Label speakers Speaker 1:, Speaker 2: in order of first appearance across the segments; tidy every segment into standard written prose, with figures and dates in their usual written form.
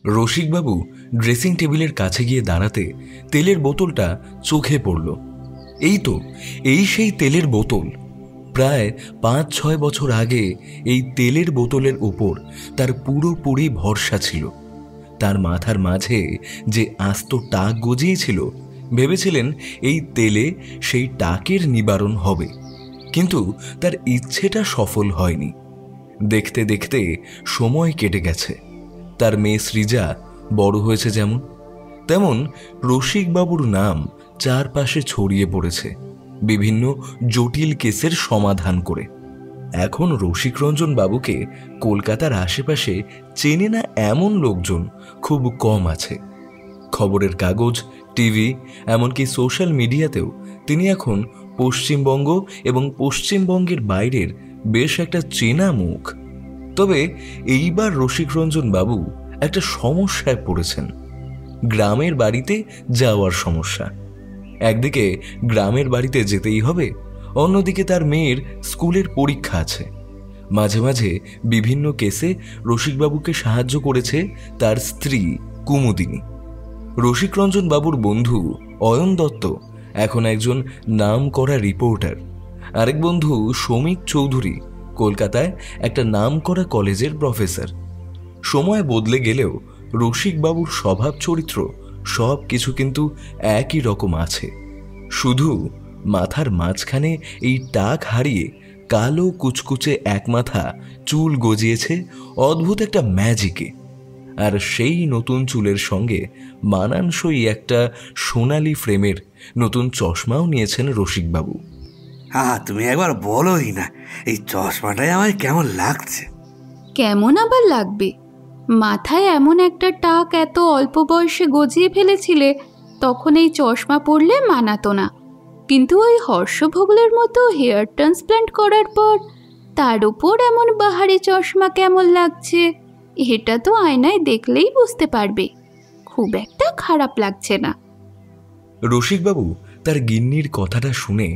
Speaker 1: রসিকবাবু dressing টেবিলের কাছে গিয়ে দাঁড়াতে তেলের বোতলটা চোখে পড়ল। এই সেই তেলের বোতল। প্রায় 5-6 বছর আগে এই তেলের বোতলের উপর তার পুরোপুরি ভরসা ছিল। তার মাথার মাঝে যে আস্ত টাক গজিয়েছিল, ভেবেছিলেন এই তেলে সেই টাকের নিবারণ হবে, কিন্তু তার ইচ্ছেটা সফল হয়নি। দেখতে দেখতে সময় কেটে গেছে। তার মেয়ে সৃজা বড় হয়েছে, যেমন তেমন রসিকবাবুর নাম চারপাশে ছড়িয়ে পড়েছে বিভিন্ন জটিল কেসের সমাধান করে। এখন রসিকরঞ্জন বাবুকে কলকাতার আশেপাশে চেনে না এমন লোকজন খুব কম আছে। খবরের কাগজ, টিভি, এমনকি সোশ্যাল মিডিয়াতেও তিনি এখন পশ্চিমবঙ্গ এবং পশ্চিমবঙ্গের বাইরের বেশ একটা চেনা মুখ। তবে এইবার রসিকরঞ্জন বাবু একটা সমস্যায় পড়েছেন, গ্রামের বাড়িতে যাওয়ার সমস্যা। একদিকে গ্রামের বাড়িতে যেতেই হবে, অন্যদিকে তার মেয়ের স্কুলের পরীক্ষা আছে। মাঝে মাঝে বিভিন্ন কেসে রসিকবাবুকে সাহায্য করেছে তার স্ত্রী কুমুদিনী। রসিকরঞ্জন বাবুর বন্ধু অয়ন দত্ত এখন একজন নামকরা রিপোর্টার। আরেক বন্ধু সমীক চৌধুরী কলকাতায় একটা নামকরা কলেজের প্রফেসর। সময় বদলে গেলেও রসিকবাবুর স্বভাব চরিত্র সব কিছু কিন্তু একই রকম আছে। শুধু মাথার মাঝখানে এই টাক হারিয়ে কালো কুচকুচে এক মাথা চুল গজিয়েছে অদ্ভুত একটা ম্যাজিকে। আর সেই নতুন চুলের সঙ্গে মানানসই একটা সোনালি ফ্রেমের নতুন চশমাও নিয়েছেন রসিকবাবু।
Speaker 2: তুমি একবার বলোই না, এই চশমাটাই আমার কেমন লাগছে।
Speaker 3: কেমন আবার লাগবে? মাথায় এমন একটা টাক এত অল্প বয়সে গজিয়ে ফেলেছিলে, তখন এই চশমা পরলে মানাতো না। কিন্তু ওই হর্ষভোগলের মতো হেয়ার ট্রান্সপ্ল্যান্ট করার পর তার উপর এমন বাহারি চশমা কেমন লাগছে, এটা তো আয়নায় দেখলেই বুঝতে পারবে। খুব একটা খারাপ লাগছে না।
Speaker 1: রসিকবাবু তার গিন্নির কথাটা শুনে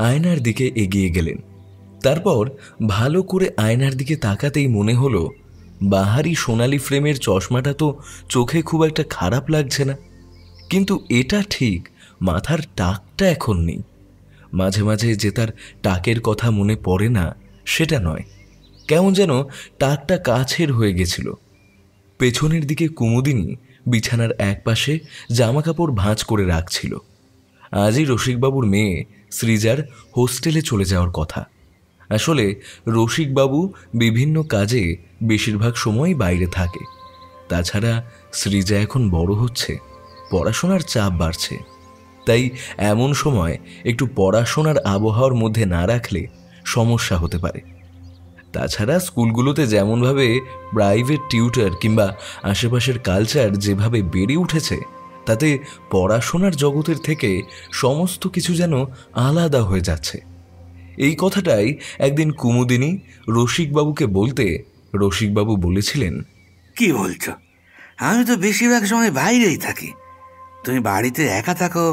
Speaker 1: আয়নার দিকে এগিয়ে গেলেন। তারপর ভালো করে আয়নার দিকে তাকাতেই মনে হলো, বাহারি সোনালি ফ্রেমের চশমাটা তো চোখে খুব একটা খারাপ লাগছে না, কিন্তু এটা ঠিক মাথার টাকটা এখন নেই। মাঝে মাঝে যে তার টাকের কথা মনে পড়ে না সেটা নয়, কেমন যেন টাকটা কাছের হয়ে গেছিল। পেছনের দিকে কুমুদিনী বিছানার একপাশে জামা কাপড় ভাঁজ করে রাখছিল। আজই রসিকবাবুর মেয়ে সৃজার হোস্টেলে চলে যাওয়ার কথা। আসলে রসিকবাবু বিভিন্ন কাজে বেশিরভাগ সময় বাইরে থাকে। তাছাড়া সৃজা এখন বড় হচ্ছে, পড়াশোনার চাপ বাড়ছে, তাই এমন সময় একটু পড়াশোনার আবহাওয়ার মধ্যে না রাখলে সমস্যা হতে পারে। তাছাড়া স্কুলগুলোতে যেমনভাবে প্রাইভেট টিউটর কিংবা আশেপাশের কালচার যেভাবে বেড়ে উঠেছে, তাতে পড়াশোনার জগতের থেকে সমস্ত কিছু যেন আলাদা হয়ে যাচ্ছে। এই কথাটাই একদিন কুমুদিনী রসিকবাবুকে বলতে রসিকবাবু বলেছিলেন,
Speaker 2: কি বলছো? আমি তো বেশিরভাগ সময় বাইরেই থাকি। তুমি বাড়িতে একা থাকো,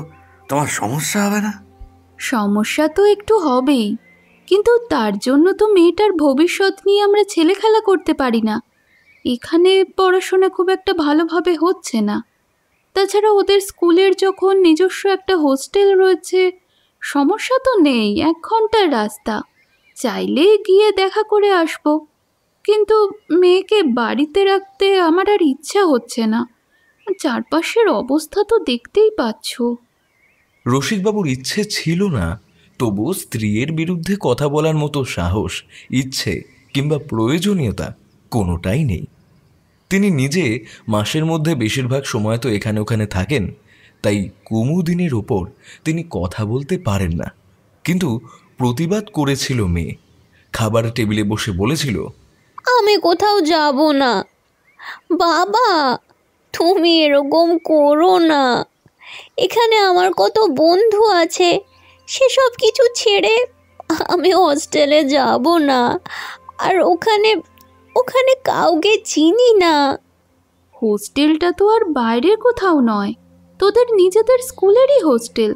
Speaker 2: তোমার সমস্যা হবে না?
Speaker 3: সমস্যা তো একটু হবেই, কিন্তু তার জন্য তো মেয়েটার ভবিষ্যৎ নিয়ে আমরা ছেলেখেলা করতে পারি না। এখানে পড়াশোনা খুব একটা ভালোভাবে হচ্ছে না। তাছাড়া ওদের স্কুলের যখন নিজস্ব একটা হোস্টেল রয়েছে, সমস্যা তো নেই, 1 ঘন্টার রাস্তা, চাইলে গিয়ে দেখা করে আসবো। কিন্তু মেয়েকে বাড়িতে রাখতে আমার আর ইচ্ছা হচ্ছে না। চারপাশের অবস্থা তো দেখতেই পাচ্ছ।
Speaker 1: রসিকবাবুর ইচ্ছে ছিল না, তবু স্ত্রীর বিরুদ্ধে কথা বলার মতো সাহস, ইচ্ছে কিংবা প্রয়োজনীয়তা কোনোটাই নেই। তিনি নিজে মাসের মধ্যে বেশিরভাগ সময় তো এখানে ওখানে থাকেন, তাই কুমুদিনীর ওপর তিনি কথা বলতে পারেন না। কিন্তু প্রতিবাদ করেছিল মেয়ে। খাবার টেবিলে বসে বলেছিল,
Speaker 4: আমি কোথাও যাব না বাবা, তুমি এরকম করো না। এখানে আমার কত বন্ধু আছে, সেসব কিছু ছেড়ে আমি হোস্টেলে যাব না। আর ওখানে ওখানে কাউকে চিনি না।
Speaker 3: হোস্টেলটা তো আর বাইরের কোথাও নয়, তোদের নিজেদের স্কুলেরই হোস্টেল।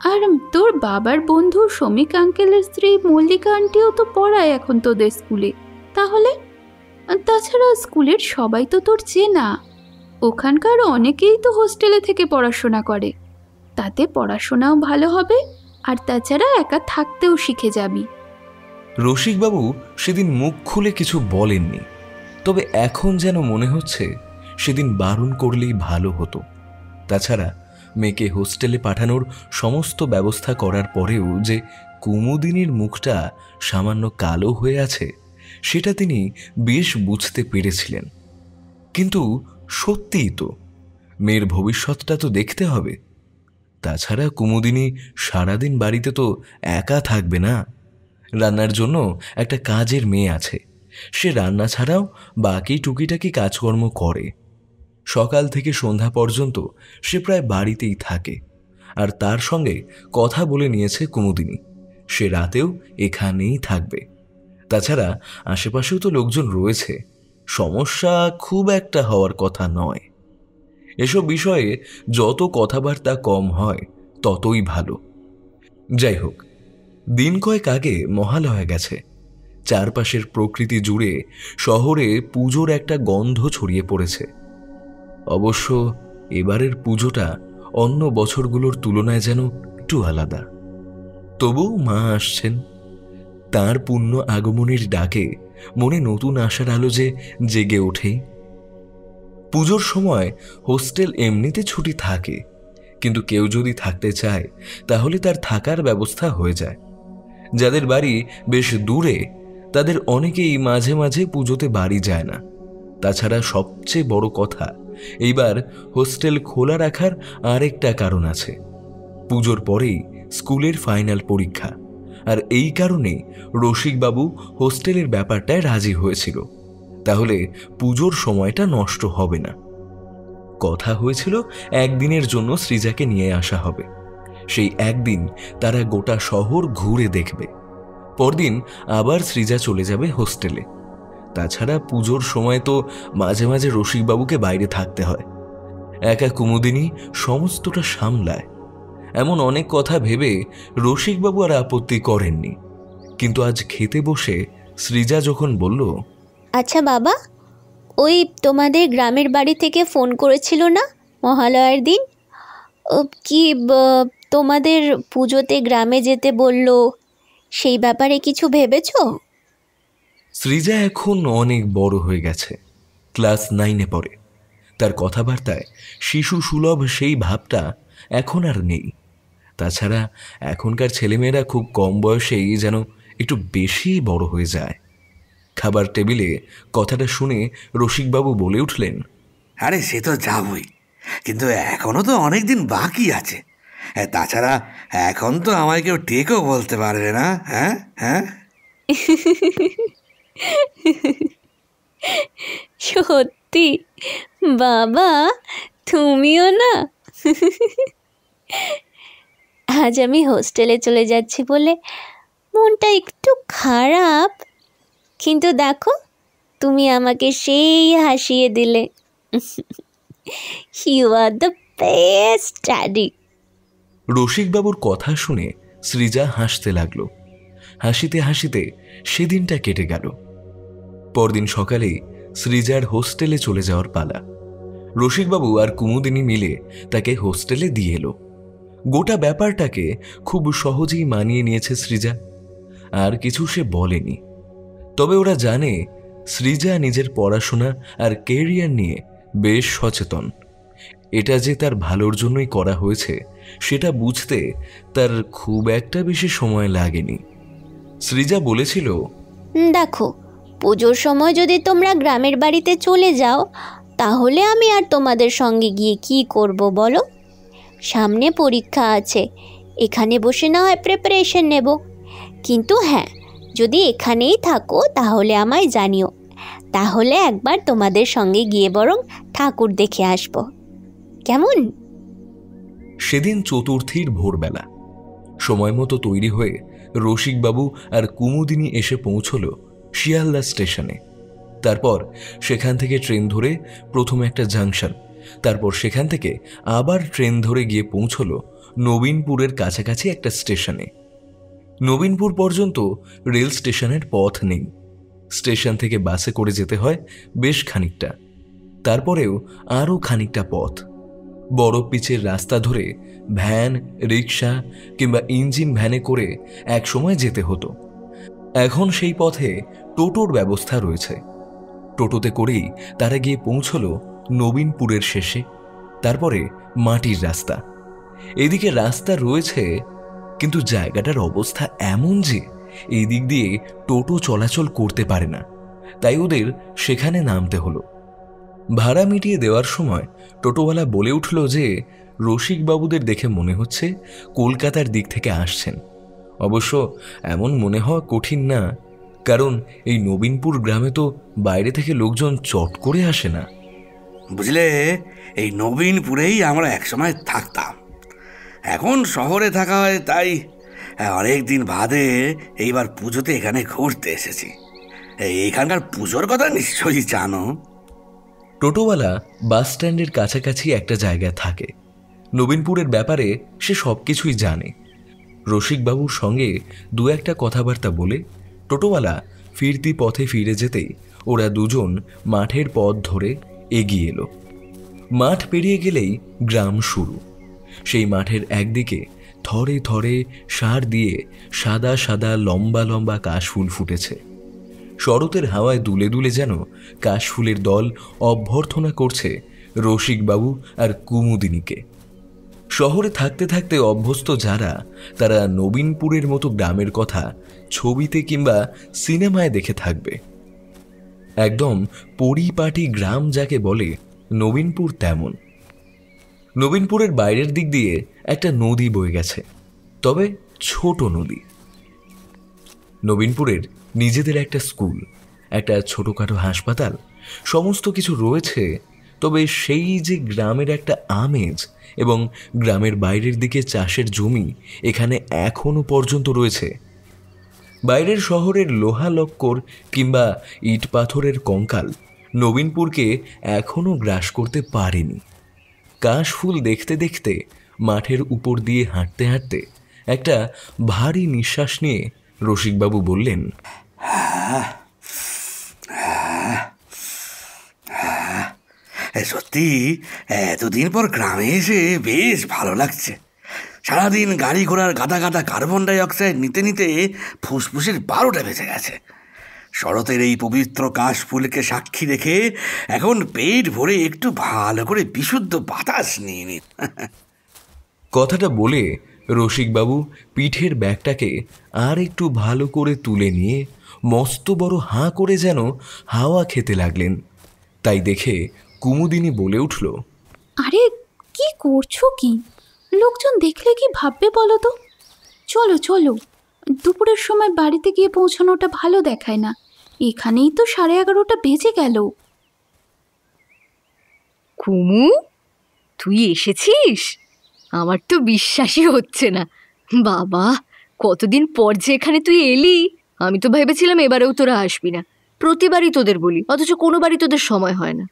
Speaker 3: আর তোর বাবার বন্ধু সমীক আঙ্কেলের স্ত্রী মল্লিকা আন্টিও তো পড়ায় এখন তোদের স্কুলে। তাহলে তাছাড়া স্কুলের সবাই তো তোর চেনা। ওখানকার অনেকেই তো হোস্টেলে থেকে পড়াশোনা করে, তাতে পড়াশোনাও ভালো হবে, আর তাছাড়া একা থাকতেও শিখে যাবি।
Speaker 1: রসিকবাবু সেদিন মুখ খুলে কিছু বলেননি, তবে এখন যেন মনে হচ্ছে সেদিন বারণ করলেই ভালো হতো। তাছাড়া মেয়েকে হোস্টেলে পাঠানোর সমস্ত ব্যবস্থা করার পরেও যে কুমুদিনীর মুখটা সামান্য কালো হয়ে আছে সেটা তিনি বেশ বুঝতে পেরেছিলেন। কিন্তু সত্যিই তো মেয়ের ভবিষ্যৎটা তো দেখতে হবে। তাছাড়া কুমুদিনী সারাদিন বাড়িতে তো একা থাকবে না, রান্নার জন্য একটা কাজের মেয়ে আছে, সে রান্না ছাড়াও বাকি টুকিটাকি কাজকর্ম করে। সকাল থেকে সন্ধ্যা পর্যন্ত সে প্রায় বাড়িতেই থাকে, আর তার সঙ্গে কথা বলে নিয়েছে কুমুদিনী সে রাতেও এখানেই থাকবে। তাছাড়া আশেপাশেও তো লোকজন রয়েছে, সমস্যা খুব একটা হওয়ার কথা নয়। এসব বিষয়ে যত কথাবার্তা কম হয় ততই ভালো। যাই হোক, দিন কয়েক আগে মহালয়া গেছে। চারপাশের প্রকৃতি জুড়ে শহরে পুজোর একটা গন্ধ ছড়িয়ে পড়েছে। অবশ্য এবারের পুজোটা অন্য বছরগুলোর তুলনায় যেন একটু আলাদা। তবুও মা আসছেন, তাঁর পুণ্য আগমনের ডাকে মনে নতুন আশার আলো যে জেগে ওঠে। পুজোর সময় হোস্টেল এমনিতে ছুটি থাকে, কিন্তু কেউ যদি থাকতে চায় তাহলে তার থাকার ব্যবস্থা হয়ে যায়। যাদের বাড়ি বেশ দূরে তাদের অনেকেই মাঝে মাঝে পুজোতে বাড়ি যায় না। তাছাড়া সবচেয়ে বড় কথা, এইবার হোস্টেল খোলা রাখার আরেকটা কারণ আছে। পুজোর পরেই স্কুলের ফাইনাল পরীক্ষা, আর এই কারণে রসিকবাবু হোস্টেলের ব্যাপারটায় রাজি হয়েছিল। তাহলে পুজোর সময়টা নষ্ট হবে না। কথা হয়েছিল একদিনের জন্য সৃজাকে নিয়ে আসা হবে। সেই একদিন তারা গোটা শহর ঘুরে দেখবে, পরদিন আবার সৃজা চলে যাবে হোস্টেলে। তাছাড়া পুজোর সময় তো মাঝে মাঝে রসিকবাবুকে বাইরে থাকতে হয়, একা কুমুদিনী সমস্তটা সামলায়। এমন অনেক কথা ভেবে রসিকবাবু আর আপত্তি করেননি। কিন্তু আজ খেতে বসে সৃজা যখন বলল,
Speaker 4: আচ্ছা বাবা, ওই তোমাদের গ্রামের বাড়ি থেকে ফোন করেছিল না মহালয়ার দিন? কি তোমাদের পুজোতে গ্রামে যেতে বলল, সেই ব্যাপারে কিছু ভেবেছো?
Speaker 1: সৃজা এখন অনেক বড় হয়ে গেছে, ক্লাস 9-এ পড়ে। তার কথাবার্তায় শিশু সুলভ সেই ভাবটা এখন আর নেই। তাছাড়া এখনকার ছেলেমেয়েরা খুব কম বয়সেই যেন একটু বেশি বড় হয়ে যায়। খাবার টেবিলে কথাটা শুনে রসিকবাবু বলে উঠলেন,
Speaker 2: আরে সে তো যাবই, কিন্তু এখনো তো অনেক দিন বাকি আছে। তাছাড়া এখন তো আমায় কেউ টেকও বলতে পারবে না। হ্যাঁ হ্যাঁ,
Speaker 4: সত্যি বাবা, তুমিও না? আজ আমি হোস্টেলে চলে যাচ্ছি বলে মনটা একটু খারাপ, কিন্তু দেখো তুমি আমাকে সেই হাসিয়ে দিলে। You are the best daddy.
Speaker 1: রসিকবাবুর কথা শুনে সৃজা হাসতে লাগলো। হাসিতে হাসিতে সেদিনটা কেটে গেল। পরদিন সকালেই সৃজার হোস্টেলে চলে যাওয়ার পালা। রসিকবাবু আর কুমুদিনী মিলে তাকে হোস্টেলে দিয়ে এলো। গোটা ব্যাপারটাকে খুব সহজেই মানিয়ে নিয়েছে সৃজা, আর কিছু সে বলেনি। তবে ওরা জানে সৃজা নিজের পড়াশোনা আর ক্যারিয়ার নিয়ে বেশ সচেতন। এটা যে তার ভালোর জন্যই করা হয়েছে সেটা বুঝতে তার খুব একটা বেশি সময় লাগেনি। সৃজা বলেছিল,
Speaker 4: দেখো, পুজোর সময় যদি তোমরা গ্রামের বাড়িতে চলে যাও তাহলে আমি আর তোমাদের সঙ্গে গিয়ে কি করব বলো? সামনে পরীক্ষা আছে, এখানে বসে না হয় প্রিপারেশন নেব। কিন্তু হ্যাঁ, যদি এখানেই থাকো তাহলে আমায় জানিও, তাহলে একবার তোমাদের সঙ্গে গিয়ে বরং ঠাকুর দেখে আসব, কেমন?
Speaker 1: সেদিন চতুর্থীর ভোরবেলা সময় মতো তৈরি হয়ে রসিকবাবু আর কুমুদিনী এসে পৌঁছল শিয়ালদা স্টেশনে। তারপর সেখান থেকে ট্রেন ধরে প্রথমে একটা জাংশন, তারপর সেখান থেকে আবার ট্রেন ধরে গিয়ে পৌঁছল নবীনপুরের কাছাকাছি একটা স্টেশনে। নবীনপুর পর্যন্ত রেল স্টেশনের পথ নেই, স্টেশন থেকে বাসে করে যেতে হয় বেশ খানিকটা। তারপরেও আরও খানিকটা পথ। বড় পিচের রাস্তা ধরে ভ্যান, রিক্সা কিংবা ইঞ্জিন ভ্যানে করে এক সময় যেতে হতো। এখন সেই পথে টোটোর ব্যবস্থা রয়েছে। টোটোতে করেই তারা গিয়ে পৌঁছল নবীনপুরের শেষে, তারপরে মাটির রাস্তা। এদিকে রাস্তা রয়েছে, কিন্তু জায়গাটার অবস্থা এমন যে এই দিক দিয়ে টোটো চলাচল করতে পারে না, তাই ওদের সেখানে নামতে হলো। ভাড়া মিটিয়ে দেওয়ার সময় টোটোওয়ালা বলে উঠল যে রসিকবাবুদের দেখে মনে হচ্ছে কলকাতার দিক থেকে আসছেন। অবশ্য এমন মনে হওয়া কঠিন না, কারণ এই নবীনপুর গ্রামে তো বাইরে থেকে লোকজন চট করে আসে না।
Speaker 2: বুঝলে, এই নবীনপুরেই আমরা একসময় থাকতাম। এখন শহরে থাকা হয়, তাই অনেক দিন বাদে এইবার পুজোতে এখানে ঘুরতে এসেছি। এইখানকার পুজোর কথা নিশ্চয়ই জানো।
Speaker 1: টোটোওয়ালা বাস স্ট্যান্ডের কাছাকাছি একটা জায়গায় থাকে। নবীনপুরের ব্যাপারে সে সব কিছুই জানে। রসিকবাবুর সঙ্গে দু একটা কথাবার্তা বলে টোটোওয়ালা ফিরতি পথে ফিরে যেতেই ওরা দুজন মাঠের পথ ধরে এগিয়ে এলো। মাঠ পেরিয়ে গেলেই গ্রাম শুরু। সেই মাঠের একদিকে থরে থরে সার দিয়ে সাদা সাদা লম্বা লম্বা কাশফুল ফুটেছে। শরতের হাওয়ায় দুলে দুলে যেন কাশফুলের দল অভ্যর্থনা করছে রসিকবাবু আর কুমুদিনীকে। শহরে থাকতে থাকতে অভ্যস্ত যারা, তারা নবীনপুরের মতো গ্রামের কথা ছবিতে কিংবা সিনেমায় দেখে থাকবে। একদম পরিপাটি গ্রাম যাকে বলে, নবীনপুর তেমন। নবীনপুরের বাইরের দিক দিয়ে একটা নদী বয়ে গেছে, তবে ছোট নদী। নবীনপুরের নিজেদের একটা স্কুল, একটা ছোটোখাটো হাসপাতাল, সমস্ত কিছু রয়েছে। তবে সেই যে গ্রামের একটা আমেজ এবং গ্রামের বাইরের দিকে চাষের জমি এখানে এখনো পর্যন্ত রয়েছে। বাইরের শহরের লোহা লক্কর কিংবা ইট পাথরের কঙ্কাল নবীনপুরকে এখনো গ্রাস করতে পারেনি। কাশফুল দেখতে দেখতে মাঠের উপর দিয়ে হাঁটতে হাঁটতে একটা ভারী নিঃশ্বাস নিয়ে রসিকবাবু বললেন,
Speaker 2: সত্যি এতদিন পর গ্রামে এসে বেশ ভালো লাগছে। সারাদিন গাড়ি ঘোড়ার গাদা গাদা কার্বন ডাই অক্সাইড নিতে নিতে ফুসফুসের 12টা বেজে গেছে। শরতের এই পবিত্র কাশফুলকে সাক্ষী রেখে এখন পেট ভরে একটু ভালো করে বিশুদ্ধ বাতাস নিয়ে নিন।
Speaker 1: কথাটা বলে রসিকবাবু পিঠের ব্যাগটাকে আর একটু ভালো করে তুলে নিয়ে মস্ত বড় হাঁ করে যেন হাওয়া খেতে লাগলেন। তাই দেখে কুমুদিনী বলে উঠল,
Speaker 3: আরে কি করছো কি? লোকজন দেখলে কি ভাববে বলো তো? চলো চলো, দুপুরের সময় বাড়িতে গিয়ে পৌঁছানোটা ভালো দেখায় না। এখানেই তো 11:30 বেজে গেল।
Speaker 5: কুমু, তুই এসেছিস? আমার তো বিশ্বাসই হচ্ছে না। বাবা, কতদিন পর যে এখানে তুই এলি। আমি তো ভেবেছিলাম এবারেও তোরা আসবি না। প্রতিবারই তোদের বলি, অথচ কোনোবারই তোদের সময় হয় না।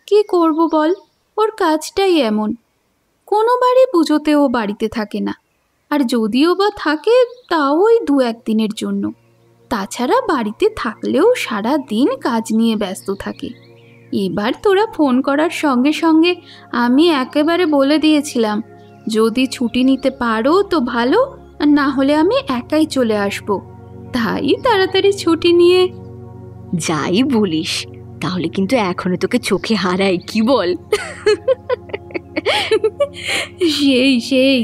Speaker 3: কি করব বল, ওর কাজটাই এমন। কোনোবারই পুজোতে ও বাড়িতে থাকে না, আর যদিও বা থাকে তাও ওই 2-1 দিনের জন্য। তাছাড়া বাড়িতে থাকলেও সারা দিন কাজ নিয়ে ব্যস্ত থাকে। এবার তোরা ফোন করার সঙ্গে সঙ্গে আমি একেবারে বলে দিয়েছিলাম, যদি ছুটি নিতে পারো তো ভালো, না হলে আমি একাই চলে আসব। তাই তাড়াতাড়ি ছুটি নিয়ে।
Speaker 5: যাই বলিস, তাহলে কিন্তু এখনো তোকে চোখে হারাই, কি বল?
Speaker 3: সেই সেই।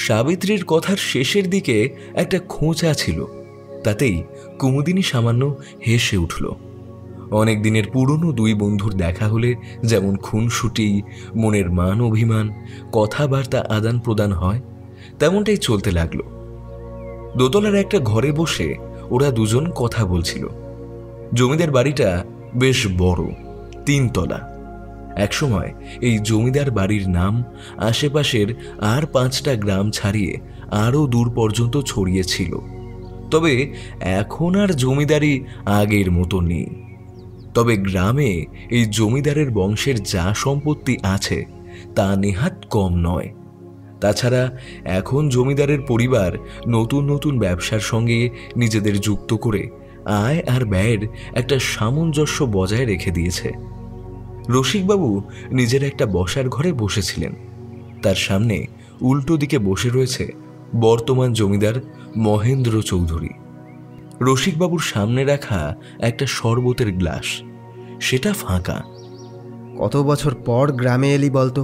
Speaker 1: সাবিত্রীর কথার শেষের দিকে একটা খোঁচা ছিল, তাতেই কুমুদিনী সামান্য হেসে উঠল। অনেক দিনের পুরনো দুই বন্ধুর দেখা হলে যেমন খুনসুটি, মনের মান অভিমান, কথাবার্তা আদান প্রদান হয়, তেমনটাই চলতে লাগলো। দোতলার একটা ঘরে বসে ওরা দুজন কথা বলছিল। জমিদার বাড়িটা বেশ বড়, 3 তলা। একসময় এই জমিদার বাড়ির নাম আশেপাশের আর 5টা গ্রাম ছাড়িয়ে আরও দূর পর্যন্ত ছড়িয়েছিল। তবে এখন আর জমিদারি আগের মতো নেই। তবে গ্রামে এই জমিদারের বংশের যা সম্পত্তি আছে তা নেহাত কম নয়। তাছাড়া এখন জমিদারের পরিবার নতুন নতুন ব্যবসার সঙ্গে নিজেদের যুক্ত করে আয় আর ব্যয়ের একটা সামঞ্জস্য বজায় রেখে দিয়েছে। রসিকবাবু নিজের একটা বসার ঘরে বসেছিলেন। তার সামনে উল্টো দিকে বসে রয়েছে বর্তমান জমিদার মহেন্দ্র চৌধুরী। রসিকবাবুর সামনে রাখা একটা শরবতের গ্লাস, সেটা ফাঁকা।
Speaker 6: কত বছর পর গ্রামে এলি বলতো?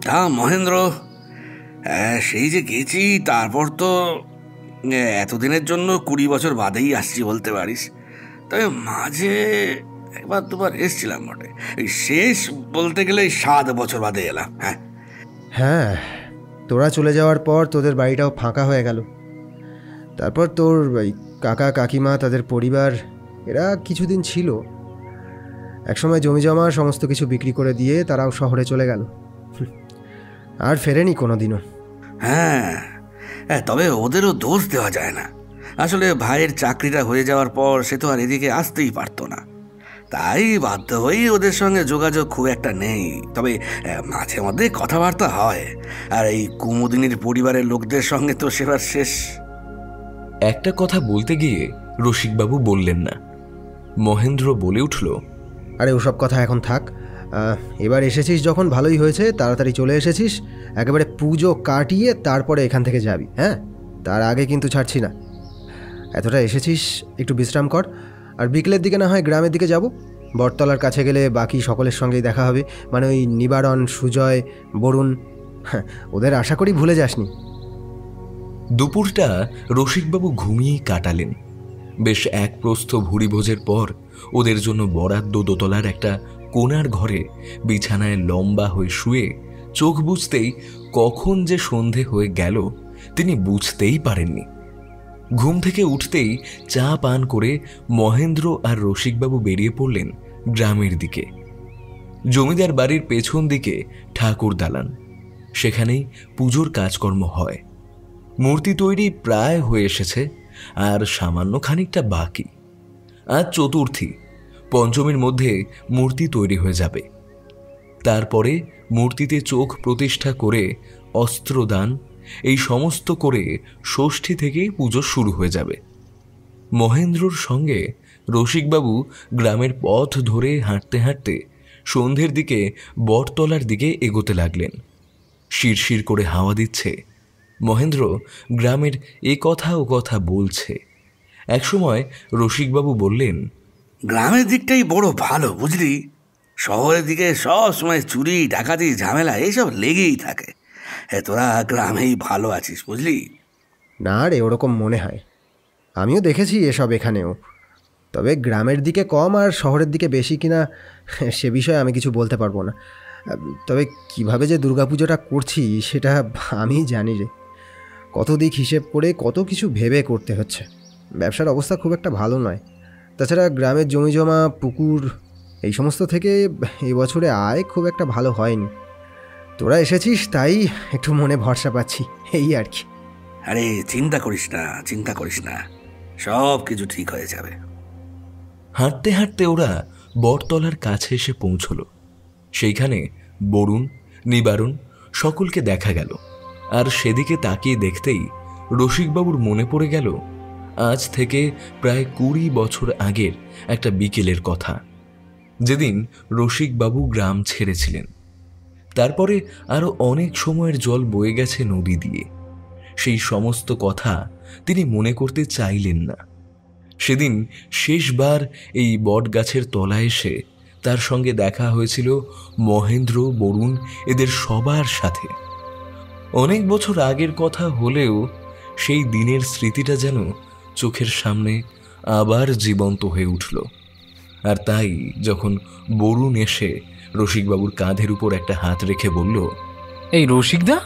Speaker 2: তা মহেন্দ্র, সেই যে গেছি, তারপর তো এতদিনের জন্য 20 বছর বাদেই আসছি বলতে পারিস। তবে মাঝে একবার দুবার এসছিলাম বটে। এই শেষ বলতে গেলে 7 বছর বাদে এলাম।
Speaker 6: হ্যাঁ, তোরা চলে যাওয়ার পর তোদের বাড়িটাও ফাঁকা হয়ে গেল। তারপর তোর কাকা কাকিমা, তাদের পরিবার, এরা কিছুদিন ছিল। একসময় জমি জমা সমস্ত কিছু বিক্রি করে দিয়ে তারাও শহরে চলে গেল, আর ফেরেনি কোনোদিনও।
Speaker 2: হ্যাঁ, তবে ওদেরও দোষ দেওয়া যায় না। আসলে ভাইয়ের চাকরিটা হয়ে যাওয়ার পর সে তো আর এদিকে আসতেই পারতো না, তাই বাধ্য হয়েই ওদের সঙ্গে যোগাযোগ খুব একটা নেই। তবে মাঝে মধ্যে কথাবার্তা হয়। আর এই কুমুদিনীর পরিবারের লোকদের সঙ্গে তো সেবার শেষ।
Speaker 1: একটা কথা বলতে গিয়ে রসিকবাবু বললেন না। মহেন্দ্র বলে উঠল,
Speaker 6: আরে ওসব কথা এখন থাক। এবার এসেছিস যখন ভালোই হয়েছে, তাড়াতাড়ি চলে এসেছিস। একেবারে পুজো কাটিয়ে তারপরে এখান থেকে যাবি। হ্যাঁ, তার আগে কিন্তু ছাড়ছি না। এতটা এসেছিস, একটু বিশ্রাম কর। আর বিকেলের দিকে না হয় গ্রামের দিকে যাব। বটতলার কাছে গেলে বাকি সকলের সঙ্গেই দেখা হবে, মানে ওই নিবারণ, সুজয়, বরুণ, ওদের আশা করি ভুলে যাসনি।
Speaker 1: দুপুরটা রসিকবাবু ঘুমিয়েই কাটালেন। বেশ এক প্রস্থ ভুরিভোজের পর ওদের জন্য বরাদ্দ দোতলার একটা কোণার ঘরে বিছানায় লম্বা হয়ে শুয়ে চোখ বুঝতেই কখন যে সন্ধে হয়ে গেল তিনি বুঝতেই পারেননি। ঘুম থেকে উঠতেই চা পান করে মহেন্দ্র আর রসিকবাবু বেরিয়ে পড়লেন গ্রামের দিকে। জমিদার বাড়ির পেছন দিকে ঠাকুর দালান, সেখানেই পুজোর কাজকর্ম হয়। মূর্তি তৈরি প্রায় হয়ে এসেছে, আর সামান্য খানিকটা বাকি। আজ চতুর্থী, পঞ্চমীর মধ্যে মূর্তি তৈরি হয়ে যাবে। তারপরে মূর্তিতে চোখ প্রতিষ্ঠা করে অস্ত্রদান, এই সমস্ত করে ষষ্ঠী থেকেই পুজো শুরু হয়ে যাবে। মহেন্দ্রর সঙ্গে রসিকবাবু গ্রামের পথ ধরে হাঁটতে হাঁটতে সন্ধ্যের দিকে বটতলার দিকে এগোতে লাগলেন। শিরশির করে হাওয়া দিচ্ছে। মহেন্দ্র গ্রামের এ কথা ও কথা বলছে। একসময় রসিকবাবু বললেন,
Speaker 2: গ্রামের দিকটাই বড় ভালো, বুঝলি? শহরের দিকে সব সময় চুরি, ডাকাতি, ঝামেলা এইসব লেগেই থাকে। তোরা গ্রামেই ভালো আছিস, বুঝলি?
Speaker 6: না রে, ওরকম মনে হয়। আমিও দেখেছি এসব এখানেও। তবে গ্রামের দিকে কম আর শহরের দিকে বেশি কিনা সে বিষয়ে আমি কিছু বলতে পারবো না। তবে কিভাবে যে দুর্গাপুজোটা করছি সেটা আমি জানি রে। কত দিক হিসেব করে কত কিছু ভেবে করতে হচ্ছে। ব্যবসার অবস্থা খুব একটা ভালো নয়। তাছাড়া গ্রামের জমি জমা, পুকুর, এই সমস্ত থেকে এবছরে আয় খুব একটা ভালো হয়নি। তোরা এসেছিস তাই একটু মনে ভরসা পাচ্ছি, এই আর কি।
Speaker 2: আরে চিন্তা করিস না, চিন্তা করিস না, সব কিছু ঠিক হয়ে যাবে।
Speaker 1: হাঁটতে হাঁটতে ওরা বটতলার কাছে এসে পৌঁছল। সেইখানে বরুণ, নিবারণ সকলকে দেখা গেল। আর সেদিকে তাকিয়ে দেখতেই রসিকবাবুর মনে পড়ে গেল আজ থেকে প্রায় 20 বছর আগের একটা বিকেলের কথা, যেদিন রসিকবাবু গ্রাম ছেড়েছিলেন। তারপরে আরও অনেক সময়ের জল বয়ে গেছে নদী দিয়ে। সেই সমস্ত কথা তিনি মনে করতে চাইলেন না। সেদিন শেষবার এই বটগাছের তলায় এসে তার সঙ্গে দেখা হয়েছিল মহেন্দ্র, বরুণ, এদের সবার সাথে। অনেক বছর আগের কথা হলেও সেই দিনের স্মৃতিটা যেন চোখের সামনে আবার জীবন্ত হয়ে উঠল। আর তাই যখন বরুণ এসে রসিকবাবুর কাঁধের উপর একটা হাত রেখে বলল,
Speaker 7: এই রসিকদা,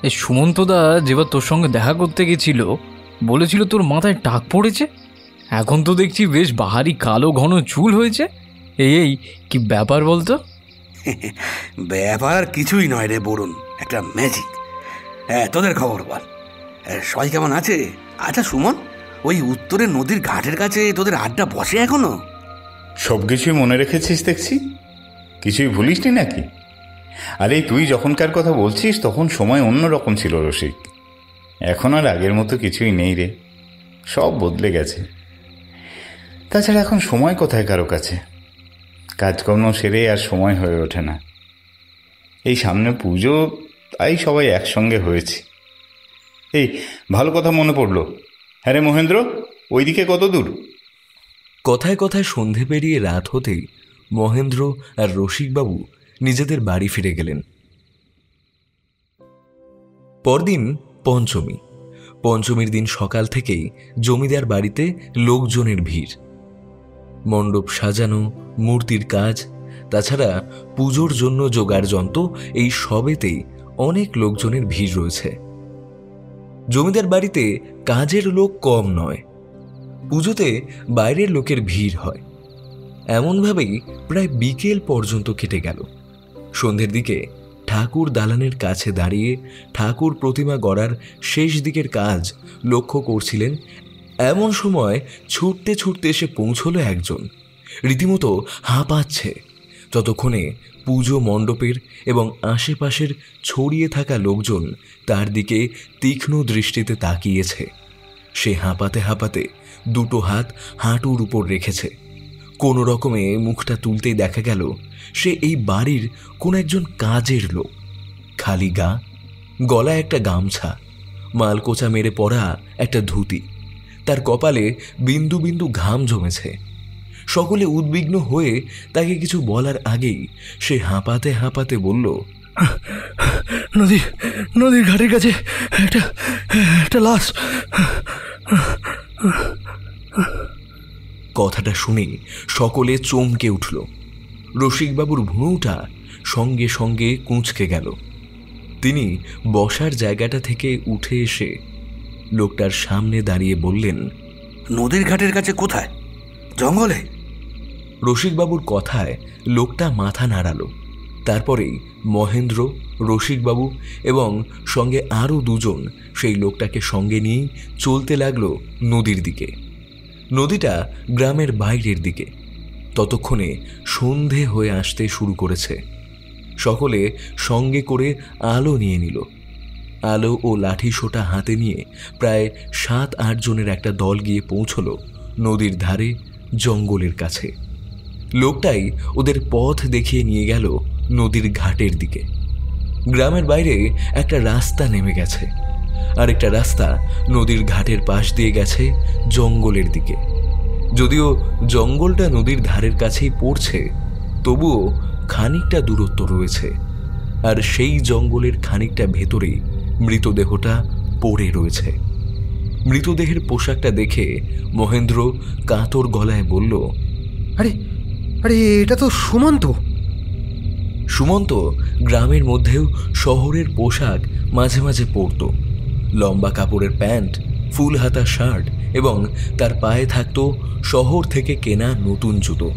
Speaker 7: এই সুমন্তদা যেবার তোর সঙ্গে দেখা করতে গেছিল বলেছিল তোর মাথায় টাক পড়েছে। এখন তো দেখছি বেশ বাহারি কালো ঘন চুল হয়েছে। এই কি ব্যাপার বলতো?
Speaker 2: ব্যাপার কিছুই নয় রে বরুণ, একটা ম্যাজিক। তোদের খবর বল, সবাই কেমন আছে? আচ্ছা সুমন, ওই উত্তরে নদীর ঘাটের কাছে তোদের আড্ডা বসে এখনো?
Speaker 8: সব কিছুই মনে রেখেছিস দেখছি, কিছুই ভুলিসনি নাকি? আরে তুই যখনকার কথা বলছিস তখন সময় অন্যরকম ছিল রসিক। এখন আর আগের মতো কিছুই নেই রে, সব বদলে গেছে। তাছাড়া এখন সময় কোথায় কারো কাছে? কাজকর্ম সেরে আর সময় হয়ে ওঠে না। এই সামনে পুজো, তাই সবাই একসঙ্গে হয়েছে। এই ভালো কথা মনে পড়লো, হ্যাঁ রে মহেন্দ্র, ওইদিকে কত দূর?
Speaker 1: কথায় কথায় সন্ধে পেরিয়ে রাত হতেই মহেন্দ্র আর রসিকবাবু নিজেদের বাড়ি ফিরে গেলেন। পরদিন পঞ্চমী। পঞ্চমীর দিন সকাল থেকেই জমিদার বাড়িতে লোকজনের ভিড়। মণ্ডপ সাজানো, মূর্তির কাজ, তাছাড়া পুজোর জন্য জোগাড় যন্ত্র, এই সবেতেই অনেক লোকজনের ভিড় রয়েছে। জমিদার বাড়িতে কাজের লোক কম নয়। পুজোতে বাইরের লোকের ভিড় হয়। এমনভাবেই প্রায় বিকেল পর্যন্ত কেটে গেল। সন্ধ্যের দিকে ঠাকুর দালানের কাছে দাঁড়িয়ে ঠাকুর প্রতিমা গড়ার শেষ দিকের কাজ লক্ষ্য করছিলেন। এমন সময় ছুটতে ছুটতে এসে পৌঁছলো একজন, রীতিমতো হাঁপাচ্ছে। ততক্ষণে পুজো মণ্ডপের এবং আশেপাশের ছড়িয়ে থাকা লোকজন তার দিকে তীক্ষ্ণ দৃষ্টিতে তাকিয়েছে। সে হাঁপাতে হাঁপাতে দুটো হাত হাঁটুর উপর রেখেছে। কোনো রকমে মুখটা তুলতেই দেখা গেল সে এই বাড়ির কোন একজন কাজের লোক। খালি গা, গলায় একটা গামছা, মালকোচা মেরে পরা একটা ধুতি, তার কপালে বিন্দু বিন্দু ঘাম জমেছে। সকলে উদ্বিগ্ন হয়ে তাকে কিছু বলার আগেই সে হাঁপাতে হাঁপাতে বলল,
Speaker 2: নদীর ঘাটের কাছে একটা লাশ।
Speaker 1: কথাটা শুনে সকলে চমকে উঠল। রসিকবাবুর ভুঁটা সঙ্গে সঙ্গে কুঁচকে গেল। তিনি বসার জায়গাটা থেকে উঠে এসে লোকটার সামনে দাঁড়িয়ে বললেন,
Speaker 2: নদীর ঘাটের কাছে কোথায়? জঙ্গলে?
Speaker 1: রসিকবাবুর কথায় লোকটা মাথা নাড়ালো। তারপরেই মহেন্দ্র, রসিকবাবু এবং সঙ্গে আরও দুজন সেই লোকটাকে সঙ্গে নিয়েই চলতে লাগলো নদীর দিকে। নদীটা গ্রামের বাইরের দিকে। ততক্ষণে সন্ধে হয়ে আসতে শুরু করেছে। সকলে সঙ্গে করে আলো নিয়ে নিল। আলো ও লাঠি সোটা হাতে নিয়ে প্রায় 7-8 জনের একটা দল গিয়ে পৌঁছল নদীর ধারে জঙ্গলের কাছে। লোকটাই ওদের পথ দেখিয়ে নিয়ে গেল নদীর ঘাটের দিকে। গ্রামের বাইরে একটা রাস্তা নেমে গেছে, আরেকটা রাস্তা নদীর ঘাটের পাশ দিয়ে গেছে জঙ্গলের দিকে। যদিও জঙ্গলটা নদীর ধারের কাছেই পড়ছে, তবুও খানিকটা দূরত্ব রয়েছে। আর সেই জঙ্গলের খানিকটা ভেতরেই মৃতদেহটা পড়ে রয়েছে। মৃতদেহের পোশাকটা দেখে মহেন্দ্র কাতর গলায় বলল,
Speaker 6: আরে আরে এটা তো সুমন্ত।
Speaker 1: সুমন্ত গ্রামের মধ্যেও শহরের পোশাক মাঝে মাঝে পরত। লম্বা কাপড়ের প্যান্ট, ফুল হাতা শার্ট এবং তার পায়ে থাকত শহর থেকে কেনা নতুন জুতো।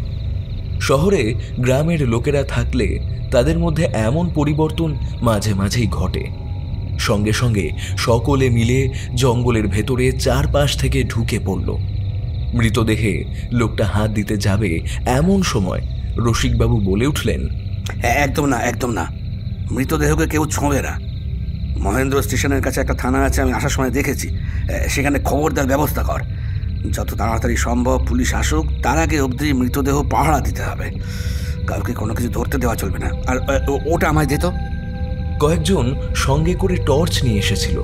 Speaker 1: শহরে গ্রামের লোকেরা থাকলে তাদের মধ্যে এমন পরিবর্তন মাঝে মাঝেই ঘটে। সঙ্গে সঙ্গে সকলে মিলে জঙ্গলের ভেতরে চারপাশ থেকে ঢুকে পড়ল। মৃতদেহে লোকটা হাত দিতে যাবে এমন সময় রসিকবাবু বলে উঠলেন,
Speaker 2: একদম না, একদম না, মৃতদেহকে কেউ ছোঁবে না। মহেন্দ্র স্টেশনের কাছে একটা থানা আছে, আমি আসার সময় দেখেছি। সেখানে খবর দেওয়ার ব্যবস্থা কর। যত তাড়াতাড়ি সম্ভব পুলিশ আসুক, তার আগে অবধি মৃতদেহ পাহারা দিতে হবে। কাউকে কোনো কিছু ধরতে দেওয়া চলবে না। আর ওটা আমায় দিত।
Speaker 1: কয়েকজন সঙ্গে করে টর্চ নিয়ে এসেছিল।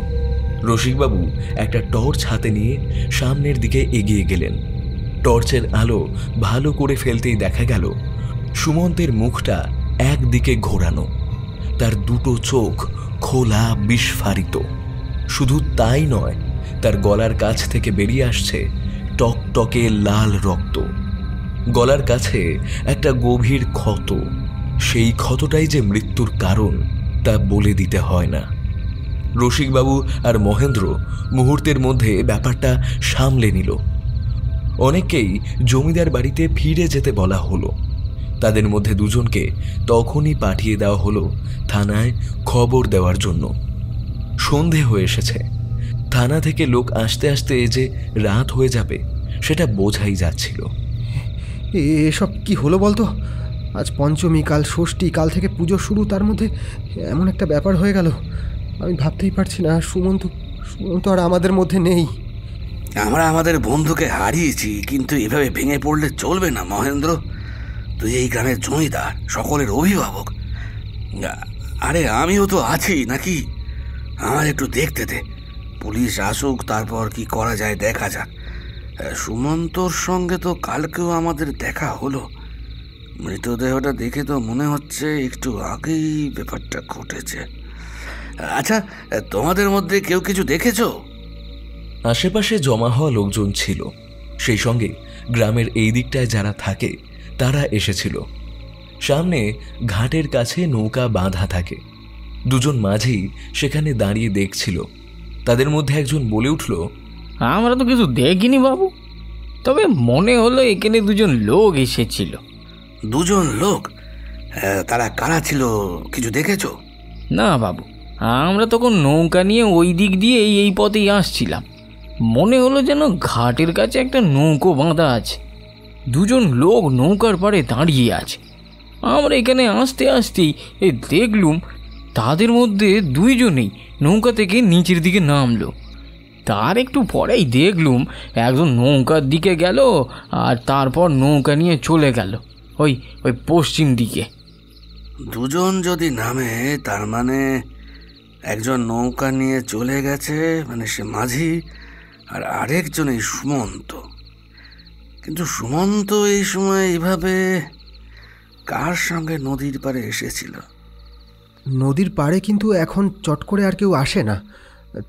Speaker 1: রসিকবাবু একটা টর্চ হাতে নিয়ে সামনের দিকে এগিয়ে গেলেন। টর্চের আলো ভালো করে ফেলতেই দেখা গেল সুমন্তের মুখটা একদিকে ঘোরানো, তার দুটো চোখ খোলা, বিস্ফারিত। শুধু তাই নয়, তার গলার কাছ থেকে বেরিয়ে আসছে টকটকে লাল রক্ত। গলার কাছে একটা গভীর ক্ষত। সেই ক্ষতটাই যে মৃত্যুর কারণ তা বলে দিতে হয় না। রসিকবাবু আর মহেন্দ্র মুহূর্তের মধ্যে ব্যাপারটা সামলে নিল। অনেককেই জমিদার বাড়িতে ফিরে যেতে বলা হলো। তাদের মধ্যে দুজনকে তখনই পাঠিয়ে দেওয়া হলো থানায় খবর দেওয়ার জন্য। সন্ধে হয়ে এসেছে। থানা থেকে লোক আসতে আসতে যে রাত হয়ে যাবে সেটা বোঝাই যাচ্ছিল।
Speaker 6: এসব কি হলো বলতো? আজ পঞ্চমী, কাল ষষ্ঠী, কাল থেকে পুজো শুরু, তার মধ্যে এমন একটা ব্যাপার হয়ে গেল। আমি ভাবতেই পারছি না সুমন্ত আর আমাদের মধ্যে নেই।
Speaker 2: আমরা আমাদের বন্ধুকে হারিয়েছি, কিন্তু এভাবে ভেঙে পড়লে চলবে না মহেন্দ্র। তুই এই গ্রামের জমিদার, সকলের অভিভাবক। আরে আমিও তো আছি নাকি? আমার একটু দেখতে দে, পুলিশ আসুক, তারপর কি করা যায় দেখা যাক। সুমন্তর সঙ্গে তো কালকেও আমাদের দেখা হলো। মৃতদেহটা দেখে তো মনে হচ্ছে একটু আগেই ব্যাপারটা ঘটেছে। আচ্ছা, তোমাদের মধ্যে কেউ কিছু দেখেছো?
Speaker 1: আশেপাশে জমা হওয়া লোকজন ছিল, সেই সঙ্গে গ্রামের এই দিকটায় যারা থাকে তারা এসেছিল। সামনে ঘাটের কাছে নৌকা বাঁধা থাকে, দুজন মাঝি সেখানে দাঁড়িয়ে দেখছিল। তাদের মধ্যে একজন বলে উঠল,
Speaker 7: আমরা তো কিছু দেখিনি বাবু, তবে মনে হলো এখানে দুজন লোক এসেছিল।
Speaker 2: দুজন লোক? তারা কারা ছিল, কিছু দেখেছো?
Speaker 7: না বাবু, আমরা তখন নৌকা নিয়ে ওই দিক দিয়ে এই পথেই আসছিলাম। মনে হলো যেন ঘাটের কাছে একটা নৌকো বাঁধা আছে, দুজন লোক নৌকার পাড়ে দাঁড়িয়ে আছে। আমরা এখানে আসতে আসতেই দেখলুম তাদের মধ্যে দুইজনেই নৌকা থেকে নিচের দিকে নামলো। তার একটু পরেই দেখলুম একজন নৌকার দিকে গেল, আর তারপর নৌকা নিয়ে চলে গেল ওই পশ্চিম দিকে।
Speaker 2: দুজন যদি নামে, তার মানে একজন নৌকা নিয়ে চলে গেছে, মানে সে মাঝি, আর আরেকজন এই সুমন্ত। কিন্তু সুমন্ত এই সময় এইভাবে কার সঙ্গে নদীর পাড়ে এসেছিল?
Speaker 6: নদীর পাড়ে কিন্তু এখন চট করে আর কেউ আসে না।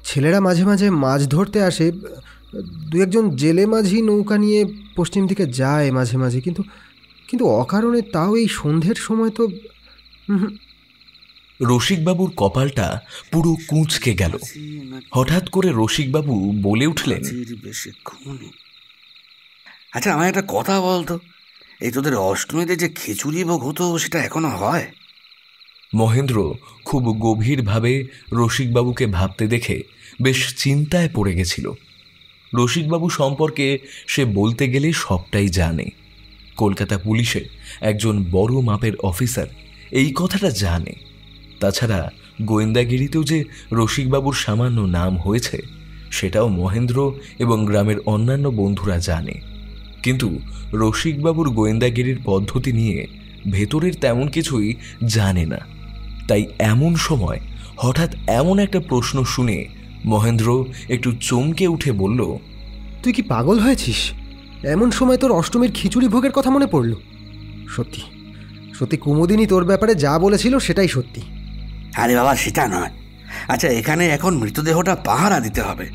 Speaker 6: ছেলেরা মাঝে মাঝে মাছ ধরতে আসে, দু একজন জেলে মাঝি নৌকা নিয়ে পশ্চিম দিকে যায় মাঝে মাঝে, কিন্তু কিন্তু অকারণে, তাও এই সন্ধ্যের সময় তো।
Speaker 1: রসিকবাবুর কপালটা পুরো কুঁচকে গেল। হঠাৎ করে রসিকবাবু বলে উঠলেন,
Speaker 2: আচ্ছা, আমার একটা কথা বলতো, এই তোদের অষ্টমীতে যে খিচুড়ি ভোগ হতো, সেটা এখনো হয়?
Speaker 1: মহেন্দ্র খুব গভীরভাবে রসিকবাবুকে ভাবতে দেখে বেশ চিন্তায় পড়ে গেছিল। রসিকবাবু সম্পর্কে সে বলতে গেলে সবটাই জানে। কলকাতা পুলিশের একজন বড় মাপের অফিসার এই কথাটা জানে। তাছাড়া গোয়েন্দাগিরিতেও যে রসিকবাবুর সামান্য নাম হয়েছে সেটাও মহেন্দ্র এবং গ্রামের অন্যান্য বন্ধুরা জানে। কিন্তু রসিকবাবুর গোয়েন্দাগিরির পদ্ধতি নিয়ে ভেতরের তেমন কিছুই জানে না। তাই এমন সময় হঠাৎ এমন একটা প্রশ্ন শুনে মহেন্দ্র একটু চমকে উঠে বলল,
Speaker 6: তুই কি পাগল হয়েছিস? এমন সময় তোর অষ্টমীর খিচুড়ি ভোগের কথা মনে পড়ল? সত্যি সত্যি কুমুদিনী তোর ব্যাপারে যা বলেছিল সেটাই সত্যি।
Speaker 2: আরে বাবা, সেটা নয়। আচ্ছা, এখানে এখন মৃতদেহটা পাহারা দিতে হবে,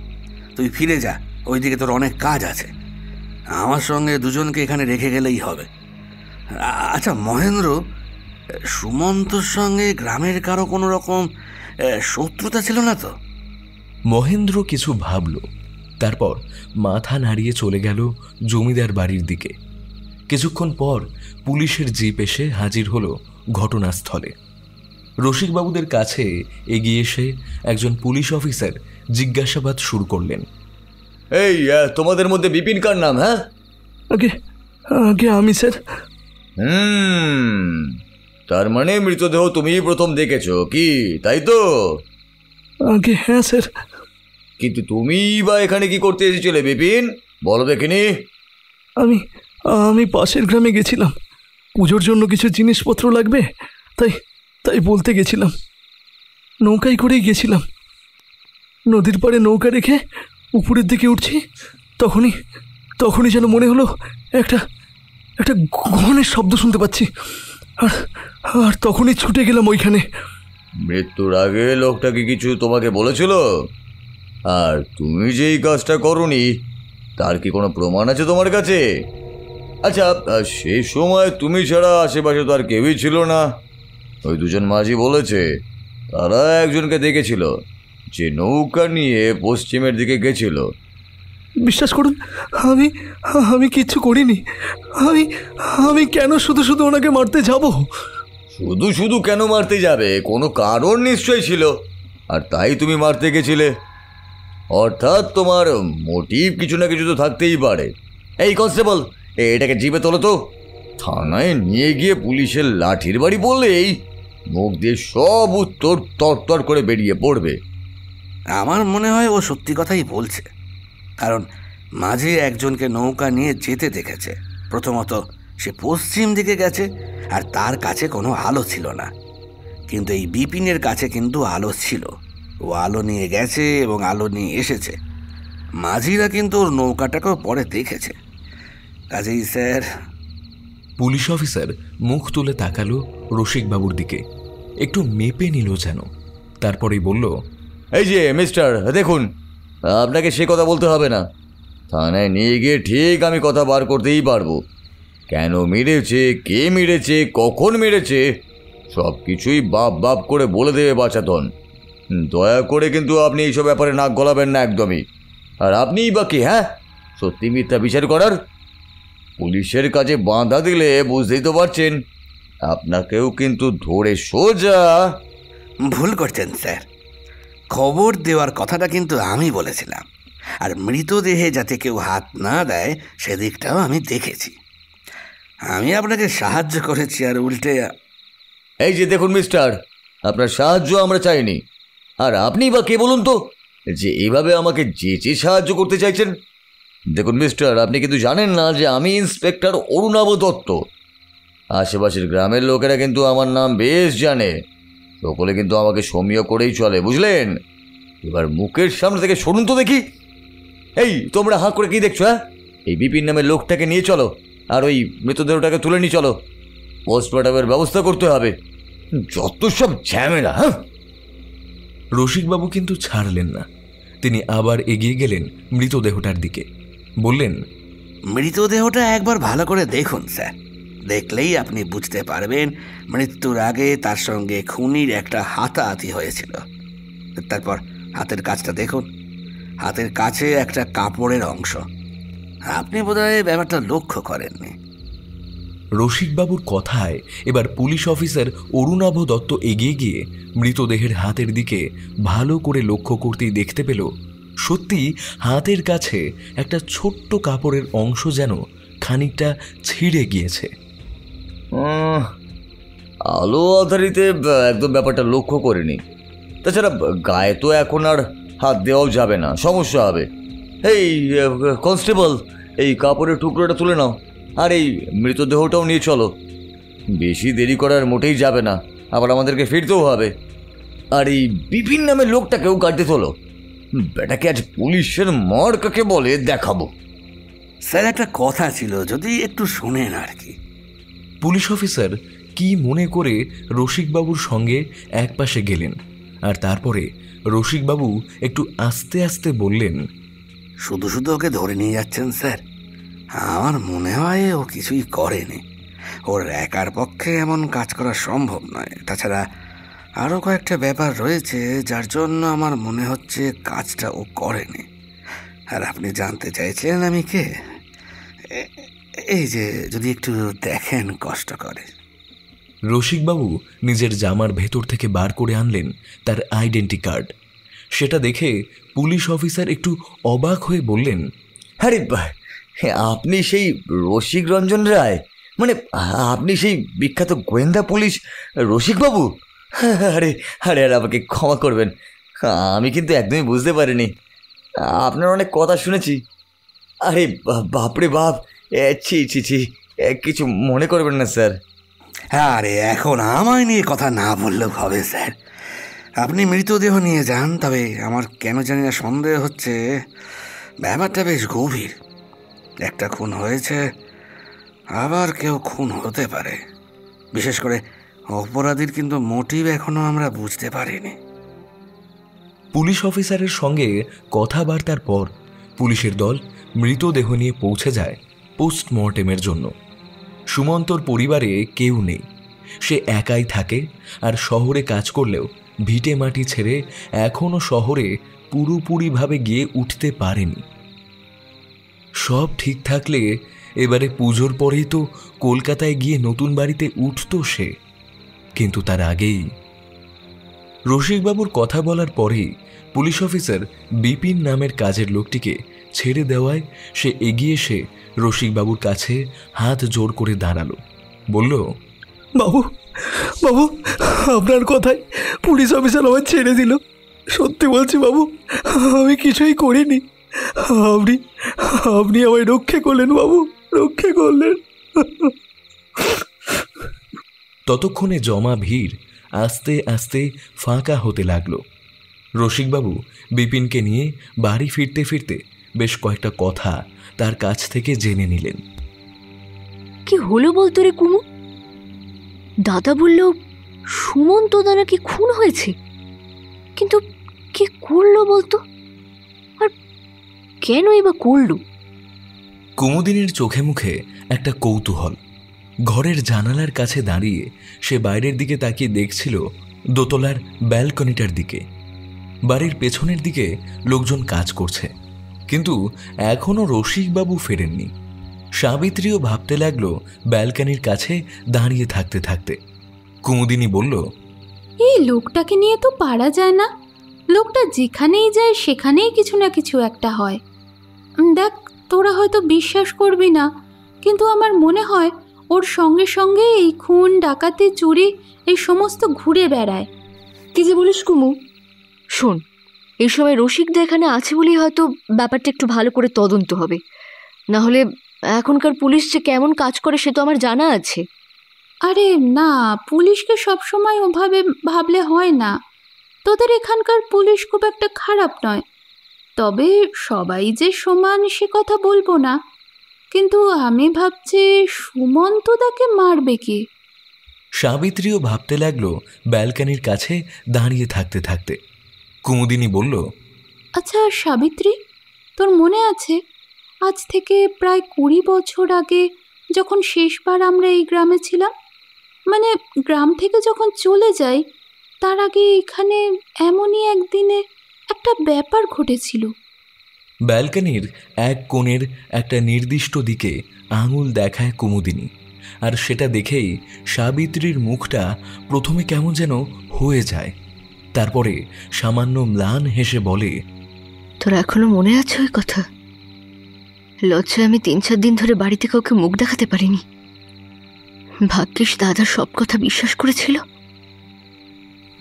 Speaker 2: তুই ফিরে যা, ওইদিকে তোর অনেক কাজ আছে। আমার সঙ্গে দুজনকে এখানে রেখে গেলেই হবে। আচ্ছা মহেন্দ্র, সুমন্তর সঙ্গে গ্রামের কারো কোনো রকম শত্রুতা ছিল না তো?
Speaker 1: মহেন্দ্র কিছু ভাবল, তারপর মাথা নাড়িয়ে চলে গেল জমিদার বাড়ির দিকে। কিছুক্ষণ পর পুলিশের জিপ এসে হাজির হলো ঘটনাস্থলে। রসিকবাবুদের কাছে এগিয়ে এসে একজন পুলিশ অফিসার জিজ্ঞাসাবাদ শুরু করলেন।
Speaker 9: এই তোমাদের মধ্যে বিপিন কার নাম? হ্যাঁ,
Speaker 10: আগে আমি স্যার।
Speaker 9: তার মানে মৃতদেহ তুমিই প্রথম দেখেছো কি, তাই তো?
Speaker 10: আগে হ্যাঁ স্যার।
Speaker 9: কিন্তু তুমি বা এখানে কি করতে এসেছিলে বিপিন, বলো দেখিনি?
Speaker 10: আমি পাশের গ্রামে গেছিলাম, পুজোর জন্য কিছু জিনিসপত্র লাগবে, তাই বলতে গেছিলাম। নৌকায় করেই গেছিলাম। নদীর পাড়ে নৌকা রেখে উপরের দিকে উঠছি, তখনই যেন মনে হলো একটা ঘনের শব্দ শুনতে পাচ্ছি, আর তখনই ছুটে গেলাম ওইখানে।
Speaker 9: মৃত্যুর আগে লোকটা কি কিছু তোমাকে বলেছিল? আর তুমি যে এই কাজটা করোনি তার কি কোনো প্রমাণ আছে তোমার কাছে? আচ্ছা, সেই সময় তুমি ছাড়া আশেপাশে তো আর কেউই ছিল না। ওই দুজন মাঝি বলেছে তারা একজনকে দেখেছিল যে নৌকা নিয়ে পশ্চিমের দিকে গেছিল।
Speaker 10: বিশ্বাস করুন, আমি কিচ্ছু করিনি। আমি কেন শুধু ওনাকে মারতে যাব?
Speaker 9: শুধু কেন মারতে যাবে? কোনো কারণ নিশ্চয়ই ছিল, আর তাই তুমি মারতে গেছিলে। অর্থাৎ তোমার মোটিভ কিছু না কিছু তো থাকতেই পারে। এই কনস্টেবল, এটাকে জিপে তোলো তো। থানায় নিয়ে গিয়ে পুলিশের লাঠির বাড়ি বললেই মুখ দিয়ে সব উত্তর তরতর করে বেরিয়ে পড়বে।
Speaker 2: আমার মনে হয় ও সত্যি কথাই বলছে, কারণ মাঝে একজনকে নৌকা নিয়ে যেতে দেখেছে। প্রথমত সে পশ্চিম দিকে গেছে আর তার কাছে কোনো আলো ছিল না। কিন্তু এই বিপিনের কাছে কিন্তু আলো ছিল। ও আলো নিয়ে গেছে এবং আলো নিয়ে এসেছে। মাঝিরা কিন্তু ওর নৌকাটাকেও পরে দেখেছে। কাজেই স্যার।
Speaker 1: পুলিশ অফিসার মুখ তুলে তাকালো রসিকবাবুর দিকে, একটু মেপে নিল যেন, তারপরেই বলল,
Speaker 9: এই যে মিস্টার, দেখুন, আপনাকে সে কথা বলতে হবে না। থানায় নিয়ে গিয়ে ঠিক আমি কথা বার করতেই পারবো। কেন মেরেছে, কে মেরেছে, কখন মেরেছে, সব কিছুই বাপ বাপ করে বলে দেবে বাচাতন। দয়া করে কিন্তু আপনি এইসব ব্যাপারে নাক গলাবেন না একদমই। আর আপনিই বা কি, হ্যাঁ, সত্যি মিথ্যা বিচার করার? পুলিশের কাছে বাঁধা দিলে বুঝতেই তো পারছেন, আপনাকেও কিন্তু ধরে সোজা।
Speaker 2: ভুল করছেন স্যার, খবর দেওয়ার কথাটা কিন্তু আমি বলেছিলাম। আর মৃতদেহে যাতে কেউ হাত না দেয় সেদিকটাও আমি দেখেছি। আমি আপনাকে সাহায্য করেছি, আর উল্টে।
Speaker 9: এই যে দেখুন মিস্টার, আপনার সাহায্য আমরা চাইনি। আর আপনি বা কে বলুন তো, যে এইভাবে আমাকে যে সাহায্য করতে চাইছেন? দেখুন মিস্টার, আপনি কিন্তু জানেন না যে আমি ইন্সপেক্টর অরুণাভ দত্ত। আশেপাশের গ্রামের লোকেরা কিন্তু আমার নাম বেশ জানে। সকলে কিন্তু আমাকে সমীহ করেই চলে, বুঝলেন? এবার মুখের সামনে থেকে শুনুন তো দেখি। এই তোমরা হাঁ করে কি দেখছো? হ্যাঁ, এই বিপিন নামের লোকটাকে নিয়ে চলো, আর ওই মৃতদেহটাকে তুলে নিয়ে চলো। পোস্টমর্টমের ব্যবস্থা করতে হবে। যত সব ঝামেলা। হ্যাঁ।
Speaker 1: রসিকবাবু কিন্তু ছাড়লেন না। তিনি আবার এগিয়ে গেলেন মৃতদেহটার দিকে, বললেন,
Speaker 2: মৃতদেহটা একবার ভালো করে দেখুন স্যার। দেখলেই আপনি বুঝতে পারবেন মৃত্যুর আগে তার সঙ্গে খুনির একটা হাতাহাতি হয়েছিল। তারপর হাতের কাছটা দেখুন, হাতের কাছে একটা কাপড়ের অংশ। আপনি বোধহয় ব্যাপারটা লক্ষ্য করেননি।
Speaker 1: রসিকবাবুর কথায় এবার পুলিশ অফিসার অরুণাভ দত্ত এগিয়ে গিয়ে মৃতদেহের হাতের দিকে ভালো করে লক্ষ্য করতেই দেখতে পেল, সত্যি হাতের কাছে একটা ছোট্ট কাপড়ের অংশ যেন খানিকটা ছিঁড়ে গিয়েছে।
Speaker 9: আলো আধারিতে একদম ব্যাপারটা লক্ষ্য করিনি। তাছাড়া গায়ে তো এখন আর হাত দেওয়াও যাবে না, সমস্যা হবে। এই কনস্টেবল, এই কাপড়ের টুকরোটা তুলে নাও, আর এই মৃতদেহটাও নিয়ে চলো। বেশি দেরি করার মোটেই যাবে না, আবার আমাদেরকে ফিরতেও হবে। আর এই বিপিন নামের লোকটাকেও কাটতে তোলো। বেটাকে আজ পুলিশের মার কাকে বলে দেখাবো।
Speaker 2: স্যার, একটা কথা ছিল, যদি একটু শোনেন আর কি।
Speaker 1: পুলিশ অফিসার কি মনে করে রসিকবাবুর সঙ্গে একপাশে গেলেন, আর তারপরে রসিকবাবু একটু আস্তে আস্তে বললেন,
Speaker 2: শুধু শুধু ওকে ধরে নিয়ে যাচ্ছেন স্যার। আমার মনে হয় ও কিছুই করেনি। ওর একার পক্ষে এমন কাজ করা সম্ভব নয়। তাছাড়া আরও কয়েকটা ব্যাপার রয়েছে যার জন্য আমার মনে হচ্ছে কাজটা ও করেনি। আর আপনি জানতে চাইছেন আমি কে? এই যে যদি একটু দেখেন কষ্ট করে।
Speaker 1: রসিকবাবু নিজের জামার ভেতর থেকে বার করে আনলেন তার আইডেন্টি কার্ড। সেটা দেখে পুলিশ অফিসার একটু অবাক হয়ে বললেন,
Speaker 9: আরে আপনি সেই রসিক রঞ্জন রায়, মানে আপনি সেই বিখ্যাত গোয়েন্দা পুলিশ রসিকবাবু? আরে আরে আর আমাকে ক্ষমা করবেন, আমি কিন্তু একদমই বুঝতে পারিনি। আপনার অনেক কথা শুনেছি। আরে বাপরে বাপ, ছি ছি ছি, কিছু মনে করবেন না স্যার।
Speaker 2: আরে এখন আমায় নিয়ে কথা না বললেও হবে স্যার। আপনি মৃতদেহ নিয়ে যান। তবে আমার কেন জানি না সন্দেহ হচ্ছে ব্যাপারটা বেশ গভীর। একটা খুন হয়েছে, আবার কেউ খুন হতে পারে। বিশেষ করে অপরাধীর কিন্তু মোটিভ এখনো আমরা বুঝতে পারিনি।
Speaker 1: পুলিশ অফিসারের সঙ্গে কথাবার্তার পর পুলিশের দল মৃতদেহ নিয়ে পৌঁছে যায় পোস্টমর্টেমের জন্য। সুমন্তর পরিবারে কেউ নেই, সে একাই থাকে। আর শহরে কাজ করলেও ভিটে মাটি ছেড়ে এখনও শহরে পুরোপুরিভাবে গিয়ে উঠতে পারেনি। সব ঠিক থাকলে এবারে পুজোর পরেই তো কলকাতায় গিয়ে নতুন বাড়িতে উঠত সে। কিন্তু তার আগেই রসিকবাবুর কথা বলার পরেই পুলিশ অফিসার বিপিন নামের কাজের লোকটিকে ছেড়ে দেওয়ায় সে এগিয়ে এসে রসিকবাবুর কাছে হাত জোর করে দাঁড়ালো, বলল,
Speaker 10: বাবু বাবু, আপনার কথায় পুলিশ অফিসার আমায় ছেড়ে দিল। সত্যি বলছি বাবু, আমি কিছুই করিনি। আপনি আমায় রক্ষে করলেন বাবু, রক্ষে করলেন।
Speaker 1: ততক্ষণে জমা ভিড় আস্তে আস্তে ফাঁকা হতে লাগলো। রসিকবাবু বিপিনকে নিয়ে বাড়ি ফিরতে ফিরতে বেশ কয়েকটা কথা তার কাছ থেকে জেনে নিলেন।
Speaker 5: কি হলো বলতো রে কুমু? দাদা বলল সুমন্ত দা নাকি খুন হয়েছে, কিন্তু কে করলো বলতো, আর কেনই বা করলো?
Speaker 1: কুমুদিনীর চোখে মুখে একটা কৌতূহল। ঘরের জানালার কাছে দাঁড়িয়ে সে বাইরের দিকে তাকিয়ে দেখছিল দোতলার ব্যালকনিটার দিকে। বাড়ির পেছনের দিকে লোকজন কাজ করছে, কিন্তু এখনো রসিকবাবু ফেরেননি। সাবিত্রীও ভাবতে লাগলো ব্যালকনির কাছে দাঁড়িয়ে থাকতে থাকতে। কুমুদিনী বলল,
Speaker 3: এই লোকটাকে নিয়ে তো পারা যায় না। লোকটা যেখানেই যায় সেখানেই কিছু না কিছু একটা হয়। দেখ, তোরা হয়তো বিশ্বাস করবি না, কিন্তু আমার মনে হয় ওর সঙ্গে সঙ্গে এই খুন, ডাকাতি, চুরি এই সমস্ত ঘুরে বেড়ায়।
Speaker 5: কি যে বলিস কুমু? শোন, এই সময় রসিকদা এখানে আছে বলেই হয়তো ব্যাপারটা একটু ভালো করে তদন্ত হবে, না হলে এখনকার পুলিশ যে কেমন কাজ করে সে তো আমার জানা আছে।
Speaker 3: আরে না, পুলিশকে সবসময় ওভাবে ভাবলে হয় না। তোদের এখানকার পুলিশ খুব একটা খারাপ নয়, তবে সবাই যে সমান সে কথা বলবো না। কিন্তু আমি ভাবছি সুমন্তদাকে মারবে কে?
Speaker 1: সাবিত্রীও ভাবতে লাগলো ব্যালকনির কাছে দাঁড়িয়ে থাকতে থাকতে। কুমুদিনী বলল,
Speaker 3: আচ্ছা সাবিত্রী, তোর মনে আছে আজ থেকে প্রায় 20 বছর আগে যখন শেষবার আমরা এই গ্রামে ছিলাম, মানে গ্রাম থেকে যখন চলে যাই তার আগে এখানে এমনই একদিনে একটা ব্যাপার ঘটেছিল।
Speaker 1: ব্যালকনির এক কোণের একটা নির্দিষ্ট দিকে আঙুল দেখায় কুমুদিনী, আর সেটা দেখেই সাবিত্রীর মুখটা প্রথমে কেমন যেন হয়ে যায়। তারপরে সামান্য ম্লান হেসে বলে,
Speaker 5: তোর এখনো মনে আছে ওই কথা? লজ্জায় আমি 3-4 দিন ধরে বাড়িতে কাউকে মুখ দেখাতে পারিনি। ভাগ্যিস দাদা সব কথা বিশ্বাস করেছিল।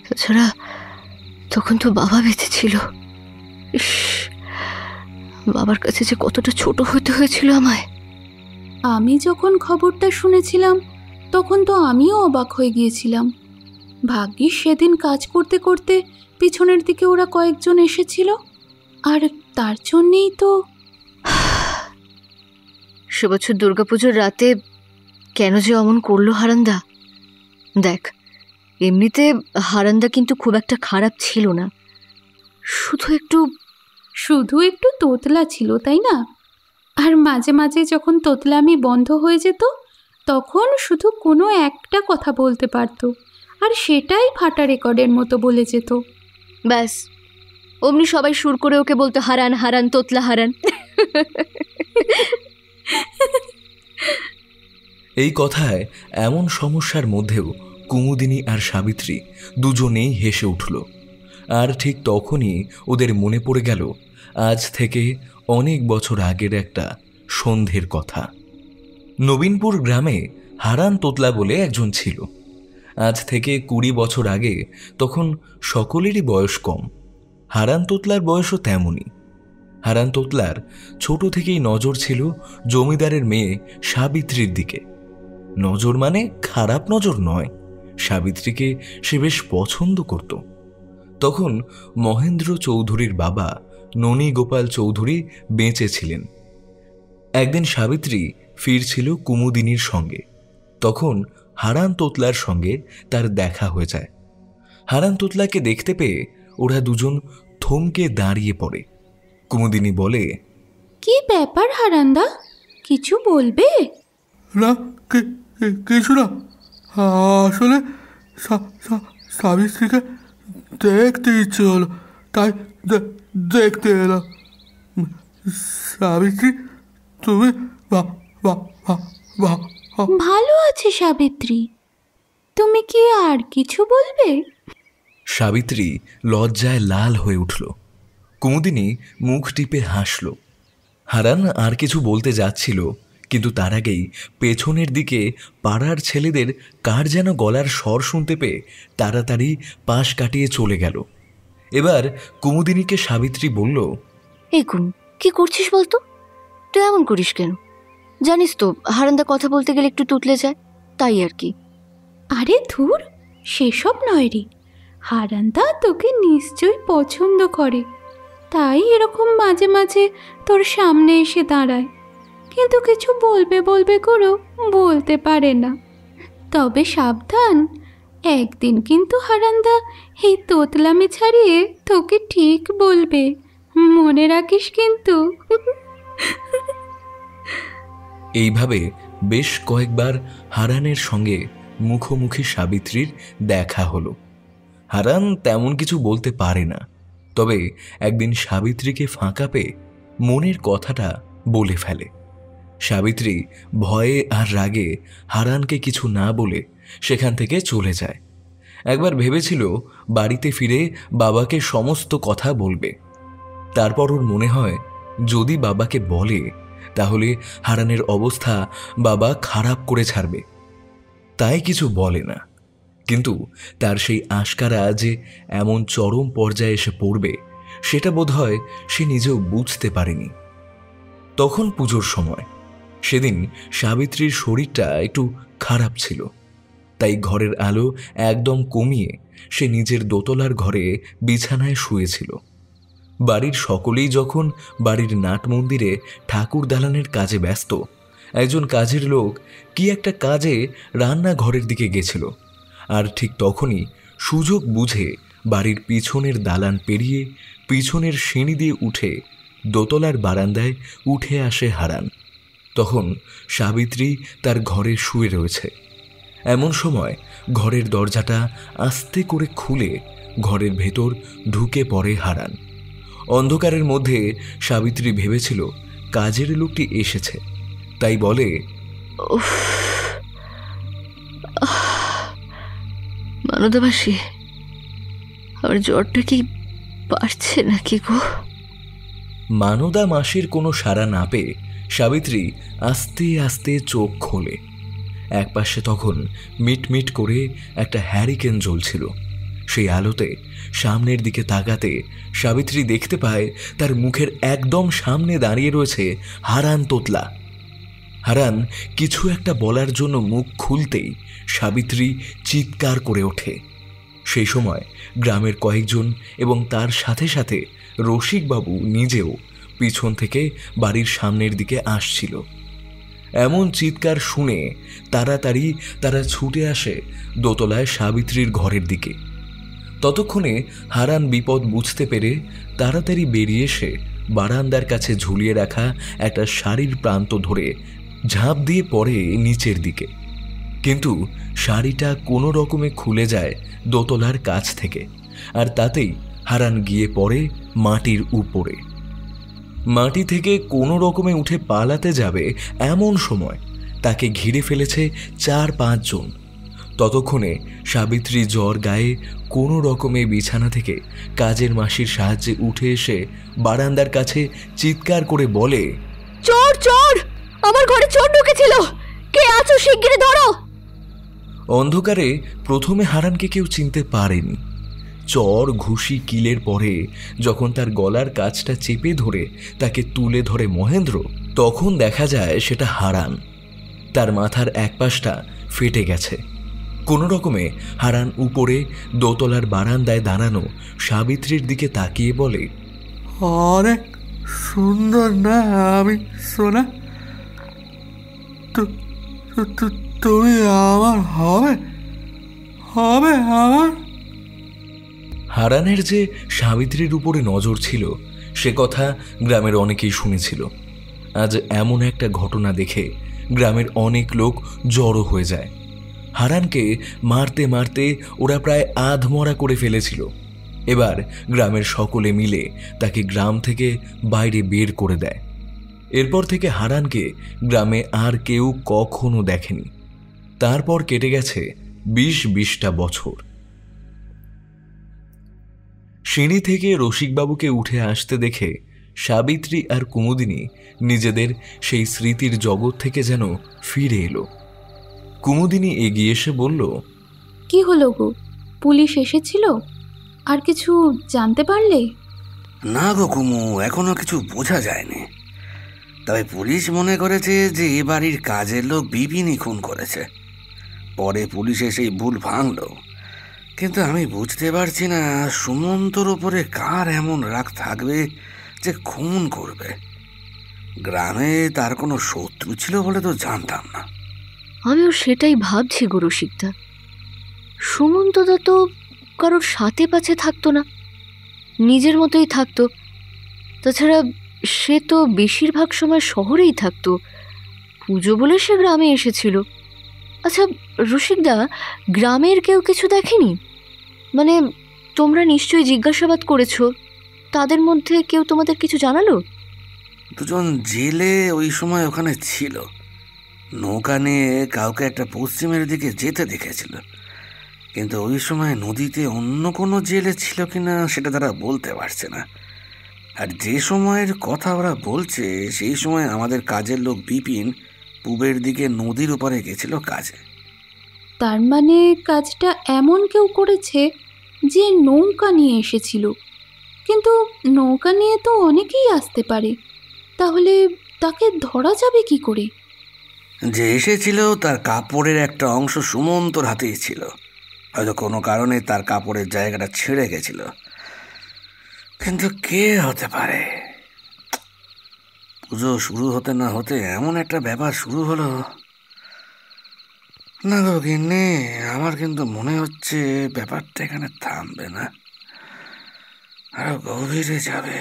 Speaker 5: তাছাড়া তখন তো বাবা বেঁচে ছিল। ইস, বাবার কাছে যে কতটা ছোট হতে হয়েছিল আমায়।
Speaker 3: আমি যখন খবরটা শুনেছিলাম তখন তো আমিও অবাক হয়ে গিয়েছিলাম। ভাগ্যিস সেদিন কাজ করতে করতে পিছনের দিকে ওরা কয়েকজন এসেছিল, আর তার জন্যেই তো।
Speaker 5: সে বছর দুর্গাপুজোর রাতে কেন যে অমন করলো হারান্দা? দেখ, এমনিতে হারান্দা কিন্তু খুব একটা খারাপ ছিল না,
Speaker 3: শুধু একটু তোতলা ছিল, তাই না? আর মাঝে মাঝে যখন তোতলামি বন্ধ হয়ে যেত তখন শুধু কোনো একটা কথা বলতে পারতো, আর সেটাই ফাটা রেকর্ডের মতো বলে যেত।
Speaker 5: ব্যাস, অমনি সবাই সুর করে ওকে বলতো হারান হারান, তোতলা হারান।
Speaker 1: এই কথায় এমন সমস্যার মধ্যেও কুমুদিনী আর সাবিত্রী দুজনেই হেসে উঠল। আর ঠিক তখনই ওদের মনে পড়ে গেল আজ থেকে অনেক বছর আগের একটা সন্ধ্যের কথা। নবীনপুর গ্রামে হারান তোতলা বলে একজন ছিল। আজ থেকে 20 বছর আগে তখন সকলেরই বয়স কম। হারান তোতলার বয়সও তেমনই। হারান তোতলার ছোট থেকেই নজর ছিল জমিদারের মেয়ে সাবিত্রীর দিকে। নজর মানে খারাপ নজর নয়, সাবিত্রীকে সে বেশ পছন্দ করত। তখন মহেন্দ্র চৌধুরীর বাবা ননী গোপাল চৌধুরী বেঁচে ছিলেন। একদিন সাবিত্রী ফিরছিল কুমুদিনীর সঙ্গে, তখন হারান তোতলার সঙ্গে তার দেখা হয়ে যায়। হারান তোতলাকে দেখতে পেয়ে ওরা দুজন থমকে দাঁড়িয়ে পড়ে। কুমুদিনী বলে,
Speaker 3: কি ব্যাপার হারান্দা, কিছু বলবে?
Speaker 10: না, কিছু না, আসলে সাবিত্রীকে দেখতে ইচ্ছে হলো, তাই দেখতে এলাম। সাবিত্রী, তুমি
Speaker 3: ভালো আছে সাবিত্রী, তুমি কি আর কিছু বলবে?
Speaker 1: সাবিত্রী লজ্জায় লাল হয়ে উঠল। কুমুদিনী মুখ টিপে হাসল। হারান আর কিছু বলতে যাচ্ছিল, কিন্তু তার আগেই পেছনের দিকে পাড়ার ছেলেদের কার যেন গলার স্বর শুনতে পেয়ে তাড়াতাড়ি পাশ কাটিয়ে চলে গেল। এবার কুমুদিনীকে সাবিত্রী বলল,
Speaker 5: এই কুম, কি করছিস বলতো? তুই এমন করিস কেন? জানিস তো হারান্দা কথা বলতে গেলে একটু তুতলে যায়। তাই আর কি।
Speaker 3: আরে ধুর, সেসব নয় রে। হারান্দা তোকে নিশ্চয়ই পছন্দ করে, তাই এরকম মাঝে মাঝে তোর সামনে এসে দাঁড়ায়, কিন্তু কিছু বলবে বলবে করেও বলতে পারে না। তবে সাবধান, একদিন কিন্তু হারান্দা এই তোতলামি ছাড়িয়ে তোকে ঠিক বলবে, মনে রাখিস কিন্তু।
Speaker 1: এইভাবে বেশ কয়েকবার হারানের সঙ্গে মুখোমুখি সাবিত্রীর দেখা হলো। হারান তেমন কিছু বলতে পারে না, তবে একদিন সাবিত্রীকে ফাঁকা পেয়ে মনের কথাটা বলে ফেলে। সাবিত্রী ভয়ে আর রাগে হারানকে কিছু না বলে সেখান থেকে চলে যায়। একবার ভেবেছিল বাড়িতে ফিরে বাবাকে সমস্ত কথা বলবে, তারপর ওর মনে হয় যদি বাবাকে বলে তাহলে হারানের অবস্থা বাবা খারাপ করে ছাড়বে, তাই কিছু বলে না। কিন্তু তার সেই আশকারা যে এমন চরম পর্যায়ে এসে পড়বে সেটা বোধহয় সে নিজেও বুঝতে পারেনি। তখন পুজোর সময়। সেদিন সাবিত্রীর শরীরটা একটু খারাপ ছিল, তাই ঘরের আলো একদম কমিয়ে সে নিজের দোতলার ঘরে বিছানায় শুয়েছিল। বাড়ির সকলেই যখন বাড়ির নাট মন্দিরে ঠাকুর দালানের কাজে ব্যস্ত, একজন কাজের লোক কি একটা কাজে রান্নাঘরের দিকে গেছিল, আর ঠিক তখনই সুযোগ বুঝে বাড়ির পিছনের দালান পেরিয়ে পিছনের সিঁড়ি দিয়ে উঠে দোতলার বারান্দায় উঠে আসে হারান। তখন সাবিত্রী তার ঘরে শুয়ে রয়েছে। এমন সময় ঘরের দরজাটা আস্তে করে খুলে ঘরের ভেতর ঢুকে পড়ে হারান। অন্ধকারের মধ্যে সাবিত্রী ভেবেছিল কাজের লোকটি এসেছে, তাই বলে,
Speaker 5: মানদা মাসি, আমার জ্বরটা কি বাড়ছে নাকি গো?
Speaker 1: মানদা মাসির কোনো সাড়া না পেয়ে সাবিত্রী আস্তে আস্তে চোখ খোলে। একপাশে তখন মিটমিট করে একটা হ্যারিকেন জ্বলছিল। সেই আলোতে সামনের দিকে তাকাতে সাবিত্রী দেখতে পায় তার মুখের একদম সামনে দাঁড়িয়ে রয়েছে হারান তোতলা। হারান কিছু একটা বলার জন্য মুখ খুলতেই সাবিত্রী চিৎকার করে ওঠে। সেই সময় গ্রামের কয়েকজন এবং তার সাথে সাথে রসিকবাবু নিজেও পিছন থেকে বাড়ির সামনের দিকে আসছিল। এমন চিৎকার শুনে তাড়াতাড়ি তারা ছুটে আসে দোতলায় সাবিত্রীর ঘরের দিকে। ততক্ষণে হারান বিপদ বুঝতে পেরে তাড়াতাড়ি বেরিয়ে এসে বারান্দার কাছে ঝুলিয়ে রাখা একটা শাড়ির প্রান্ত ধরে ঝাঁপ দিয়ে পড়ে নিচের দিকে, কিন্তু শাড়িটা কোনো রকমে খুলে যায় দোতলার কাছ থেকে, আর তাতেই হারান গিয়ে পড়ে মাটির উপরে। মাটি থেকে কোনো রকমে উঠে পালাতে যাবে এমন সময় তাকে ঘিরে ফেলেছে 4-5 জন। ততক্ষণে সাবিত্রী জ্বর গায়ে কোনো রকমে বিছানা থেকে কাজের মাসির সাহায্যে উঠে এসে বারান্দার কাছে চিৎকার করে বলে,
Speaker 5: চোর চোর, আমার ঘরে চোর ঢুকেছিল, কে আছো শিগগিরই ধরো।
Speaker 1: অন্ধকারে প্রথমে হারানকে কেউ চিনতে পারেনি। চর ঘুষি কিলের পরে যখন তার গলার কাছটা চেপে ধরে তাকে তুলে ধরে মহেন্দ্র, তখন দেখা যায় সেটা হারান। তার মাথার এক পাশটা ফেটে গেছে। কোনো রকমে হারান উপরে দোতলার বারান্দায় দাঁড়ানো সাবিত্রীর দিকে তাকিয়ে বলে,
Speaker 2: অনেক সুন্দর না আমি সোনা, তুমি আমার হবে হবে আমার।
Speaker 1: হারানের যে সাবিত্রীর উপরে নজর ছিল সে কথা গ্রামের অনেকেই শুনেছিল। আজ এমন একটা ঘটনা দেখে গ্রামের অনেক লোক জড়ো হয়ে যায়। হারানকে মারতে মারতে ওরা প্রায় আধমরা করে ফেলেছিল। এবার গ্রামের সকলে মিলে তাকে গ্রাম থেকে বাইরে বের করে দেয়। এরপর থেকে হারানকে গ্রামে আর কেউ কখনো দেখেনি। তারপর কেটে গেছে 20-20টা বছর। সিঁড়ি থেকে রসিকবাবুকে উঠে আসতে দেখে সাবিত্রী আর কুমুদিনী নিজেদের সেই স্মৃতির জগৎ থেকে যেন ফিরে এলো। কুমুদিনী এগিয়ে এসে বলল,
Speaker 3: কি হলো গো, পুলিশ এসেছিল? আর কিছু জানতে পারলে?
Speaker 2: না গো কুমু, এখনো কিছু বোঝা যায়নি। তবে পুলিশ মনে করেছে যে এ বাড়ির কাজের লোক বিপিনই খুন করেছে। পরে পুলিশ এসে ভুল ভাঙলো, কিন্তু আমি বুঝতে পারছি না সুমন্তর ওপরে কার এমন রাগ থাকবে যে খুন করবে। গ্রামে তার কোনো শত্রু ছিল বলে তো জানতাম না।
Speaker 5: আমিও সেটাই ভাবছি গো রসিকদা। সুমন্তদা তো কারোর সাথে পাছে থাকতো না, নিজের মতোই থাকতো। তাছাড়া সে তো বেশিরভাগ সময় শহরেই থাকতো, পুজো বলে সে গ্রামে এসেছিল। আচ্ছা রসিকদা, গ্রামের কেউ কিছু দেখেনি? মানে তোমরা নিশ্চয়ই জিজ্ঞাসাবাদ করেছো, তাদের মধ্যে কেউ তোমাদের কিছু জানালো?
Speaker 2: দুজন জেলে ওই সময় ওখানে ছিল, নৌকা নিয়ে কাউকে একটা পশ্চিমের দিকে যেতে দেখেছিল, কিন্তু ওই সময় নদীতে অন্য কোনো জেলে ছিল কিনা সেটা তারা বলতে পারছে না। আর যে সময়ের কথা ওরা বলছে সেই সময় আমাদের কাজের লোক বিপিন পূবের দিকে নদীর ওপারে গেছিল কাজে।
Speaker 3: তার মানে কাজটা এমন কেউ করেছে যে নৌকা নিয়ে এসেছিল, কিন্তু নৌকা নিয়ে তো অনেকেই আসতে পারে, তাহলে তাকে ধরা যাবে কি করে?
Speaker 2: যে এসেছিল তার কাপড়ের একটা অংশ সুমন্তর হাতেই ছিল, হয়তো কোনো কারণে তার কাপড়ের জায়গাটা ছেড়ে গেছিল, কিন্তু কে হতে পারে? পুজো শুরু হতে না হতে এমন একটা ব্যাপার শুরু হলো না গো গিন্নি, আমার কিন্তু মনে হচ্ছে ব্যাপারটা এখানে থামবে না, আরো গভীরে যাবে।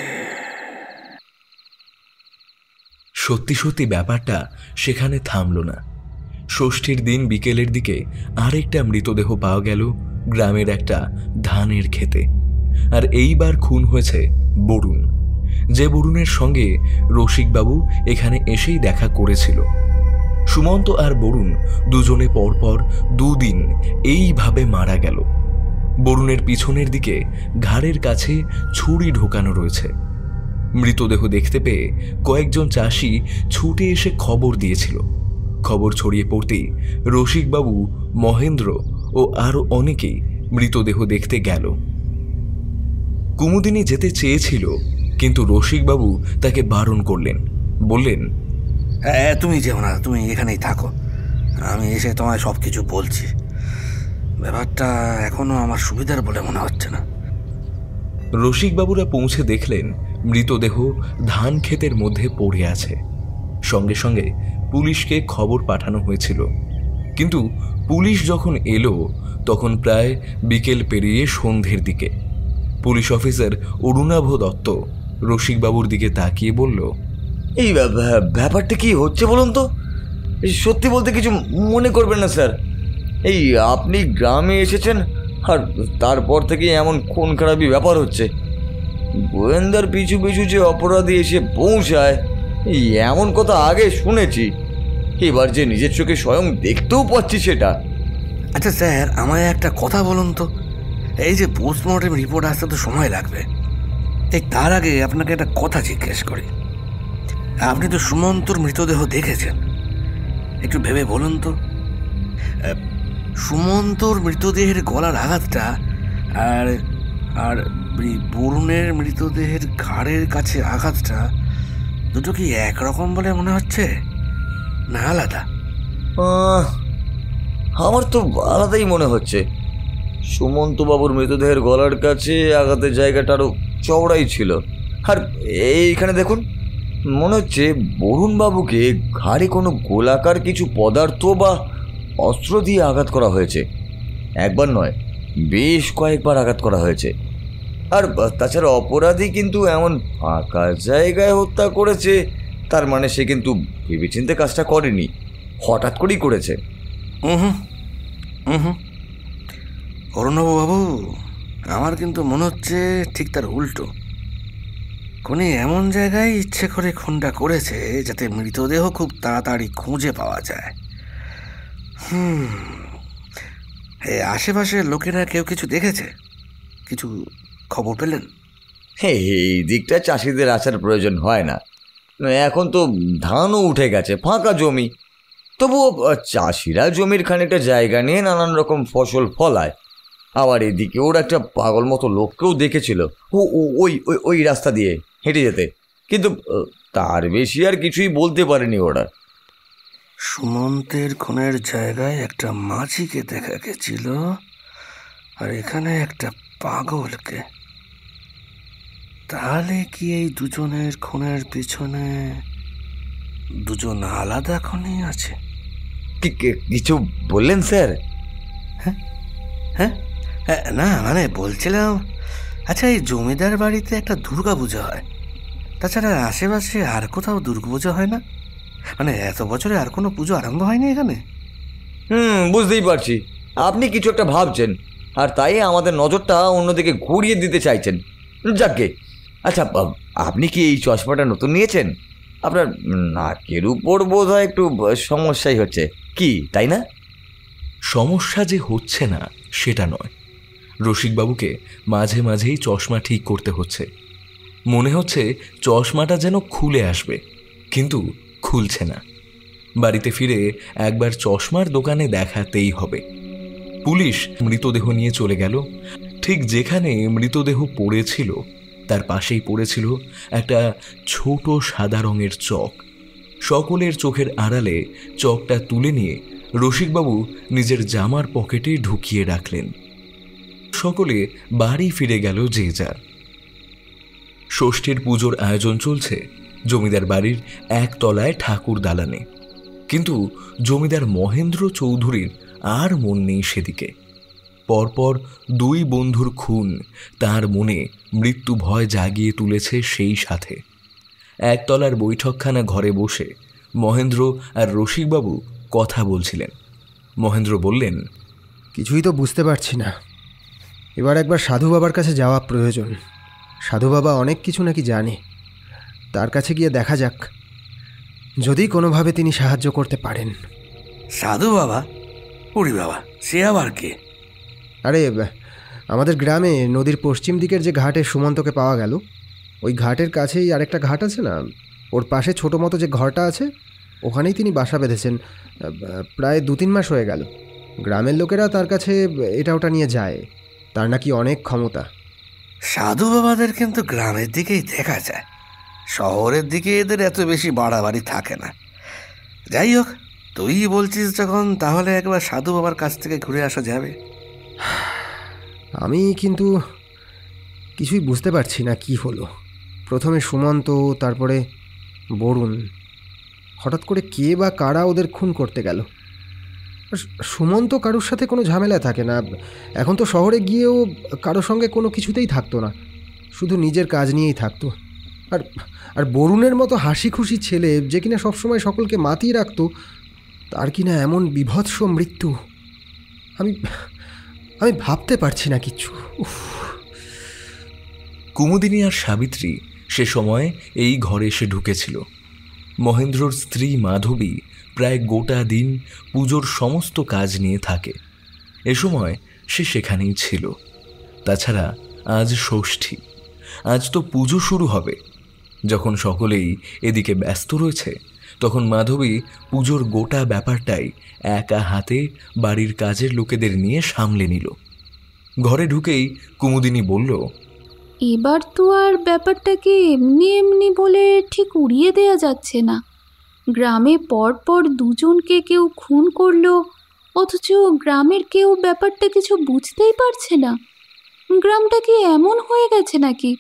Speaker 1: সত্যি সত্যি ব্যাপারটা সেখানে থামল না। ষষ্ঠীর দিন বিকেলের দিকে আরেকটা মৃতদেহ পাওয়া গেল গ্রামের একটা ধানের ক্ষেতে। আর এইবার খুন হয়েছে বরুণ, যে বরুণের সঙ্গে রসিকবাবু এখানে এসেই দেখা করেছিল। সুমন্ত আর বরুণ দুজনে পরপর দুদিন এইভাবে মারা গেল। বরুণের পিছনের দিকে ঘাড়ের কাছে ছুরি ঢোকানো রয়েছে। মৃতদেহ দেখতে পেয়ে কয়েকজন চাষি ছুটে এসে খবর দিয়েছিল। খবর ছড়িয়ে পড়তেই রসিকবাবু, মহেন্দ্র ও আরও অনেকেই মৃতদেহ দেখতে গেল। কুমুদিনী যেতে চেয়েছিল, কিন্তু রসিকবাবু তাকে বারণ করলেন। বললেন,
Speaker 2: হ্যাঁ তুমি যেও না, তুমি এখানেই থাকো, আমি এসে তোমায় সব কিছু বলছি। ব্যাপারটা এখনো আমার সুবিধার বলে মনে হচ্ছে না।
Speaker 1: রসিকবাবুরা পৌঁছে দেখলেন মৃতদেহ ধান ক্ষেতের মধ্যে পড়ে আছে। সঙ্গে সঙ্গে পুলিশকে খবর পাঠানো হয়েছিল, কিন্তু পুলিশ যখন এলো তখন প্রায় বিকেল পেরিয়ে সন্ধ্যের দিকে। পুলিশ অফিসার অরুণাভ দত্ত রসিকবাবুর দিকে তাকিয়ে বলল,
Speaker 9: এই ব্যাপারটা কি হচ্ছে বলুন তো? সত্যি বলতে কিছু মনে করবেন না স্যার, এই আপনি গ্রামে এসেছেন আর তারপর থেকে এমন খুন খারাপি ব্যাপার হচ্ছে। গোয়েন্দার পিছু পিছু যে অপরাধী এসে পৌঁছায়, এই এমন কথা আগে শুনেছি, এবার যে নিজের চোখে স্বয়ং দেখতেও পাচ্ছি সেটা।
Speaker 2: আচ্ছা স্যার, আমায় একটা কথা বলুন তো, এই যে পোস্টমর্টেম রিপোর্ট আসতে তো সময় লাগবে, এই তার আগে আপনাকে একটা কথা জিজ্ঞেস করি। আপনি তো সুমন্তর মৃতদেহ দেখেছেন, একটু ভেবে বলুন তো, সুমন্তর মৃতদেহের গলার আঘাতটা আর আর বরুণের মৃতদেহের ঘাড়ের কাছে আঘাতটা দুটো কি একরকম বলে মনে হচ্ছে না আলাদা?
Speaker 9: আমার তো আলাদাই মনে হচ্ছে। সুমন্তবাবুর মৃতদেহের গলার কাছে আঘাতের জায়গাটা আরও চওড়াই ছিল। আর এইখানে দেখুন, মনে হচ্ছে বরুণবাবুকে ঘাড়ে কোনো গোলাকার কিছু পদার্থ বা অস্ত্র দিয়ে আঘাত করা হয়েছে। একবার নয়, বেশ কয়েকবার আঘাত করা হয়েছে। আর তাছাড়া অপরাধী কিন্তু এমন ফাঁকা জায়গায় হত্যা করেছে, তার মানে সে কিন্তু ভেবেচিন্তে কাজটা করেনি, হঠাৎ করেই করেছে।
Speaker 2: অরুণবাবু, আমার কিন্তু মনে হচ্ছে ঠিক তার উল্টো। কোনি এমন জায়গায় ইচ্ছে করে খুনটা করেছে যাতে মৃতদেহ খুব তাড়াতাড়ি খুঁজে পাওয়া যায়। আশেপাশের লোকেরা কেউ কিছু দেখেছে, কিছু খবর পেলেন?
Speaker 9: এই দিকটা চাষিদের আসার প্রয়োজন হয় না, এখন তো ধানও উঠে গেছে, ফাঁকা জমি। তবুও চাষিরা জমির খানিকটা জায়গা নিয়ে নানান রকম ফসল ফলায়। আবার এদিকে ওর একটা পাগল মতো লোককেও দেখেছিল ওই ওই রাস্তা দিয়ে হেঁটে যেতে, কিন্তু তার বেশি আর কিছুই বলতে পারেনি ওরা।
Speaker 2: সুমন্তের খুনের জায়গায় একটা মাঝিকে দেখা গেছিল, আর এখানে একটা পাগলকে। তাহলে কি এই দুজনের খুনের পিছনে দুজন আলাদা খুনি আছে?
Speaker 9: কিছু বললেন স্যার?
Speaker 2: হ্যাঁ হ্যাঁ না, মানে বলছিলাম, আচ্ছা এই জমিদার বাড়িতে একটা দুর্গা পুজো হয়, তাছাড়া আশেপাশে আর কোথাও দুর্গা পুজো হয় না? মানে এত বছরে আর কোনো পুজো আরম্ভ হয়নি এখানে?
Speaker 9: বুঝতেই পারছি আপনি কিছু একটা ভাবছেন, আর তাই আমাদের নজরটা অন্যদিকে ঘুরিয়ে দিতে চাইছেন। যাকে, আচ্ছা আপনি কি এই চশমাটা নতুন নিয়েছেন? আপনার নাকের উপর বোধ হয় একটু সমস্যাই হচ্ছে, কি তাই না?
Speaker 1: সমস্যা যে হচ্ছে না সেটা নয়, রসিকবাবুকে মাঝে মাঝেই চশমা ঠিক করতে হচ্ছে। মনে হচ্ছে চশমাটা যেন খুলে আসবে, কিন্তু খুলছে না। বাড়িতে ফিরে একবার চশমার দোকানে দেখাতেই হবে। পুলিশ মৃতদেহ নিয়ে চলে গেল। ঠিক যেখানে মৃতদেহ পড়েছিল তার পাশেই পড়েছিল একটা ছোট সাদা রঙের চক। সকলের চোখের আড়ালে চকটা তুলে নিয়ে রসিকবাবু নিজের জামার পকেটে ঢুকিয়ে রাখলেন। সকলে বাড়ি ফিরে গেল যে যার। ষষ্ঠীর পুজোর আয়োজন চলছে জমিদার বাড়ির একতলায় ঠাকুর দালানে, কিন্তু জমিদার মহেন্দ্র চৌধুরীর আর মন নেই সেদিকে। পরপর দুই বন্ধুর খুন তার মনে মৃত্যু ভয় জাগিয়ে তুলেছে। সেই সাথে একতলার বৈঠকখানা ঘরে বসে মহেন্দ্র আর রসিকবাবু কথা বলছিলেন। মহেন্দ্র বললেন,
Speaker 6: কিছুই তো বুঝতে পারছি না, এবার একবার সাধু বাবার কাছে যাওয়া প্রয়োজন। সাধু বাবা অনেক কিছু নাকি জানে, তার কাছে গিয়ে দেখা যাক, যদি কোনোভাবে তিনি সাহায্য করতে পারেন।
Speaker 2: সাধু বাবা? উড়ি বাবা, সে আবার কে?
Speaker 6: আরে আমাদের গ্রামে নদীর পশ্চিম দিকের যে ঘাটে সুমন্তকে পাওয়া গেল, ওই ঘাটের কাছেই আরেকটা ঘাট আছে না, ওর পাশে ছোটো মতো যে ঘরটা আছে, ওখানেই তিনি বাসা বেঁধেছেন। প্রায় 2-3 মাস হয়ে গেল। গ্রামের লোকেরা তার কাছে এটা ওটা নিয়ে যায়, তার নাকি অনেক ক্ষমতা।
Speaker 2: সাধু বাবাদের কিন্তু গ্রামের দিকেই দেখা যায়, শহরের দিকে এদের এত বেশি বাড়াবাড়ি থাকে না। যাই হোক, তুই বলছিস যখন, তাহলে একবার সাধু বাবার কাছ থেকে ঘুরে আসা যাবে।
Speaker 6: আমি কিন্তু কিছুই বুঝতে পারছি না কি হলো। প্রথমে সুমন্ত, তারপরে বরুণ, হঠাৎ করে কে বা কারা ওদের খুন করতে গেল। সুমন্ত কারোর সাথে কোনো ঝামেলা থাকে না, এখন তো শহরে গিয়েও কারোর সঙ্গে কোনো কিছুতেই থাকতো না, শুধু নিজের কাজ নিয়েই থাকতো। আর বরুণের মতো হাসি খুশি ছেলে, যে কিনা সবসময় সকলকে মাতিয়ে রাখতো, তার কিনা এমন বিভৎস মৃত্যু। আমি ভাবতে পারছি না কিচ্ছু।
Speaker 1: কুমুদিনী আর সাবিত্রী সে সময় এই ঘরে এসে ঢুকেছিল। মহেন্দ্রর স্ত্রী মাধবী প্রায় গোটা দিন পুজোর সমস্ত কাজ নিয়ে থাকে। এ সময় সে সেখানেই ছিল। তাছাড়া আজ ষষ্ঠী, আজ তো পুজো শুরু হবে। যখন সকলেই এদিকে ব্যস্ত রয়েছে, তখন মাধবী পুজোর গোটা ব্যাপারটাই একা হাতে বাড়ির কাজের লোকেদের নিয়ে সামলে নিল। ঘরে ঢুকেই কুমুদিনী বলল,
Speaker 3: এবার তো আর ব্যাপারটাকে এমনি এমনি বলে ঠিক উড়িয়ে দেয়া যাচ্ছে না। গ্রামে পরপর দুজনকে কেউ খুন করলো, অথচ গ্রামের কেউ ব্যাপারটা কিছু বুঝতেই পারছে না। গ্রামটা কি এমন হয়ে গেছে নাকি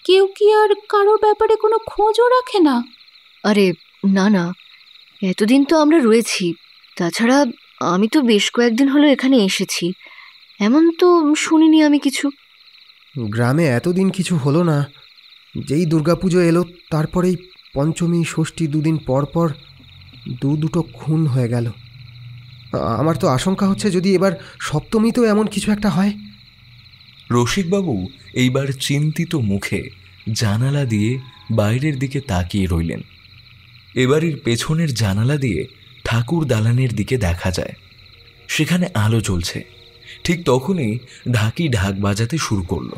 Speaker 3: কেউ কি আর কারো ব্যাপারে কোনো খোঁজও রাখে না?
Speaker 5: আরে না না, এতদিন তো আমরা রয়েছি, তাছাড়া আমি তো বেশ কয়েকদিন হলো এখানে এসেছি, এমন তো শুনিনি আমি কিছু।
Speaker 6: গ্রামে এতদিন কিছু হলো না, যেই দুর্গাপুজো এলো তারপরেই পঞ্চমী ষষ্ঠী 2 দিন পর পর দুটো খুন হয়ে গেল। আমার তো আশঙ্কা হচ্ছে যদি এবার সপ্তমীতেও এমন কিছু একটা হয়।
Speaker 1: রসিকবাবু এইবার চিন্তিত মুখে জানালা দিয়ে বাইরের দিকে তাকিয়ে রইলেন। এবাড়ির পেছনের জানালা দিয়ে ঠাকুর দালানের দিকে দেখা যায়, সেখানে আলো জ্বলছে। ঠিক তখনই ঢাকি ঢাক বাজাতে শুরু করল।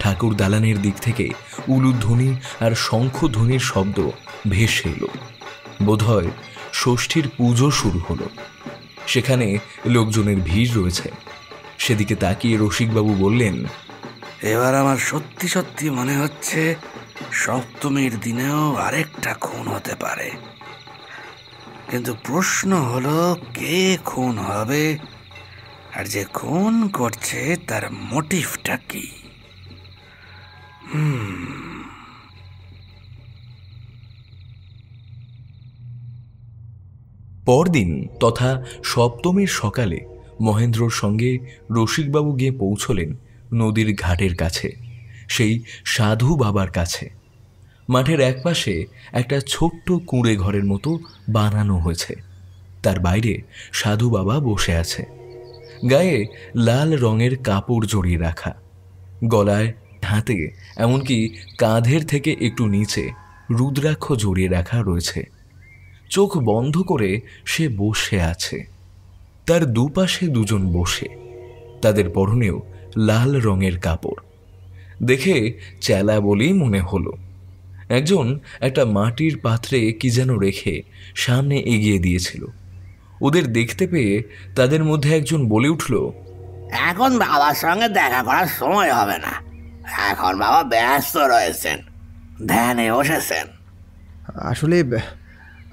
Speaker 1: ঠাকুর দালানের দিক থেকে উলুধ্বনি আর শঙ্খধ্বনির শব্দ ভেসে এলো। বোধহয় ষষ্ঠীর পুজো শুরু হলো। সেখানে লোকজনের ভিড় রয়েছে। সেদিকে তাকিয়ে রসিকবাবু বললেন,
Speaker 2: এবার আমার সত্যি সত্যি মনে হচ্ছে সপ্তমীর দিনেও আরেকটা খুন হতে পারে। কিন্তু প্রশ্ন হলো কে খুন হবে, আর যে খুন করছে তার মোটিভটা কি?
Speaker 1: পরদিন তথা সপ্তমীর সকালে মহেন্দ্রর সঙ্গে রসিকবাবু গিয়ে পৌঁছলেন নদীর ঘাটের কাছে, সেই সাধু বাবার কাছে। মাঠের একপাশে একটা ছোট্ট কুঁড়ে ঘরের মতো বানানো হয়েছে। তার বাইরে সাধু বাবা বসে আছে, গায়ে লাল রঙের কাপড় জড়িয়ে রাখা, গলায়, হাতে, এমনকি কাঁধের থেকে একটু নিচে রুদ্রাক্ষ জড়িয়ে রাখা রয়েছে। চোখ বন্ধ করে সে বসে আছে। তার দুপাশে দুজন বসে, তাদের পরনেও লাল রঙের কাপড়। দেখে চেলা বলেই মনে হলো। একজন একটা মাটির পাত্রে কি যেন রেখে সামনে এগিয়ে দিয়েছিল। ওদের দেখতে পেয়ে তাদের মধ্যে একজন বলে উঠল,
Speaker 2: এখন বাবার সঙ্গে দেখা করার সময় হবে না, এখন বাবা ব্যস্ত রয়েছেন, ধ্যানে বসেছেন।
Speaker 6: আসলে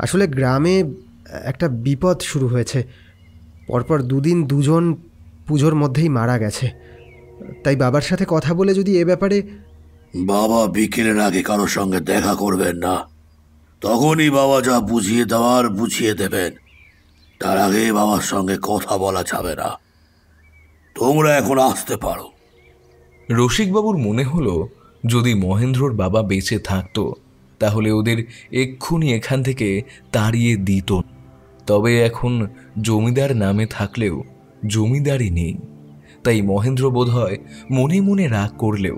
Speaker 6: আসলে গ্রামে একটা বিপদ শুরু হয়েছে। পরপর দুদিন দুজন পুজোর মধ্যেই মারা গেছে। তাই বাবার সাথে কথা বলে যদি এ ব্যাপারে...
Speaker 2: বাবা বিকেলের আগে কারোর সঙ্গে দেখা করবেন না, তখনই বাবা যা বুঝিয়ে দেওয়ার বুঝিয়ে দেবেন। তার আগে বাবার সঙ্গে কথা বলা যাবে না। তোমরা এখন আসতে পারো।
Speaker 1: রসিকবাবুর মনে হলো যদি মহেন্দ্রর বাবা বেঁচে থাকতো তাহলে ওদের এক্ষুনি এখান থেকে তাড়িয়ে দিত। তবে এখন জমিদার নামে থাকলেও জমিদারই নেই, তাই মহেন্দ্র বোধহয় মনে মনে রাগ করলেও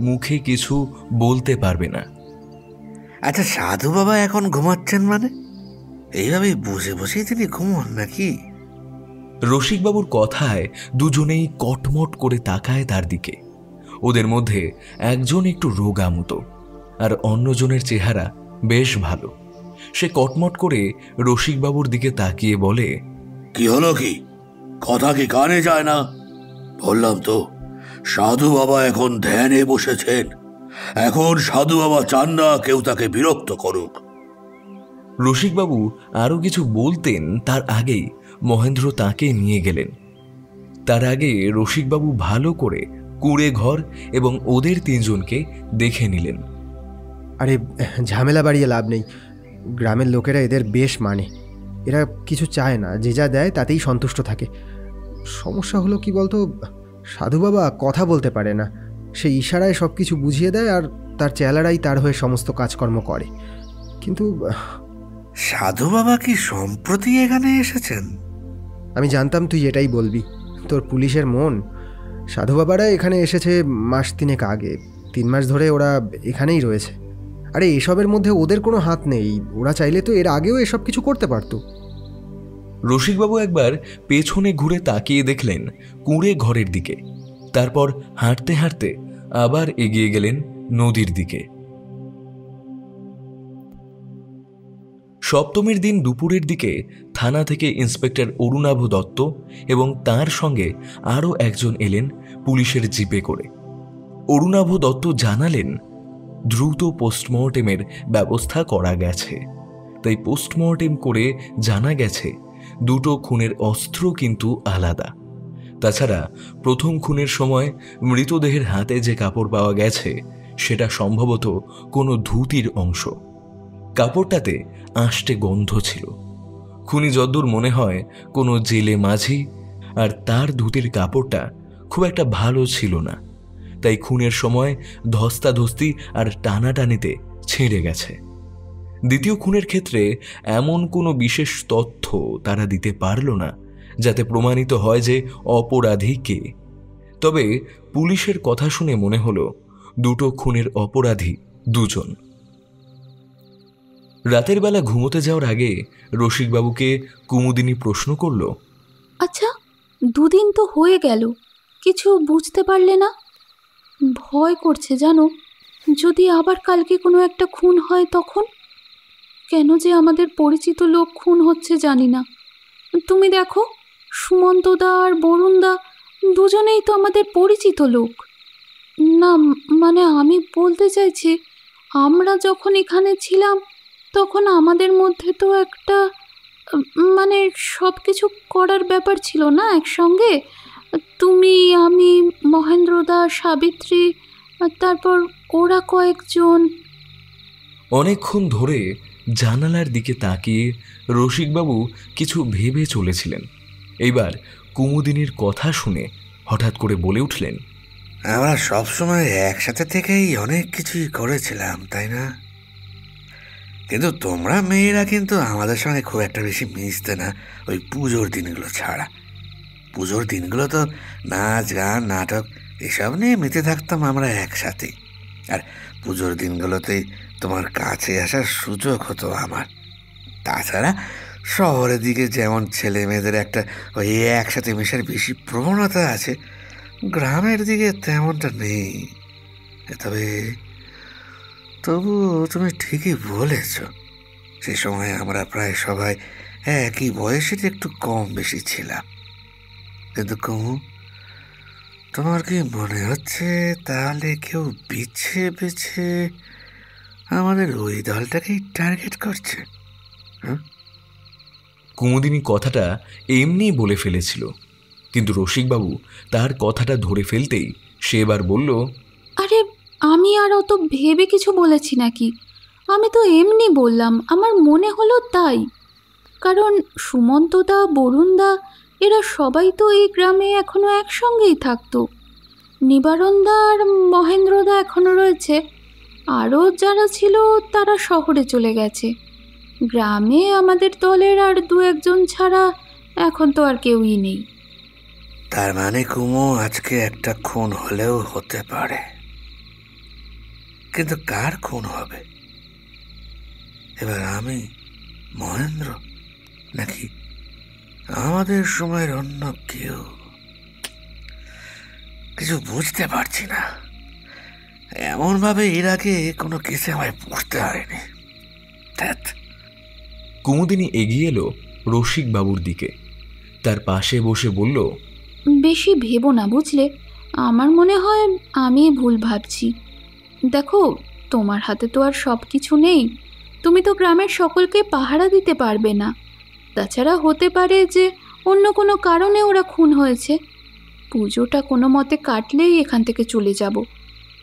Speaker 1: মুখে কিছু বলতে পারবে না।
Speaker 2: আচ্ছা, সাধু বাবা এখন ঘুমাচ্ছেন মানে? এইভাবে বসে বসেই তিনি ঘুমন নাকি?
Speaker 1: রসিকবাবুর কথায় দুজনেই কটমট করে তাকায় তার দিকে। ওদের মধ্যে একজন একটু রোগা মতো, আর অন্যজনের চেহারা বেশ ভালো। সে কটমট করে রসিকবাবুর দিকে তাকিয়ে বলে,
Speaker 2: কি হলো, কি কথা কি কানে যায় না? বললাম তো, সাধু বাবা এখন ধ্যানে বসেছেন। এখন সাধু বাবা চান না কেউ তাকে বিরক্ত করুক।
Speaker 1: রসিকবাবু আরো কিছু বলতেন, তার আগেই মহেন্দ্র তাকে নিয়ে গেলেন। তার আগে রসিকবাবু ভালো করে কুঁড়ে ঘর এবং ওদের তিনজনকে দেখে নিলেন।
Speaker 6: আরে ঝামেলা বাড়িয়ে লাভ নেই, গ্রামের লোকেরা এদের বেশ মানে। এরা কিছু চায় না, যে যা দেয় তাতেই সন্তুষ্ট থাকে। সমস্যা হলো কি বলতো, সাধু বাবা কথা বলতে পারে না। সে ইশারায় সব কিছু বুঝিয়ে দেয়, আর তার চেলারাই তার হয়ে সমস্ত কাজকর্ম করে। কিন্তু
Speaker 2: সাধু বাবা কি সম্প্রতি এখানে এসেছেন?
Speaker 6: আমি জানতাম তুই এটাই বলবি। তোর পুলিশের মন। সাধু বাবারা এখানে এসেছে মাস 3 আগে। 3 মাস ধরে ওরা এখানেই রয়েছে। আরে এসবের মধ্যে ওদের কোনো হাত নেই। ওরা চাইলে তো এর আগেও এসব কিছু করতে পারতো।
Speaker 1: রসিকবাবু একবার পেছনে ঘুরে তাকিয়ে দেখলেন কুঁড়ে ঘরের দিকে, তারপর হাঁটতে হাঁটতে আবার এগিয়ে গেলেন নদীর দিকে। সপ্তমীর দিন দুপুরের দিকে থানা থেকে ইন্সপেক্টর অরুণাভ দত্ত এবং তার সঙ্গে আরও একজন এলেন পুলিশের জিপে করে। অরুণাভ দত্ত জানালেন দ্রুত পোস্টমর্টেমের ব্যবস্থা করা গেছে। তাই পোস্টমর্টেম করে জানা গেছে দুটো খুনের অস্ত্র কিন্তু আলাদা। তাছাড়া প্রথম খুনের সময় মৃতদেহের হাতে যে কাপড় পাওয়া গেছে সেটা সম্ভবত কোনো ধুতির অংশ। কাপড়টাতে আষ্টে গন্ধ ছিল। খুনি যদ্দূর মনে হয় কোনো জেলে মাঝি, আর তার ধুতির কাপড়টা খুব একটা ভালো ছিল না। তাই খুনের সময় ধস্তাধস্তি আর টানাটানিতে ছিঁড়ে গেছে। দ্বিতীয় খুনের ক্ষেত্রে এমন কোনো বিশেষ তথ্য তারা দিতে পারল না যাতে প্রমাণিত হয় যে অপরাধী কে। তবে পুলিশের কথা শুনে মনে হলো দুটো খুনের অপরাধী দুজন। রাতের বেলা ঘুমোতে যাওয়ার আগে রসিকবাবুকে কুমুদিনী প্রশ্ন করল,
Speaker 3: আচ্ছা, 2 দিন তো হয়ে গেল, কিছু বুঝতে পারলে না? ভয় করছে জানো, যদি আবার কালকে কোনো একটা খুন হয় তখন? কেন যে আমাদের পরিচিত লোক খুন হচ্ছে জানি না। তুমি দেখো, সুমন্তদা আর বরুণদা দুজনেই তো আমাদের পরিচিত লোক। না মানে আমি বলতে চাইছি, আমরা যখন এখানে ছিলাম তখন আমাদের মধ্যে তো একটা মানে সব কিছু করার ব্যাপার ছিল না একসঙ্গে। তুমি, আমি, মহেন্দ্রদা, সাবিত্রী, তারপর ওরা কয়েকজন।
Speaker 1: অনেকক্ষণ ধরে জানালার দিকে তাকিয়ে রসিকবাবু কিছু ভেবে চলেছিলেন। এইবার কুমুদিনীর কথা শুনে হঠাৎ করে বলে উঠলেন,
Speaker 2: আমরা সবসময় একসাথে থেকেই অনেক কিছুই করেছিলাম, তাই না? কিন্তু তোমরা মেয়েরা কিন্তু আমাদের সঙ্গে খুব একটা বেশি মিশতে না, ওই পুজোর দিনগুলো ছাড়া। পুজোর দিনগুলো তো নাচ গান নাটক এসব নিয়ে মেতে থাকতাম আমরা একসাথে। আর পুজোর দিনগুলোতেই তোমার কাছে আসার সুযোগ হতো আমার। তাছাড়া শহরের দিকে যেমন ছেলে মেয়েদের একটা ওই একসাথে মেশার বেশি প্রবণতা আছে, গ্রামের দিকে তেমনটা নেই। তবু তুমি ঠিকই বলেছ, সে সময় আমরা প্রায় সবাই একই বয়সের একটু কম বেশি ছিলাম। কিন্তু কুমু, তোমার কি মনে হচ্ছে তাহলে কেউ বেছে বেছে আমাদের ওই দলটাকেই টার্গেট করছে?
Speaker 1: কুমুদিনী কথাটা এমনি বলে ফেলেছিল, কিন্তু রসিকবাবু তার কথাটা ধরে ফেলতেই সে এবার বলল,
Speaker 3: আরে আমি আর অত ভেবে কিছু বলেছি নাকি? আমি তো এমনি বললাম, আমার মনে হলো তাই। কারণ সুমন্তদা, বরুণদা এরা সবাই তো এই গ্রামে এখনো একসঙ্গেই থাকতো। নিবারণদা আর মহেন্দ্রদা এখনো রয়েছে, আরও যারা ছিল তারা শহরে চলে গেছে। গ্রামে আমাদের দলের আর দু একজন ছাড়া এখন তো আর কেউই নেই।
Speaker 2: তার মানে কুমু, আজকে একটা খুন হলেও হতে পারে, কিন্তু কার খুন হবে? এবার আমি, মহেন্দ্র, নাকি আমাদের সময়ের অন্য কেউ? কিছু বুঝতে পারছি না। এমনভাবে এর আগে কোনো কেসে আমায় পড়তে হয়নি।
Speaker 1: কুমুদিনী এগিয়ে এলো রসিকবাবুর দিকে, তার পাশে বসে বলল,
Speaker 3: বেশি ভেবো না বুঝলে, আমার মনে হয় আমি ভুল ভাবছি। দেখো, তোমার হাতে তো আর সব কিছু নেই, তুমি তো গ্রামের সকলকে পাহারা দিতে পারবে না। তাছাড়া হতে পারে যে অন্য কোনো কারণে ওরা খুন হয়েছে। পুজোটা কোনো মতে কাটলেই এখান থেকে চলে যাব।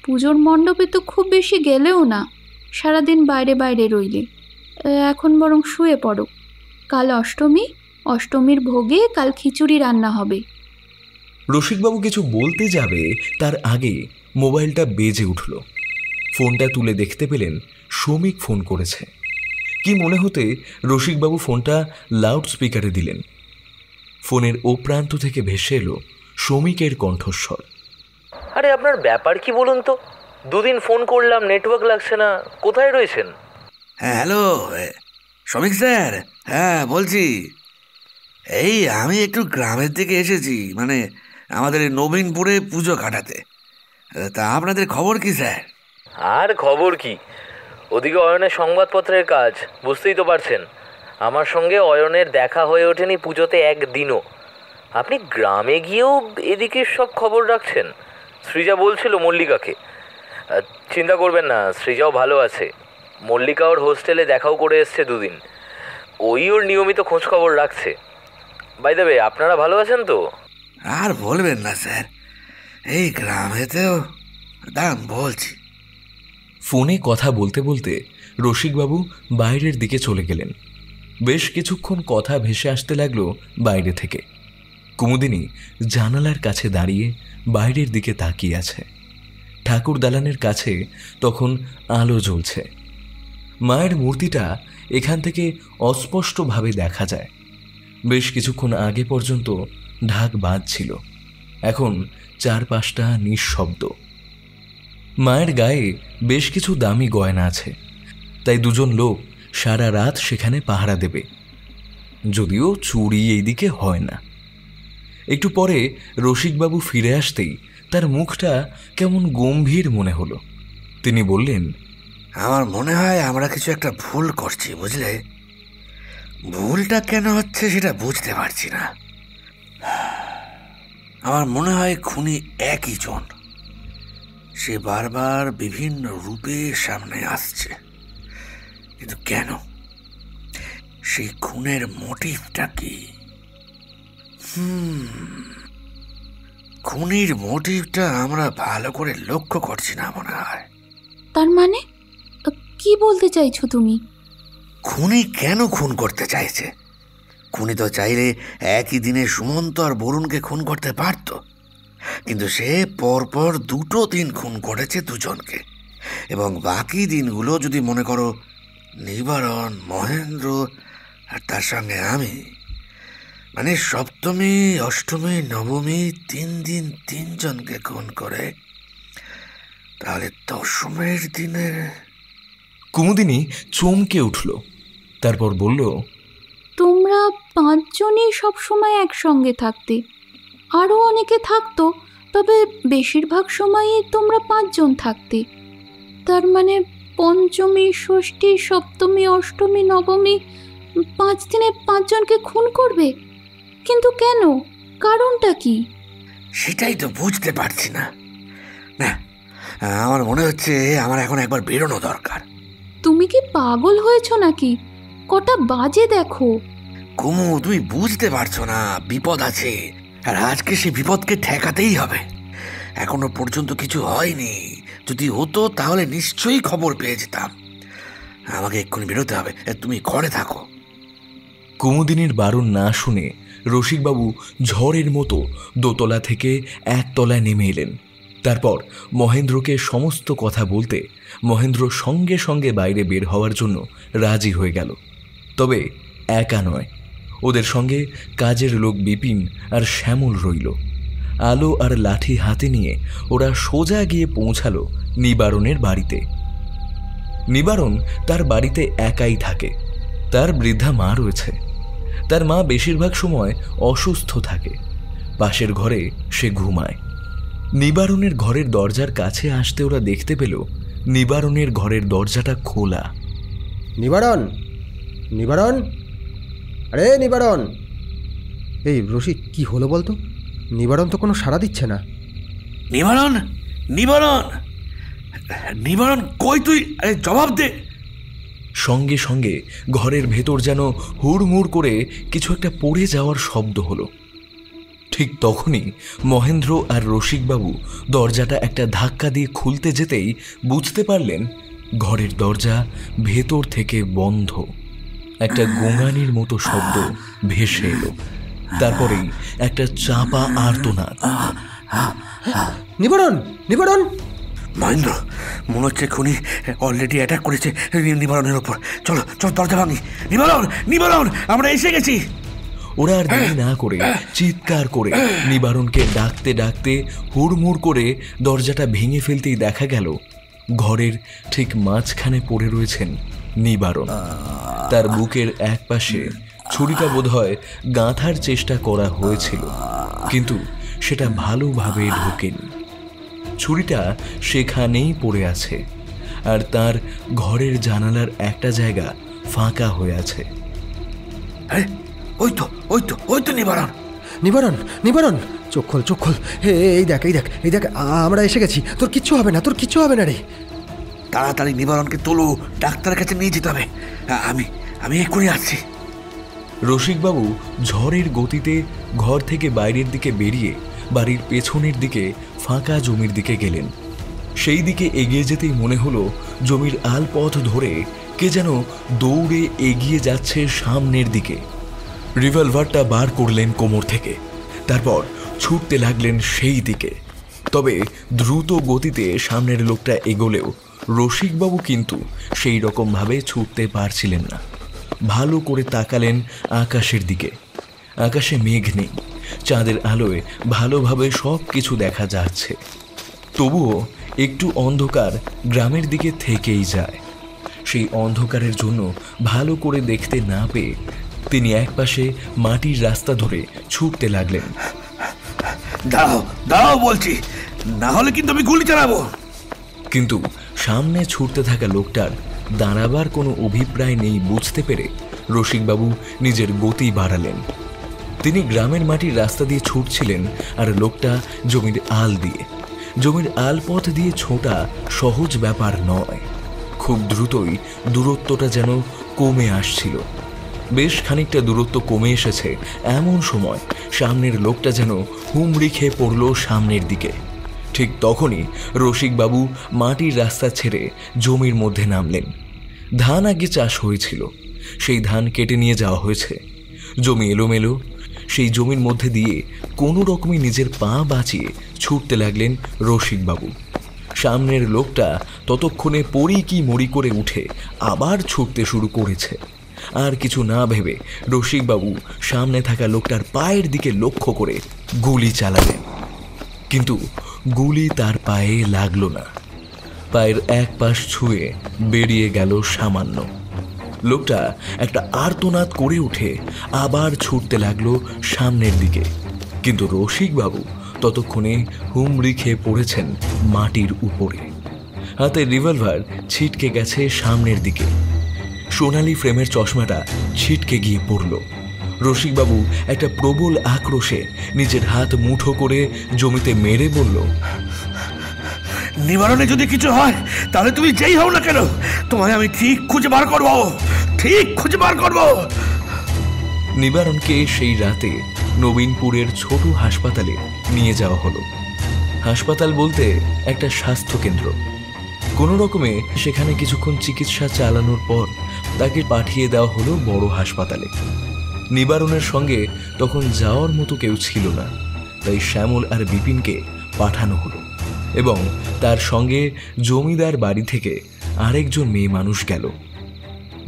Speaker 3: পুজোর মণ্ডপে তো খুব বেশি গেলেও না, সারাদিন বাইরে বাইরে রইলে। এখন বরং শুয়ে পড়ো। কাল অষ্টমী, অষ্টমীর ভোগে কাল খিচুড়ি রান্না হবে।
Speaker 1: রসিকবাবু কিছু বলতে যাবে তার আগে মোবাইলটা বেজে উঠল। ফোনটা তুলে দেখতে পেলেন শ্রমিক ফোন করেছে। কি মনে হতে রসিকবাবু ফোনটা লাউড স্পিকারে দিলেন। ফোনের ও প্রান্ত থেকে ভেসে এলো শ্রমিকের কণ্ঠস্বর।
Speaker 11: আরে আপনার ব্যাপার কি বলুন তো? দুদিন ফোন করলাম, নেটওয়ার্ক লাগছে না, কোথায় রয়েছেন?
Speaker 2: হ্যাঁ, হ্যালো শ্রমিক স্যার। হ্যাঁ বলছি, এই আমি একটু গ্রামের দিকে এসেছি, মানে আমাদের নবীনপুরে পুজো কাটাতে। তা আপনাদের খবর কি স্যার?
Speaker 11: আর খবর কি, ওদিকে অয়নের সংবাদপত্রের কাজ, বুঝতেই তো পারছেন। আমার সঙ্গে অয়নের দেখা হয়ে ওঠেনি পুজোতে একদিনও। আপনি গ্রামে গিয়েও এদিকে সব খবর রাখছেন। সৃজা বলছিল মল্লিকাকে। চিন্তা করবেন না, সৃজাও ভালো আছে। মল্লিকা ওর হোস্টেলে দেখাও করে এসছে দুদিন। ওর নিয়মিত খোঁজ খবর রাখছে। বাই দ্য ওয়ে, আপনারা ভালো আছেন তো?
Speaker 2: আর বলবেন না স্যার, এই গ্রামেতেও দাম বলছি।
Speaker 1: ফোনে কথা বলতে বলতে রসিকবাবু বাইরের দিকে চলে গেলেন। বেশ কিছুক্ষণ কথা ভেসে আসতে লাগলো বাইরে থেকে। কুমুদিনী জানালার কাছে দাঁড়িয়ে বাইরের দিকে তাকিয়ে আছে। ঠাকুর দালানের কাছে তখন আলো জ্বলছে। মায়ের মূর্তিটা এখান থেকে অস্পষ্টভাবে দেখা যায়। বেশ কিছুক্ষণ আগে পর্যন্ত ঢাক বাঁধছিল, এখন চারপাশটা নিঃশব্দ। মায়ের গায়ে বেশ কিছু দামি গয়না আছে, তাই দুজন লোক সারা রাত সেখানে পাহারা দেবে। যদিও চুরি এইদিকে হয় না। একটু পরে রসিকবাবু ফিরে আসতেই তার মুখটা কেমন গম্ভীর মনে হলো। তিনি বললেন,
Speaker 2: আমার মনে হয় আমরা কিছু একটা ভুল করছি, বুঝলে? ভুলটা কেন হচ্ছে সেটা বুঝতে পারছি না। আমার মনে হয় খুনি একই জন। সে বারবার বিভিন্ন রূপে সামনে আসছে, কিন্তু কেন? সেই খুনের মোটিভটা কি? খুনির মোটিভটা আমরা ভালো করে লক্ষ্য করছি না মনে হয়।
Speaker 3: তার মানে কি বলতে চাইছো তুমি?
Speaker 2: খুনি কেন খুন করতে চাইছে? খুনি তো চাইলে একই দিনে সুমন্ত আর বরুণকে খুন করতে পারত, কিন্তু সে পরপর 2 দিন খুন করেছে দুজনকে। এবং বাকি দিনগুলো যদি মনে করো নিবারণ, মহেন্দ্র আর তার সঙ্গে আমি, মানে সপ্তমী, অষ্টমী, নবমী 3 দিন 3 জনকে খুন করে, তাহলে দশমের দিনে।
Speaker 1: কুমুদিনী চমকে উঠল, তারপর বলল,
Speaker 3: তোমরা 5 জনই সবসময় একসঙ্গে থাকতে, আরও অনেকে থাকতো, তবে বেশিরভাগ সময়ই তোমরা 5 জন থাকতে। তার মানে পঞ্চমী, ষষ্ঠী, সপ্তমী, অষ্টমী, নবমী 5 দিনে 5 জনকে খুন করবে? কিন্তু কেন? কারণটা কি?
Speaker 2: সেটাই তো বুঝতে পারছি না। না, আমার মনে হচ্ছে আমার এখন একবার বেরোনো দরকার।
Speaker 3: তুমি কি পাগল হয়েছ নাকি? কটা বাজে দেখো।
Speaker 2: কুমু, তুমি বুঝতে পারছো না, বিপদ আছে, আর আজকে সে বিপদকে ঠেকাতেই হবে। এখনো পর্যন্ত কিছু হয়নি, যদি হতো তাহলে নিশ্চয়ই খবর পেয়ে যেতাম। আমাকে এক্ষুনি বেরোতে হবে, তুমি ঘরে থাকো।
Speaker 1: কুমুদিনীর বারণ না শুনে রসিকবাবু ঝড়ের মতো দোতলা থেকে 1 তলায় নেমে এলেন। তারপর মহেন্দ্রকে সমস্ত কথা বলতে মহেন্দ্র সঙ্গে সঙ্গে বাইরে বের হওয়ার জন্য রাজি হয়ে গেল। তবে একা নয়, ওদের সঙ্গে কাজের লোক বিপিন আর শ্যামল রইল। আলো আর লাঠি হাতে নিয়ে ওরা সোজা গিয়ে পৌঁছালো নিবারণের বাড়িতে। নিবারণ তার বাড়িতে একাই থাকে। তার বৃদ্ধা মা রয়েছে। তার মা বেশিরভাগ সময় অসুস্থ থাকে। পাশের ঘরে সে ঘুমায়। নিবারণের ঘরের দরজার কাছে আসতে ওরা দেখতে পেল নিবারণের ঘরের দরজাটা খোলা।
Speaker 6: নিবারণ, নিবারণ, আরে নিবারণ! এই রসিক, কি হলো বলতো? নিবারণ তো কোনো সাড়া দিচ্ছে না।
Speaker 2: নিবারণ, নিবারণ, নিবারণ, কই তুই? আরে জবাব দে।
Speaker 1: সঙ্গে সঙ্গে ঘরের ভেতর যেন হুড়মুড় করে কিছু একটা পড়ে যাওয়ার শব্দ হলো। ঠিক তখনই মহেন্দ্র আর রসিকবাবু দরজাটা একটা ধাক্কা দিয়ে খুলতে যেতেই বুঝতে পারলেন ঘরের দরজা ভেতর থেকে বন্ধ। একটা গোঙানির মতো শব্দ ভেসে এলো। তারপরেই একটা চাপা আর্তনাদ।
Speaker 6: নিবারণ, নিবারণ!
Speaker 2: মহেন্দ্র, মনে হচ্ছে খুনি অলরেডি অ্যাটাক করেছে নিবারণের ওপর। চলো চলো, দরজা ভাঙি। নিবারণ, নিবারণ, আমরা এসে গেছি।
Speaker 1: ওরা আর দেরি না করে চিৎকার করে নিবারণকে ডাকতে ডাকতে হুড়মুড় করে দরজাটা ভেঙে ফেলতেই দেখা গেল ঘরের ঠিক মাঝখানে পড়ে রয়েছেন নিবারণ। তার বুকের এক পাশে ছুরিটা বোধহয় গাঁথার চেষ্টা করা হয়েছিল, কিন্তু সেটা ভালোভাবে ঢোকেনি। ছুরিটা সেখানেই পড়ে আছে, আর তার ঘরের জানালার একটা জায়গা ফাঁকা হয়ে আছে।
Speaker 2: ওই তো, ওই তো, ওই তো নিবারণ!
Speaker 6: নিবারণ, নিবারণ, চোখ খোল, চোখ খোল। এই দেখ, এই দেখ, এই দেখ, আমরা এসে গেছি। তোর কিচ্ছু হবে না, তোর কিচ্ছু হবে না রে।
Speaker 2: তাড়াতাড়ি নিবারণকে তোলো, ডাক্তারের কাছে নিয়ে যেতে হবে। আমি এক্ষুনি আসছি।
Speaker 1: রসিকবাবু ঝড়ের গতিতে ঘর থেকে বাইরের দিকে বেরিয়ে বাড়ির পেছনের দিকে ফাঁকা জমির দিকে গেলেন। সেই দিকে এগিয়ে যেতেই মনে হলো জমির আলপথ ধরে কে যেন দৌড়ে এগিয়ে যাচ্ছে সামনের দিকে। রিভলভারটা বার করলেন কোমর থেকে, তারপর ছুটতে লাগলেন সেই দিকে। তবে দ্রুত গতিতে সামনের লোকটা এগোলেও রসিকবাবু কিন্তু সেই রকমভাবে ছুটতে পারছিলেন না। ভালো করে তাকালেন আকাশের দিকে। আকাশে মেঘ নেই, চাঁদের আলোয় ভালোভাবে সব কিছু দেখা যাচ্ছে। তবুও একটু অন্ধকার গ্রামের দিকে থেকেই যায়। সেই অন্ধকারের জন্য ভালো করে দেখতে না পেয়ে তিনি একপাশে মাটির রাস্তা ধরে ছুটতে লাগলেন।
Speaker 2: দাঁড়াও, দাঁড়াও বলছি, না হলে কিন্তু আমি গুলি চালাবো।
Speaker 1: কিন্তু সামনে ছুটতে থাকা লোকটার দাঁড়াবার কোনো অভিপ্রায় নেই বুঝতে পেরে রসিকবাবু নিজের গতি বাড়ালেন। তিনি গ্রামের মাটির রাস্তা দিয়ে ছুটছিলেন, আর লোকটা জমির আল দিয়ে। জমির আল পথ দিয়ে ছোটা সহজ ব্যাপার নয়। খুব দ্রুতই দূরত্বটা যেন কমে আসছিল। বেশ খানিকটা দূরত্ব কমে এসেছে এমন সময় সামনের লোকটা যেন হুমড়ি খেয়ে পড়ল সামনের দিকে। ঠিক তখনই রসিকবাবু মাটির রাস্তা ছেড়ে জমির মধ্যে নামলেন। ধান আগে চাষ হয়েছিল, সেই ধান কেটে নিয়ে যাওয়া হয়েছে। জমি এলোমেলো, সেই জমির মধ্যে দিয়ে কোনো রকমে নিজের পা বাঁচিয়ে ছুটতে লাগলেন রসিকবাবু। সামনের লোকটা ততক্ষণে পড়ি কি মরি করে উঠে আবার ছুটতে শুরু করেছে। আর কিছু না ভেবে রসিকবাবু সামনে থাকা লোকটার পায়ের দিকে লক্ষ্য করে গুলি চালালেন, কিন্তু গুলি তার পায়ে লাগলো না। পায়ের এক পাশ ছুঁয়ে বেরিয়ে গেল সামান্য। লোকটা একটা আর্তনাদ করে উঠে আবার ছুটতে লাগলো সামনের দিকে, কিন্তু রসিকবাবু ততক্ষণে হুমড়ি খেয়ে পড়েছেন মাটির উপরে। হাতে রিভলভার ছিটকে গেছে সামনের দিকে। সোনালি ফ্রেমের চশমাটা ছিটকে গিয়ে পড়ল। রসিকবাবু একটা প্রবল আক্রোশে নিজের হাত মুঠো করে জমিতে মেরে বলল,
Speaker 2: নিবারণে যদি কিছু হয় তাহলে তুমি যেই হও না কেন, তোমায় আমি ঠিক খুঁজে বার করবো, ঠিক খুঁজে বার করবো।
Speaker 1: নিবারণকে সেই রাতে নবীনপুরের ছোট হাসপাতালে নিয়ে যাওয়া হলো। হাসপাতাল বলতে একটা স্বাস্থ্য কেন্দ্র। কোনো রকমে সেখানে কিছুক্ষণ চিকিৎসা চালানোর পর তাকে পাঠিয়ে দেওয়া হলো বড় হাসপাতালে। নিবারণের সঙ্গে তখন যাওয়ার মতো কেউ ছিল না, তাই শ্যামল আর বিপিনকে পাঠানো হলো এবং তার সঙ্গে জমিদার বাড়ি থেকে আরেকজন মেয়ে মানুষ গেল।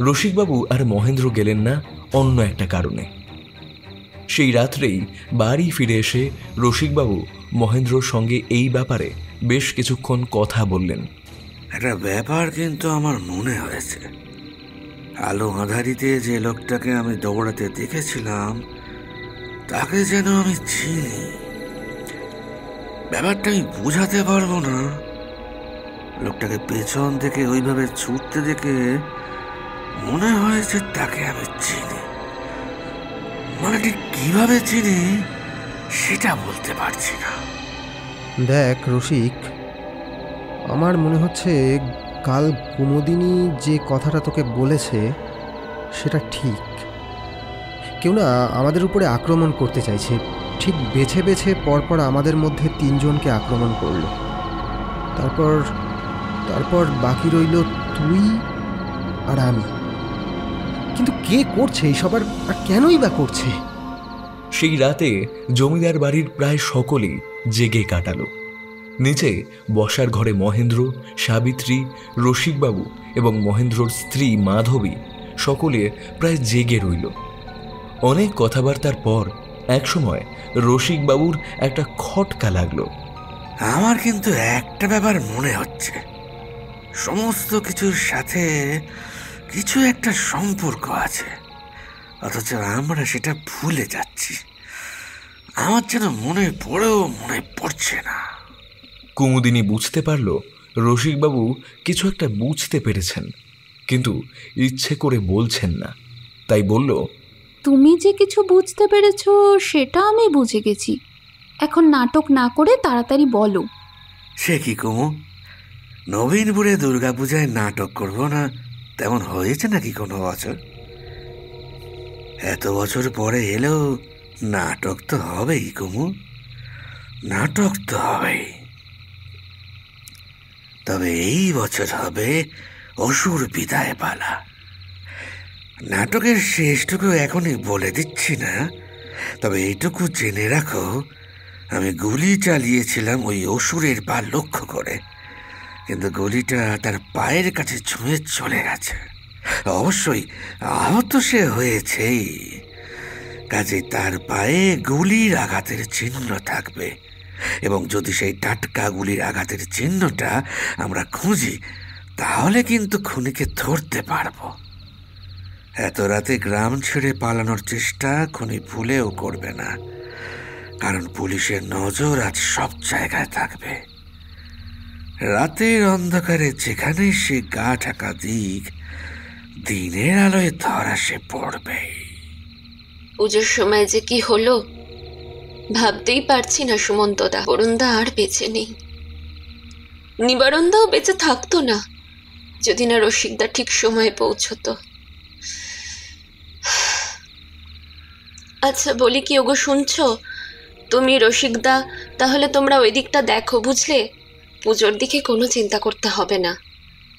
Speaker 1: রসিকবাবু আর মহেন্দ্র গেলেন না অন্য একটা কারণে। সেই রাত্রেই বাড়ি ফিরে এসে রসিকবাবু মহেন্দ্রর সঙ্গে এই ব্যাপারে বেশ কিছুক্ষণ কথা বললেন।
Speaker 2: একটা ব্যাপার কিন্তু আমার মনে হয়েছে, আলো আঁধারিতে যে লোকটাকে আমি দৌড়াতে দেখেছিলাম তাকে যেন আমি চিনি। ব্যাপারটা আমি বোঝাতে পারবো না। লোকটাকে পেছন থেকে ওইভাবে ছুটতে দেখে মনে হয়েছে তাকে আমি চিনি। মানে ঠিক কিভাবে চিনি সেটা বলতে পারছি না।
Speaker 6: দেখ রসিক, আমার মনে হচ্ছে কাল কুমুদিনী যে কথাটা তোকে বলেছে সেটা ঠিক। কেউ না আমাদের উপরে আক্রমণ করতে চাইছে, ঠিক বেছে বেছে পরপর আমাদের মধ্যে তিনজনকে আক্রমণ করলো। তারপর বাকি রইল তুই আর আমি। কিন্তু কে করছে এইসব, আর কেনই বা করছে?
Speaker 1: সেই রাতে জমিদার বাড়ির প্রায় সকলেই জেগে কাটালো। নিচে বসার ঘরে মহেন্দ্র, সাবিত্রী, রসিকবাবু এবং মহেন্দ্রর স্ত্রী মাধবী সকলে প্রায় জেগে রইল। অনেক কথাবার্তার পর একসময় রসিকবাবুর একটা খটকা লাগলো।
Speaker 2: আমার কিন্তু একটা ব্যাপার মনে হচ্ছে, সমস্ত কিছুর সাথে কিছু একটা সম্পর্ক আছে, অথচ আমরা সেটা ভুলে যাচ্ছি। আমার যেন মনে পড়েও মনে পড়ছে না।
Speaker 1: কুমুদিনী বুঝতে পারল রসিকবাবু কিছু একটা বুঝতে পেরেছেন, কিন্তু ইচ্ছে করে বলছেন না। তাই বলল,
Speaker 3: তুমি যে কিছু বুঝতে পেরেছ সেটা আমি বুঝে গেছি, এখন নাটক না করে তাড়াতাড়ি বলো।
Speaker 2: সে কি কুমু, নবীনপুরে দুর্গাপূজায় নাটক করব না তেমন হয়েছে নাকি কোনো বছর? এত বছর পরে এলেও নাটক তো হবেই কুমু, নাটক তো হবেই। তবে এই বছর হবে অসুর বিদায় পালা। নাটকের শেষটুকু এখনই বলে দিচ্ছি না, তবে এইটুকু জেনে রাখো, আমি গুলি চালিয়েছিলাম ওই অসুরের পা লক্ষ্য করে, কিন্তু গুলিটা তার পায়ের কাছে ছুঁয়ে চলে গেছে। অবশ্যই আহত সে হয়েছেই, কাজে তার পায়ে গুলির আঘাতের চিহ্ন থাকবে, এবং যদি সেই টাটকা গুলির আঘাতের চিহ্নটা আমরা খুঁজি তাহলে কিন্তু খুনিকে ধরতে পারবো। এত রাতে গ্রাম ছেড়ে পালানোর চেষ্টা খুনি ভুলেও করবে না, কারণ পুলিশের নজর আজ সব জায়গায় থাকবে। রাতের অন্ধকারে যেখানে সে গা ঢাকা দিক, দিনের আলোয় ধরা সে পড়বে।
Speaker 12: পুজোর সময় যে কি হলো ভাবতেই পারছি না সুমন্তদা। বরুণদা আর বেঁচে নেই, নিবারণদাও বেঁচে থাকতো না যদি না রসিকদা ঠিক সময়ে পৌঁছতো। আচ্ছা বলি কি ওগো, শুনছো? তুমি রসিকদা, তাহলে তোমরা ওই দিকটা দেখো, বুঝলে? পুজোর দিকে কোনো চিন্তা করতে হবে না।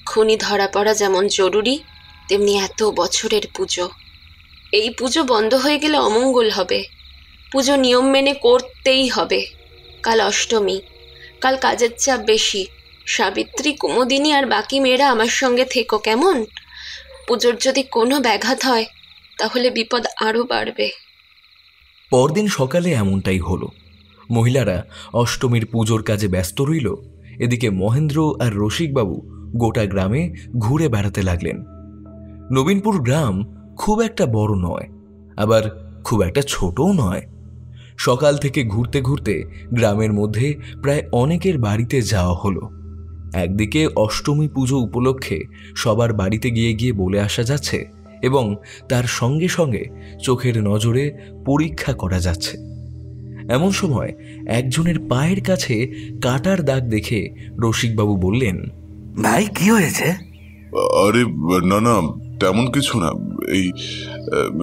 Speaker 12: খুনি ধরা পড়া যেমন জরুরি, তেমনি এত বছরের পুজো। এই পুজো বন্ধ হয়ে গেলে অমঙ্গল হবে। পুজো নিয়ম মেনে করতেই হবে। কাল অষ্টমী, কাল কাজের চাপ বেশি। সাবিত্রী, কুমুদিনী আর বাকি মেয়েরা আমার সঙ্গে থেকো, কেমন? পুজোর যদি কোনো ব্যাঘাত হয় তাহলে বিপদ আরও বাড়বে।
Speaker 1: পরদিন সকালে এমনটাই হলো। মহিলারা অষ্টমীর পুজোর কাজে ব্যস্ত রইল। এদিকে মহেন্দ্র আর রসিকবাবু গোটা গ্রামে ঘুরে বেড়াতে লাগলেন। নবীনপুর গ্রাম খুব একটা বড় নয়, আবার খুব একটা ছোটও নয়। সকাল থেকে ঘুরতে ঘুরতে গ্রামের মধ্যে প্রায় অনেকের বাড়িতে যাওয়া হলো। একদিকে অষ্টমী পুজো উপলক্ষে সবার বাড়িতে গিয়ে গিয়ে বলে আসা যাচ্ছে এবং তার সঙ্গে সঙ্গে চোখের নজরে পরীক্ষা করা যাচ্ছে। এমন সময় একজনের পায়ের কাছে কাটার দাগ দেখে রসিকবাবু বললেন,
Speaker 2: ভাই কি হয়েছে?
Speaker 13: আরে না না, তেমন কিছু না।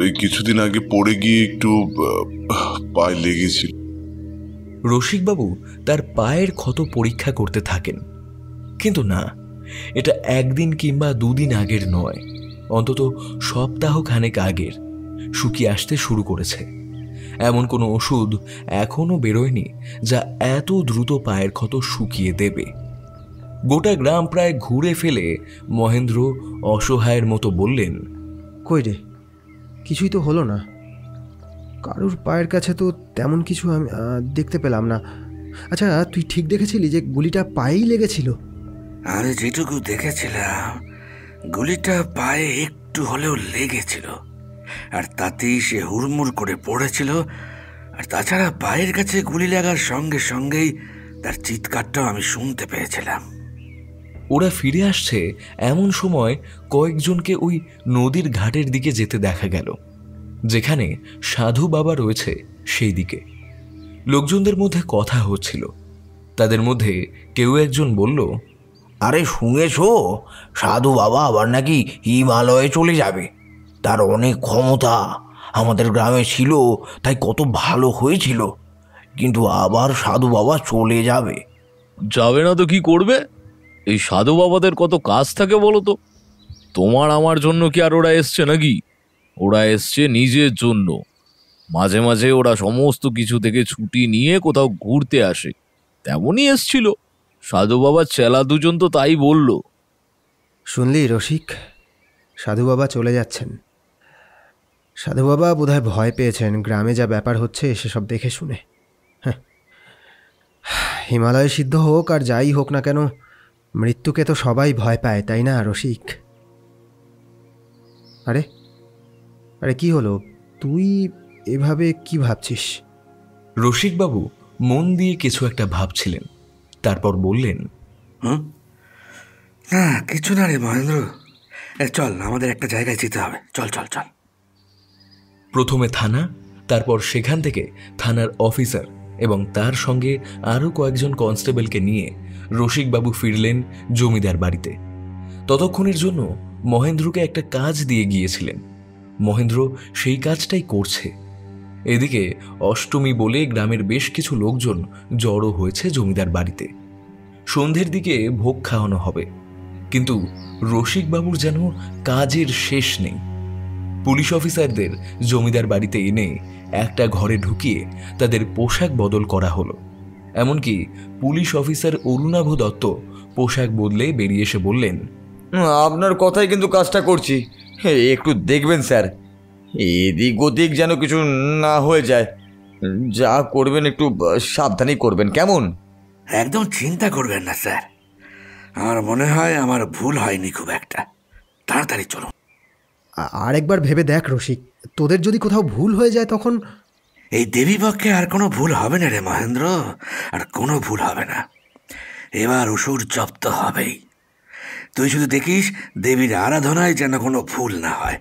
Speaker 13: এই কিছুদিন আগে পড়ে গিয়ে একটু পায়ে লেগেছিল।
Speaker 1: রসিকবাবু তার পায়ের ক্ষত পরীক্ষা করতে থাকেন, কিন্তু না, এটা একদিন কিংবা দুদিন আগের নয়, অন্তত সপ্তাহ খানেক আগের। শুকিয়ে আসতে শুরু করেছে। এমন কোনো ওষুধ এখনো বেরোয়নি যা এত দ্রুত পায়ের ক্ষত শুকিয়ে দেবে। গোটা গ্রাম প্রায় ঘুরে ফেলে মহেন্দ্র অসহায়ের মতো বললেন,
Speaker 6: কই রে, কিছুই তো হলো না। কারুর পায়ের কাছে তো তেমন কিছু আমি দেখতে পেলাম না। আচ্ছা, তুই ঠিক দেখেছিলি যে গুলিটা পায়েই লেগেছিল?
Speaker 2: আমি যেটুকু দেখেছিলাম, গুলিটা পায়ে একটু হলেও লেগেছিল, আর তাতেই সে হুড়মুড় করে পড়েছিল। আর তাছাড়া পায়ের কাছে গুলি লাগার সঙ্গে সঙ্গেই তার চিৎকারটাও আমি শুনতে পেয়েছিলাম।
Speaker 1: ওরা ফিরে আসছে এমন সময় কয়েকজনকে ওই নদীর ঘাটের দিকে যেতে দেখা গেল, যেখানে সাধু বাবা রয়েছে সেই দিকে। লোকজনদের মধ্যে কথা হচ্ছিল। তাদের মধ্যে কেউ একজন বলল,
Speaker 14: আরে শুনেছ, সাধু বাবা আবার নাকি হিমালয়ে চলে যাবে। তার অনেক ক্ষমতা আমাদের গ্রামে ছিল, তাই কত ভালো হয়েছিল, কিন্তু আবার সাধু বাবা চলে যাবে।
Speaker 7: যাবে না তো কি করবে? এই সাধু বাবাদের কত কাজ থাকে বলো তো। তোমার আমার জন্য কি আর ওরা এসছে নাকি? ওরা এসছে নিজের জন্য। মাঝে মাঝে ওরা সমস্ত কিছু থেকে ছুটি নিয়ে কোথাও ঘুরতে আসে, তেমনই এসছিল। সাধু বাবার চেলা দুজন তো তাই বলল।
Speaker 6: শুনলি রসিক, সাধু বাবা চলে যাচ্ছেন। সাধু বাবা বোধহয় ভয় পেয়েছেন গ্রামে যা ব্যাপার হচ্ছে সেসব দেখে শুনে। হ্যাঁ, হিমালয় সিদ্ধ হোক আর যাই হোক না কেন, মৃত্যুকে তো সবাই ভয় পায়, তাই না রসিক? আরে আরে কি হলো, তুই এভাবে কি ভাবছিস?
Speaker 1: রসিকবাবু মন দিয়ে কিছু একটা ভাবছিলেন, তারপর বললেন,
Speaker 2: না কিছু না রে মহেন্দ্র, চল আমাদের একটা জায়গায় যেতে হবে, চল চল চল।
Speaker 1: প্রথমে থানা, তারপর সেখান থেকে থানার অফিসার এবং তার সঙ্গে আরও কয়েকজন কনস্টেবলকে নিয়ে রসিকবাবু ফিরলেন জমিদার বাড়িতে। ততক্ষণের জন্য মহেন্দ্রকে একটা কাজ দিয়ে গিয়েছিলেন। মহেন্দ্র সেই কাজটাই করছে। এদিকে অষ্টমী বলে গ্রামের বেশ কিছু লোকজন জড়ো হয়েছে জমিদার বাড়িতে। সন্ধ্যের দিকে ভোগ খাওয়ানো হবে, কিন্তু রসিকবাবুর যেন কাজের শেষ নেই। পুলিশ অফিসারদের জমিদার বাড়িতে এনে একটা ঘরে ঢুকিয়ে তাদের পোশাক বদল করা হলো। এমনকি পুলিশ অফিসার অরুণাভ দত্ত পোশাক বদলে বেরিয়ে এসে বললেন,
Speaker 9: আপনার কথাই কিন্তু কাজটা করছি, একটু দেখবেন স্যার, এদিক ওদিক যেন কিছু না হয়ে যায়। যা করবেন একটু সাবধানেই করবেন, কেমন?
Speaker 2: একদম চিন্তা করবেন না স্যার, আমার মনে হয় আমার ভুল হয়নি খুব একটা। তাড়াতাড়ি চলুন।
Speaker 6: আরেকবার ভেবে দেখ রসিক, তোদের যদি কোথাও ভুল হয়ে যায় তখন।
Speaker 2: এই দেবী পক্ষে আর কোনো ভুল হবে না রে মহেন্দ্র, আর কোনো ভুল হবে না। এবার অসুর জব্দ হবেই। তুই শুধু দেখিস দেবীর আরাধনায় যেন কোনো ভুল না হয়।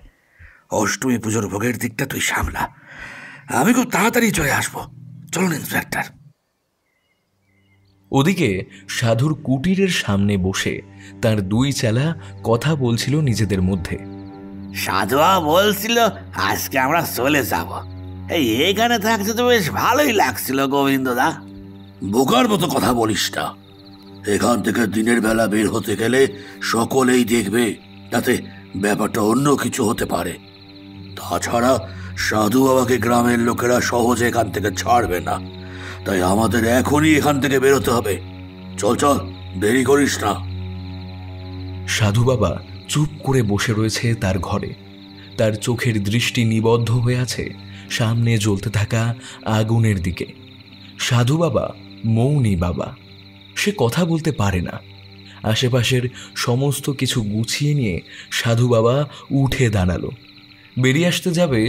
Speaker 2: অষ্টমী পুজোর ভোগের দিকটা তুই সামলা, আমি খুব তাড়াতাড়ি চলে আসবো। চলুন ইন্সপেক্টর।
Speaker 1: ওদিকে সাধুর কুটিরের সামনে বসে তার দুই চেলা কথা বলছিল নিজেদের মধ্যে।
Speaker 2: সাধুয়া বলছিল আজকে আমরা চলে যাব, এখানে থাকতে তো বেশ ভালোই লাগছিল গোবিন্দদা।
Speaker 15: বোকার মতো কথা বলিস না। এখান থেকে দিনের বেলা বের হতে গেলে সকলেই দেখবে, তাতে ব্যাপারটা অন্য কিছু হতে পারে। তাছাড়া সাধু বাবাকে গ্রামের লোকেরা সহজে এখান থেকে ছাড়বে না, তাই আমাদের এখনই এখান থেকে বেরোতে হবে। চল চল, দেরি করিস না।
Speaker 1: সাধু বাবা চুপ করে বসে রয়েছে তার ঘরে। তার চোখের দৃষ্টি নিবদ্ধ হয়ে আছে সামনে জ্বলতে থাকা আগুনের দিকে। সাধু বাবা মৌনী বাবা, সে কথা বলতে পারে না। আশেপাশের সমস্ত কিছু গুছিয়ে নিয়ে সাধু বাবা উঠে দাঁড়ালো। বেরিয়ে আসতে যাবে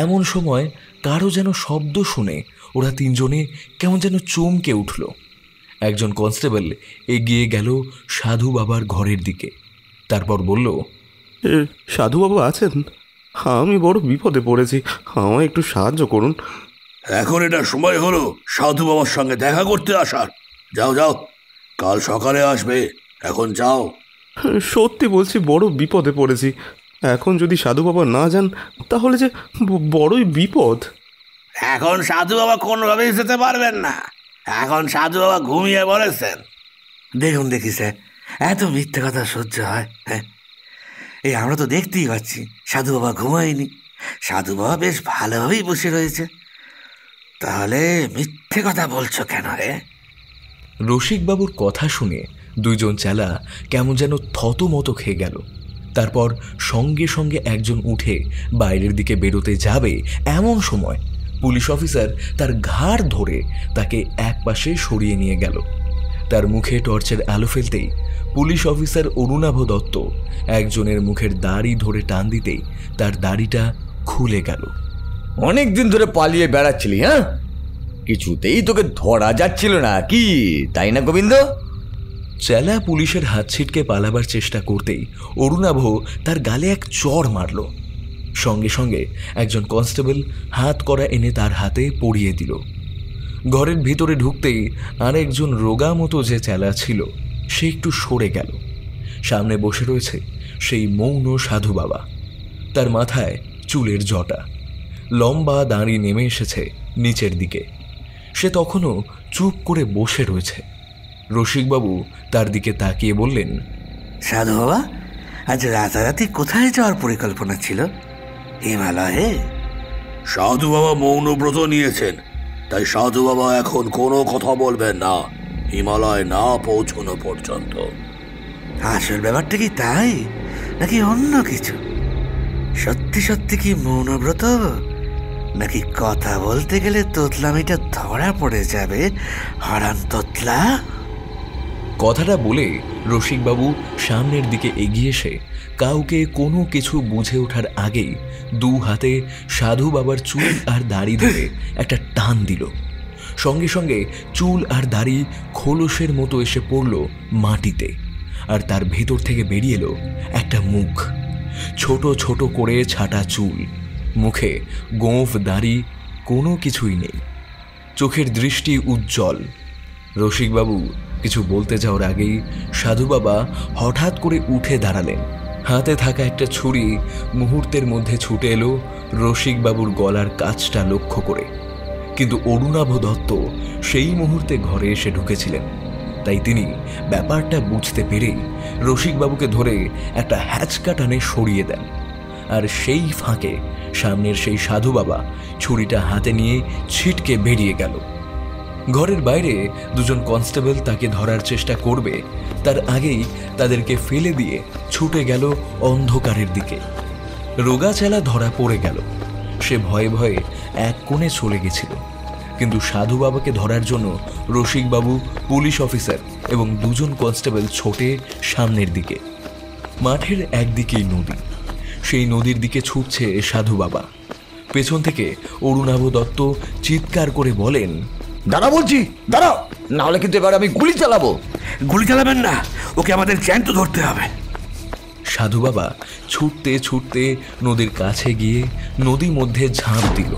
Speaker 1: এমন সময় কারো যেন শব্দ শুনে ওরা তিনজনে কেমন যেন চমকে উঠল। একজন কনস্টেবল এগিয়ে গেল সাধু বাবার ঘরের দিকে, তারপর বলল,
Speaker 16: সাধু বাবা আছেন? আমি বড় বিপদে পড়েছি, আমায় একটু সাহায্য করুন।
Speaker 15: এখন এটা সময় হলো সাধু বাবার সঙ্গে দেখা করতে আসার। যাও যাও, কাল সকালে আসবে, এখন যাও।
Speaker 16: সত্যি বলছি, বড় বিপদে পড়েছি। এখন যদি সাধু বাবা না যান তাহলে যে বড়ই বিপদ।
Speaker 2: এখন সাধু বাবা কোনোভাবেই যেতে পারবেন না, এখন সাধু বাবা ঘুমিয়ে পড়েছেন। দেখুন দেখি স্যার, এত মিথ্যে কথা সহ্য হয়? হ্যাঁ, এই আমরা তো দেখতেই পাচ্ছি সাধু বাবা ঘুমায়নি, সাধু বাবা বেশ ভালোভাবেই বসে রয়েছে। তাহলে মিথ্যে কথা বলছো কেন রে?
Speaker 1: রসিকবাবুর কথা শুনে দুইজন চেলা কেমন যেন থতমত খেয়ে গেল। তারপর সঙ্গে সঙ্গে একজন উঠে বাইরের দিকে বেরোতে যাবে এমন সময় পুলিশ অফিসার তার ঘাড় ধরে তাকে এক পাশে সরিয়ে নিয়ে গেল। তার মুখে টর্চের আলো ফেলতেই পুলিশ অফিসার অরুণাভ দত্ত একজনের মুখের দাড়ি ধরে টান দিতেই তার দাড়িটা খুলে গেল।
Speaker 9: অনেকদিন ধরে পালিয়ে বেড়াচ্ছিলি, হ্যাঁ? কিছুতেই তোকে ধরা যাচ্ছিল না কি, তাই না গোবিন্দ?
Speaker 1: চেলা পুলিশের হাত ছিটকে পালাবার চেষ্টা করতেই অরুণাভ তার গালে এক চড় মারল। সঙ্গে সঙ্গে একজন কনস্টেবল হাত করা এনে তার হাতে পরিয়ে দিল। ঘরের ভিতরে ঢুকতেই আরেকজন রোগা মতো যে চেলা ছিল সে একটু সরে গেল। সামনে বসে রয়েছে সেই মৌন সাধু বাবা। তার মাথায় চুলের জটা, লম্বা দাঁড়ি নেমে এসেছে নিচের দিকে। সে তখনও চুপ করে বসে রয়েছে। রসিকবাবু তার দিকে তাকিয়ে বললেন,
Speaker 2: সাধু বাবা, আজ রাতারাতি কোথায় যাওয়ার পরিকল্পনা ছিল? হিমালয়ে?
Speaker 15: সাধু বাবা মৌনব্রত নিয়েছেন, তাই সাধু বাবা এখন কোনো কথা বলবেন না হিমালয় না পৌঁছানো পর্যন্ত।
Speaker 2: আসল ব্যাপারটা কি তাই, নাকি অন্য কিছু? সত্যি সত্যি কি মৌনব্রত, নাকি কথা বলতে গেলে তোতলামিটা ধরা পড়ে যাবে? হারান তোতলা।
Speaker 1: কথাটা বলে রসিকবাবু সামনের দিকে এগিয়ে এসে কাউকে কোনো কিছু বুঝে ওঠার আগেই দু হাতে সাধু বাবার চুল আর দাড়ি ধরে একটা টান দিল। সঙ্গে সঙ্গে চুল আর দাড়ি খোলসের মতো এসে পড়ল মাটিতে, আর তার ভেতর থেকে বেরিয়ে এলো একটা মুখ। ছোট ছোট করে ছাটা চুল, মুখে গোঁফ দাড়ি, কোনো কিছুই নেই। চোখের দৃষ্টি উজ্জ্বল। রসিকবাবু কিছু বলতে যাওয়ার আগেই সাধু বাবা হঠাৎ করে উঠে দাঁড়ালেন। হাতে থাকা একটা ছুরি মুহূর্তের মধ্যে ছুটে এলো রসিকবাবুর গলার কাছটা লক্ষ্য করে। কিন্তু অরুণাভ দত্ত সেই মুহূর্তে ঘরে এসে ঢুকেছিলেন, তাই তিনি ব্যাপারটা বুঝতে পেরেই রসিকবাবুকে ধরে একটা হ্যাচকা টানে সরিয়ে দেন। আর সেই ফাঁকে সামনের সেই সাধু বাবা ছুরিটা হাতে নিয়ে ছিটকে বেরিয়ে গেল। ঘরের বাইরে দুজন কনস্টেবল তাকে ধরার চেষ্টা করবে, তার আগেই তাদেরকে ফেলে দিয়ে ছুটে গেল অন্ধকারের দিকে। রোগা চেলা ধরা পড়ে গেল। সে ভয়ে ভয়ে এক কোণে চলে গেছিল, কিন্তু সাধু বাবাকে ধরার জন্য রসিকবাবু, পুলিশ অফিসার এবং দুজন কনস্টেবল ছোটে সামনের দিকে। মাঠের একদিকেই নদী, সেই নদীর দিকে ছুটছে সাধু বাবা। পেছন থেকে অরুণাভ দত্ত চিৎকার করে বলেন,
Speaker 9: দাঁড়া বলছি, দাঁড়াও, নাহলে কিন্তু এবার আমি গুলি চালাবো।
Speaker 2: গুলি চালাবেন না, ওকে আমাদের জ্যান্ত ধরতে হবে।
Speaker 1: সাধু বাবা ছুটতে ছুটতে নদীর কাছে গিয়ে নদীর মধ্যে ঝাঁপ দিল।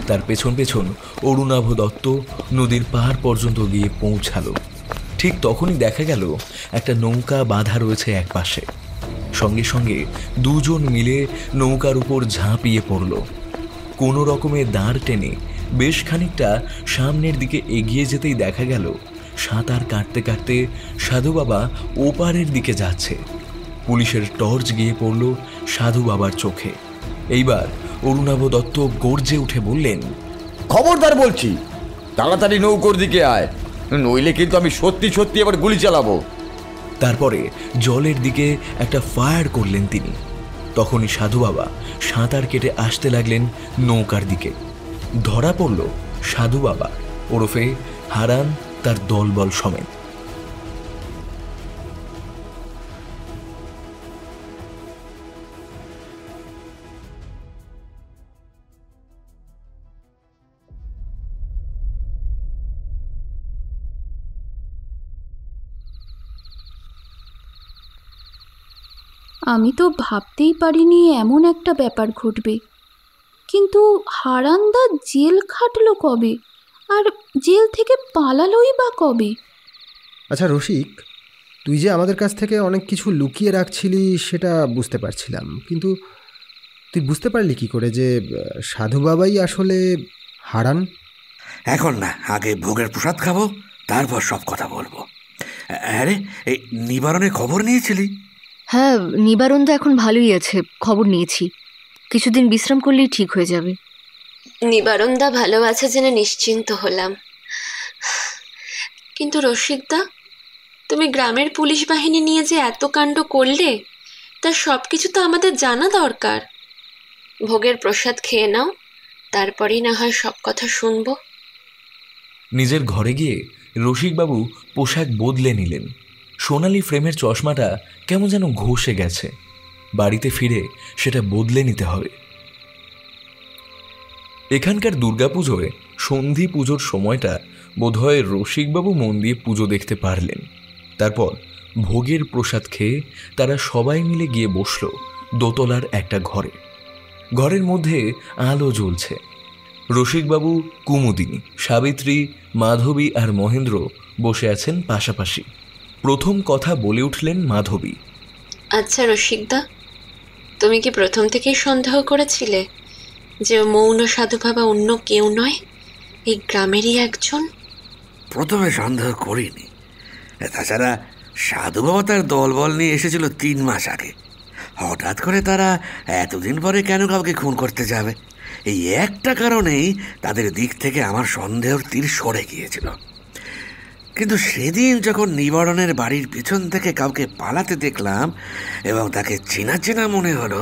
Speaker 1: তার পেছন পেছন অরুণাভ দত্ত নদীর পাড় পর্যন্ত গিয়ে পৌঁছালো। ঠিক তখনই দেখা গেল একটা নৌকা বাঁধা রয়েছে এক পাশে। সঙ্গে সঙ্গে দুজন মিলে নৌকার উপর ঝাঁপিয়ে পড়ল। কোনো রকমে দাঁড় টেনে বেশ খানিকটা সামনের দিকে এগিয়ে যেতেই দেখা গেল সাঁতার কাটতে কাটতে সাধু বাবা ওপারের দিকে যাচ্ছে। পুলিশের টর্চ গিয়ে পড়ল সাধু বাবার চোখে। এইবার অরুণাভ দত্ত গর্জে উঠে বললেন,
Speaker 9: খবরদার বলছি, তাড়াতাড়ি নৌকোর দিকে আয়, নইলে কিন্তু আমি সত্যি সত্যি এবার গুলি চালাবো।
Speaker 1: তারপরে জলের দিকে একটা ফায়ার করলেন তিনি। তখনই সাধু বাবা সাঁতার কেটে আসতে লাগলেন নৌকার দিকে। ধরা পড়ল সাধু বাবা ওরফে হারান তার দলবল সমেত।
Speaker 3: আমি তো ভাবতেই পারিনি এমন একটা ব্যাপার ঘটবে। কিন্তু হারানদা জেল খাটলো কবে, আর জেল থেকে পালালোই বা কবে?
Speaker 6: আচ্ছা রসিক, তুই যে আমাদের কাছ থেকে অনেক কিছু লুকিয়ে রাখছিলি সেটা বুঝতে পারছিলাম, কিন্তু তুই বুঝতে পারলি কি করে যে সাধু বাবাই আসলে হারান?
Speaker 2: এখন না, আগে ভোগের প্রসাদ খাবো, তারপর সব কথা বলবো। আরে এই নিবারণের খবর নিয়েছিলি?
Speaker 5: হ্যাঁ, নিবারণ তো এখন ভালোই আছে, খবর নিয়েছি। কিছুদিন বিশ্রাম করলেই ঠিক হয়ে যাবে।
Speaker 12: নিবারণদা ভালো আছে জেনে নিশ্চিন্ত হলাম। কিন্তু রসিকদা, তুমি গ্রামের পুলিশ বাহিনী নিয়ে যে এত কাণ্ড করলে, তার সব কিছু তো আমাদের জানা দরকার। ভোগের প্রসাদ খেয়ে নাও, তারপরেই না হয় সব কথা শুনবো।
Speaker 1: নিজের ঘরে গিয়ে রসিকবাবু পোশাক বদলে নিলেন। সোনালি ফ্রেমের চশমাটা কেমন যেন ঘষে গেছে। বাড়িতে ফিরে সেটা বদলে নিতে হবে। এখানকার দুর্গাপুজোয় সন্ধি পুজোর সময়টা বোধহয় রসিকবাবু মন দিয়ে পুজো দেখতে পারলেন। তারপর ভোগের প্রসাদ খেয়ে তারা সবাই মিলে গিয়ে বসল দোতলার একটা ঘরে। ঘরের মধ্যে আলো জ্বলছে। রসিকবাবু, কুমুদিনী, সাবিত্রী, মাধবী আর মহেন্দ্র বসে আছেন পাশাপাশি। প্রথম কথা বলে উঠলেন মাধবী।
Speaker 12: আচ্ছা রসিকদা, তুমি কি প্রথম থেকেই সন্দেহ করেছিলে যে মৌন সাধু বাবা অন্য কেউ নয়, এই গ্রামেরই একজন?
Speaker 2: প্রথমে সন্দেহ করিনি। তাছাড়া সাধু বাবা তার দলবল নিয়ে এসেছিল 3 মাস আগে। হঠাৎ করে তারা এতদিন পরে কেন কাউকে খুন করতে যাবে, এই একটা কারণেই তাদের দিক থেকে আমার সন্দেহের তীর সরে গিয়েছিল। কিন্তু সেদিন যখন নিবারণের বাড়ির পিছন থেকে কাউকে পালাতে দেখলাম এবং তাকে চেনা চেনা মনে হলো,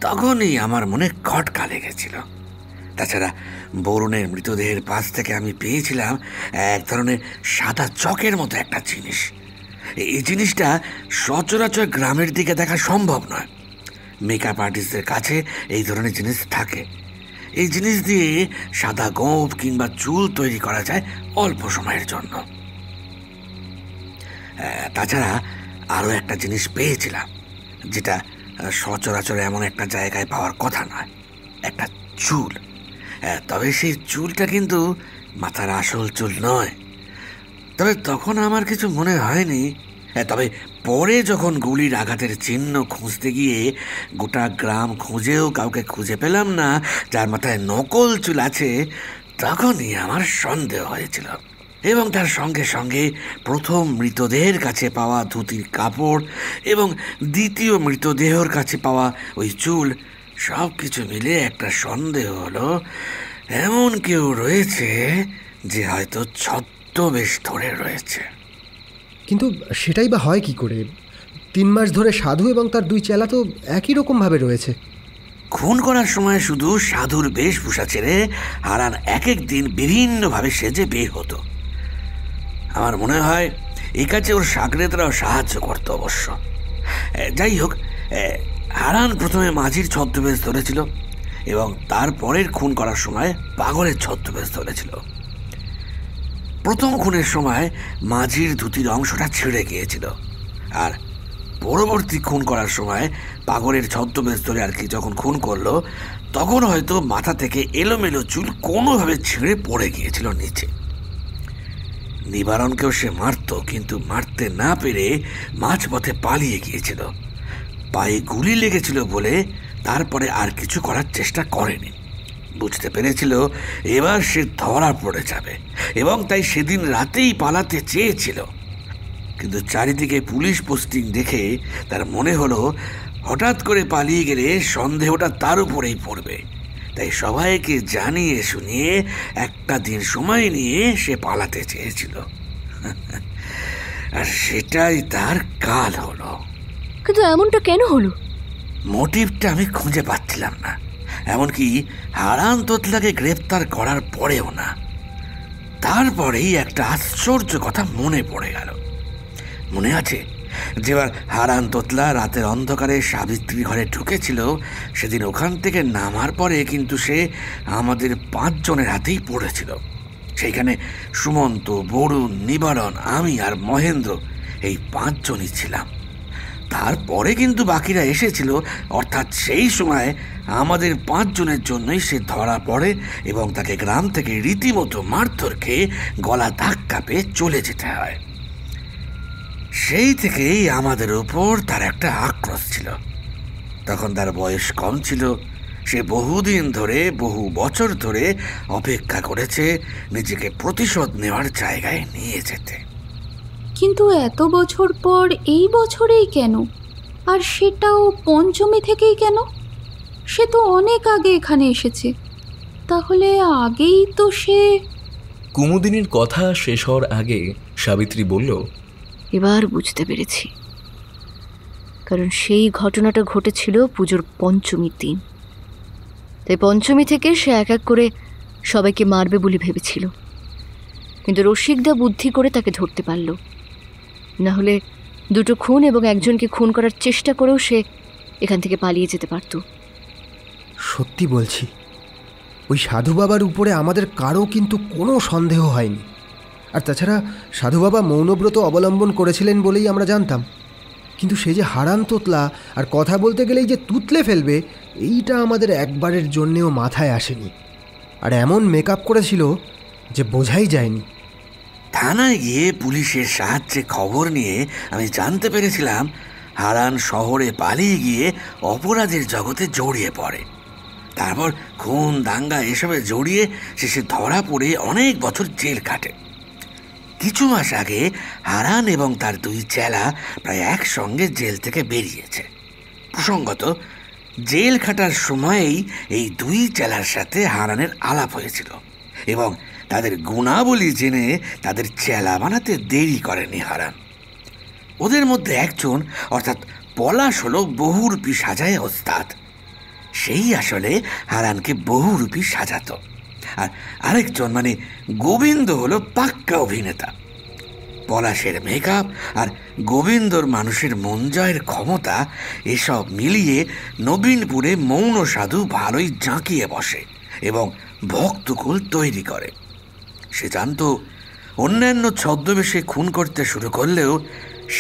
Speaker 2: তখনই আমার মনে খটকা লেগেছিল। তাছাড়া বরুণের মৃতদেহের পাশ থেকে আমি পেয়েছিলাম এক ধরনের সাদা চকের মতো একটা জিনিস। এই জিনিসটা সচরাচর গ্রামের দিকে দেখা সম্ভব নয়। মেকআপ আর্টিস্টদের কাছে এই ধরনের জিনিস থাকে। এই জিনিস দিয়ে সাদা গোঁফ কিংবা চুল তৈরি করা যায় অল্প সময়ের জন্য। তাছাড়া আরও একটা জিনিস পেয়েছিলাম, যেটা সচরাচর এমন একটা জায়গায় পাওয়ার কথা নয়, একটা চুল। তবে সেই চুলটা কিন্তু মাথার আসল চুল নয়। তবে তখন আমার কিছু মনে হয়নি। তবে পরে যখন গুলির আঘাতের চিহ্ন খুঁজতে গিয়ে গোটা গ্রাম খুঁজেও কাউকে খুঁজে পেলাম না যার মাথায় নকল চুল আছে, তখনই আমার সন্দেহ হয়েছিল। এবং তার সঙ্গে সঙ্গে প্রথম মৃতদেহের কাছে পাওয়া ধুতির কাপড় এবং দ্বিতীয় মৃতদেহের কাছে পাওয়া ওই চুল, সব কিছু মিলে একটা সন্দেহ হলো এমন কেউ রয়েছে যে হয়তো ছদ্মবেশ ধরে রয়েছে।
Speaker 6: কিন্তু সেটাই বা হয় কি করে? 3 মাস ধরে সাধু এবং তার 2 চেলা তো একই রকমভাবে রয়েছে।
Speaker 2: খুন করার সময় শুধু সাধুর বেশভূষা ছেড়ে হারান এক এক দিন বিভিন্নভাবে সেজে বের হতো। আমার মনে হয় এই কাজে ওর সাগরেদরাও সাহায্য করতো অবশ্য। যাই হোক, হারান প্রথমে মাঝির ছদ্মবেশ ধরেছিল এবং তারপরের খুন করার সময় পাগলের ছদ্মবেশ ধরেছিল। প্রথম খুনের সময় মাঝির ধুতির অংশটা ছিঁড়ে গিয়েছিল, আর পরবর্তী খুন করার সময় পাগলের ছদ্মবেশ ধরে আর কি যখন খুন করলো, তখন হয়তো মাথা থেকে এলোমেলো চুল কোনোভাবে ছিঁড়ে পড়ে গিয়েছিল নিচে। নিবারণকেও সে মারত, কিন্তু মারতে না পেরে মাঝপথে পালিয়ে গিয়েছিল। পায়ে গুলি লেগেছিল বলে তারপরে আর কিছু করার চেষ্টা করেনি। বুঝতে পেরেছিল এবার সে ধরা পড়ে যাবে, এবং তাই সেদিন রাতেই পালাতে চেয়েছিল। কিন্তু চারিদিকে পুলিশ পোস্টিং দেখে তার মনে হলো হঠাৎ করে পালিয়ে গেলে সন্দেহটা তার উপরেই পড়বে। তাই সবাইকে জানিয়ে শুনিয়ে একটা দিন সময় নিয়ে সে পালাতে চেয়েছিল, আর সেটাই তার কাল হলো।
Speaker 5: কিন্তু এমনটা কেন হলো?
Speaker 2: মোটিভটা আমি খুঁজে পাচ্ছিলাম না, এমনকি হারান তোতলাকে গ্রেপ্তার করার পরেও না। তারপরেই একটা আশ্চর্য কথা মনে পড়ে গেল। মনে আছে যেবার হারান তোতলা রাতের অন্ধকারে সাবিত্রী ঘরে ঢুকেছিল, সেদিন ওখান থেকে নামার পরে কিন্তু সে আমাদের 5 জনের হাতেই পড়েছিল। সেইখানে সুমন্ত, বরুণ, নিবারণ, আমি আর মহেন্দ্র, এই 5 জনই ছিলাম। তারপরে কিন্তু বাকিরা এসেছিল, অর্থাৎ সেই সময় আমাদের 5 জনের জন্যই সে ধরা পড়ে এবং তাকে গ্রাম থেকে রীতিমতো মারধর খেয়ে গলা ধাক্কা পেয়ে চলে যেতে হয়। সেই থেকেই আমাদের উপর তার একটা আক্রোশ ছিল। তখন তার বয়স কম ছিল, সে বহুদিন ধরে, বহু বছর ধরে অপেক্ষা করেছে নিজেকে প্রতিশোধ নেওয়ার জায়গায় নিয়ে যেতে।
Speaker 3: কিন্তু এত বছর পর এই বছরেই কেন? আর সেটাও পঞ্চমী থেকেই কেন? সে তো অনেক আগে এখানে এসেছে, তাহলে আগেই তো সে...
Speaker 1: কুমুদিনীর কথা শেষ হওয়ার আগে সাবিত্রী বলল,
Speaker 5: এবার বুঝতে পেরেছি, কারণ সেই ঘটনাটা ঘটেছিল পুজোর পঞ্চমীর দিন। তাই পঞ্চমী থেকে সে এক এক করে সবাইকে মারবে বলে ভেবেছিল, কিন্তু রসিকদা বুদ্ধি করে তাকে ধরতে পারল। না হলে 2টো খুন এবং একজনকে খুন করার চেষ্টা করেও সে এখান থেকে পালিয়ে যেতে পারত।
Speaker 6: সত্যি বলছি, ওই সাধু বাবার উপরে আমাদের কারো কিন্তু কোনো সন্দেহ হয়নি। আর তাছাড়া সাধু বাবা মৌনব্রত অবলম্বন করেছিলেন বলেই আমরা জানতাম। কিন্তু সে যে হারান তোতলা আর কথা বলতে গেলেই যে তুতলে ফেলবে, এইটা আমাদের একবারের জন্যেও মাথায় আসেনি। আর এমন মেকআপ করেছিল যে বোঝাই যায়নি।
Speaker 2: থানায় গিয়ে পুলিশের সাহায্যে খবর নিয়ে আমি জানতে পেরেছিলাম হারান শহরে পালিয়ে গিয়ে অপরাধের জগতে জড়িয়ে পড়ে। তারপর খুন, দাঙ্গা এসবে জড়িয়ে শেষে ধরা পড়ে অনেক বছর জেল কাটে। কিছু মাস আগে হারান এবং তার 2 চেলা প্রায় একসঙ্গে জেল থেকে বেরিয়েছে। প্রসঙ্গত জেল খাটার সময়েই এই 2 চেলার সাথে হারানের আলাপ হয়েছিল এবং তাদের গুণাবলী জেনে তাদের চেলা বানাতে দেরি করেনি হারান। ওদের মধ্যে একজন, অর্থাৎ পলাশ, হলো বহুরূপী সাজায় ওস্তাদ। সেই আসলে হারানকে বহুরূপী সাজাতো। আর আরেকজন মানে গোবিন্দ হলো পাক্কা অভিনেতা। পলাশের মেকআপ আর গোবিন্দর মানুষের মন জয়ের ক্ষমতা, এসব মিলিয়ে নবীনপুরে মৌন সাধু ভালোই জাঁকিয়ে বসে এবং ভক্তকুল তৈরি করে। সে জানত অন্যান্য ছদ্মবেশে খুন করতে শুরু করলেও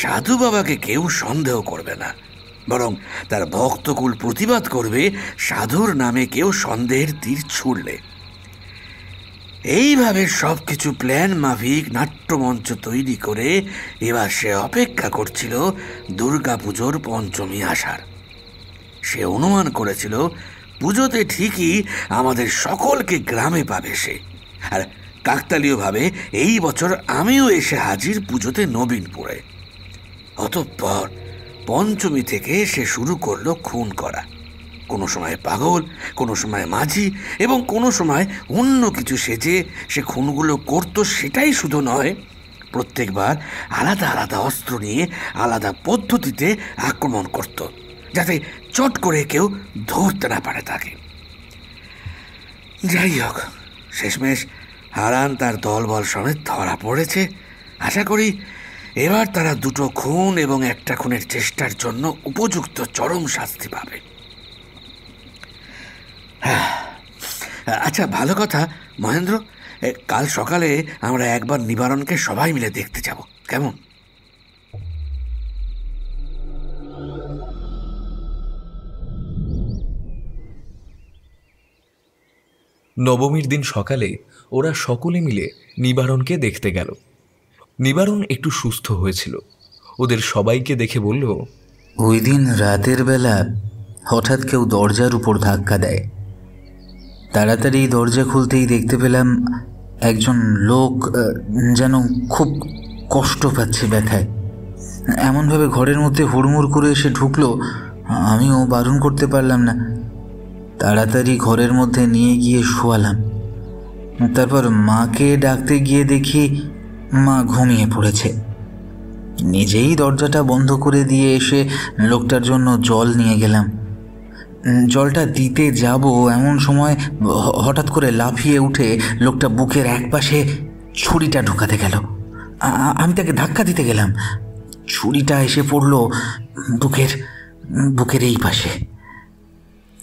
Speaker 2: সাধু বাবাকে কেউ সন্দেহ করবে না, বরং তার ভক্তকুল প্রতিবাদ করবে সাধুর নামে কেউ সন্দেহের তীর ছুড়লে। এইভাবে সব কিছু প্ল্যান মাফিক নাট্যমঞ্চ তৈরি করে এবার সে অপেক্ষা করছিল দুর্গাপুজোর পঞ্চমী আসার। সে অনুমান করেছিল পুজোতে ঠিকই আমাদের সকলকে গ্রামে পাবে সে। আর কাকতালীয়ভাবে এই বছর আমিও এসে হাজির পুজোতে নবীনপুরে। অতঃপর পঞ্চমী থেকে সে শুরু করলো খুন করা। কোনো সময় পাগল, কোনো সময় মাঝি এবং কোনো সময় অন্য কিছু সেজে সে খুনগুলো করত। সেটাই শুধু নয়, প্রত্যেকবার আলাদা আলাদা অস্ত্র নিয়ে আলাদা পদ্ধতিতে আক্রমণ করত, যাতে চট করে কেউ ধরতে না পারে তাকে। যাই হোক, শেষমেশ হারান তার দলবল সমেত ধরা পড়েছে। আশা করি এবার তারা 2টো খুন এবং একটা খুনের চেষ্টার জন্য উপযুক্ত চরম শাস্তি পাবে। আচ্ছা, ভালো কথা মহেন্দ্র, কাল সকালে আমরা একবার নিবারণকে সবাই মিলে দেখতে যাব, কেমন?
Speaker 1: নবমীর দিন সকালে ওরা সকলে মিলে নিবারণকে দেখতে গেল। নিবারণ একটু সুস্থ হয়েছিল। ওদের সবাইকে দেখে বলল,
Speaker 11: ওই দিন রাতের বেলা হঠাৎ কেউ দরজার উপর ধাক্কা দেয়।
Speaker 17: তাড়াতাড়ি দরজা খুলতেই দেখতে পেলাম একজন লোক যেন খুব কষ্ট পাচ্ছে ব্যথায়। এমনভাবে ঘরের মধ্যে হুড়মুড় করে এসে ঢুকলো, আমিও বারণ করতে পারলাম না। তাড়াতাড়ি ঘরের মধ্যে নিয়ে গিয়ে শোয়ালাম। তারপর মাকে ডাকতে গিয়ে দেখি মা ঘুমিয়ে পড়েছে। নিজেই দরজাটা বন্ধ করে দিয়ে এসে লোকটার জন্য জল নিয়ে গেলাম। জলটা দিতে যাব এমন সময় হঠাৎ করে লাফিয়ে উঠে লোকটা বুকের একপাশে ছুরিটা ঢোকাতে গেল। আমি তাকে ধাক্কা দিতে গেলাম, ছুরিটা এসে পড়ল বুকের এই পাশে,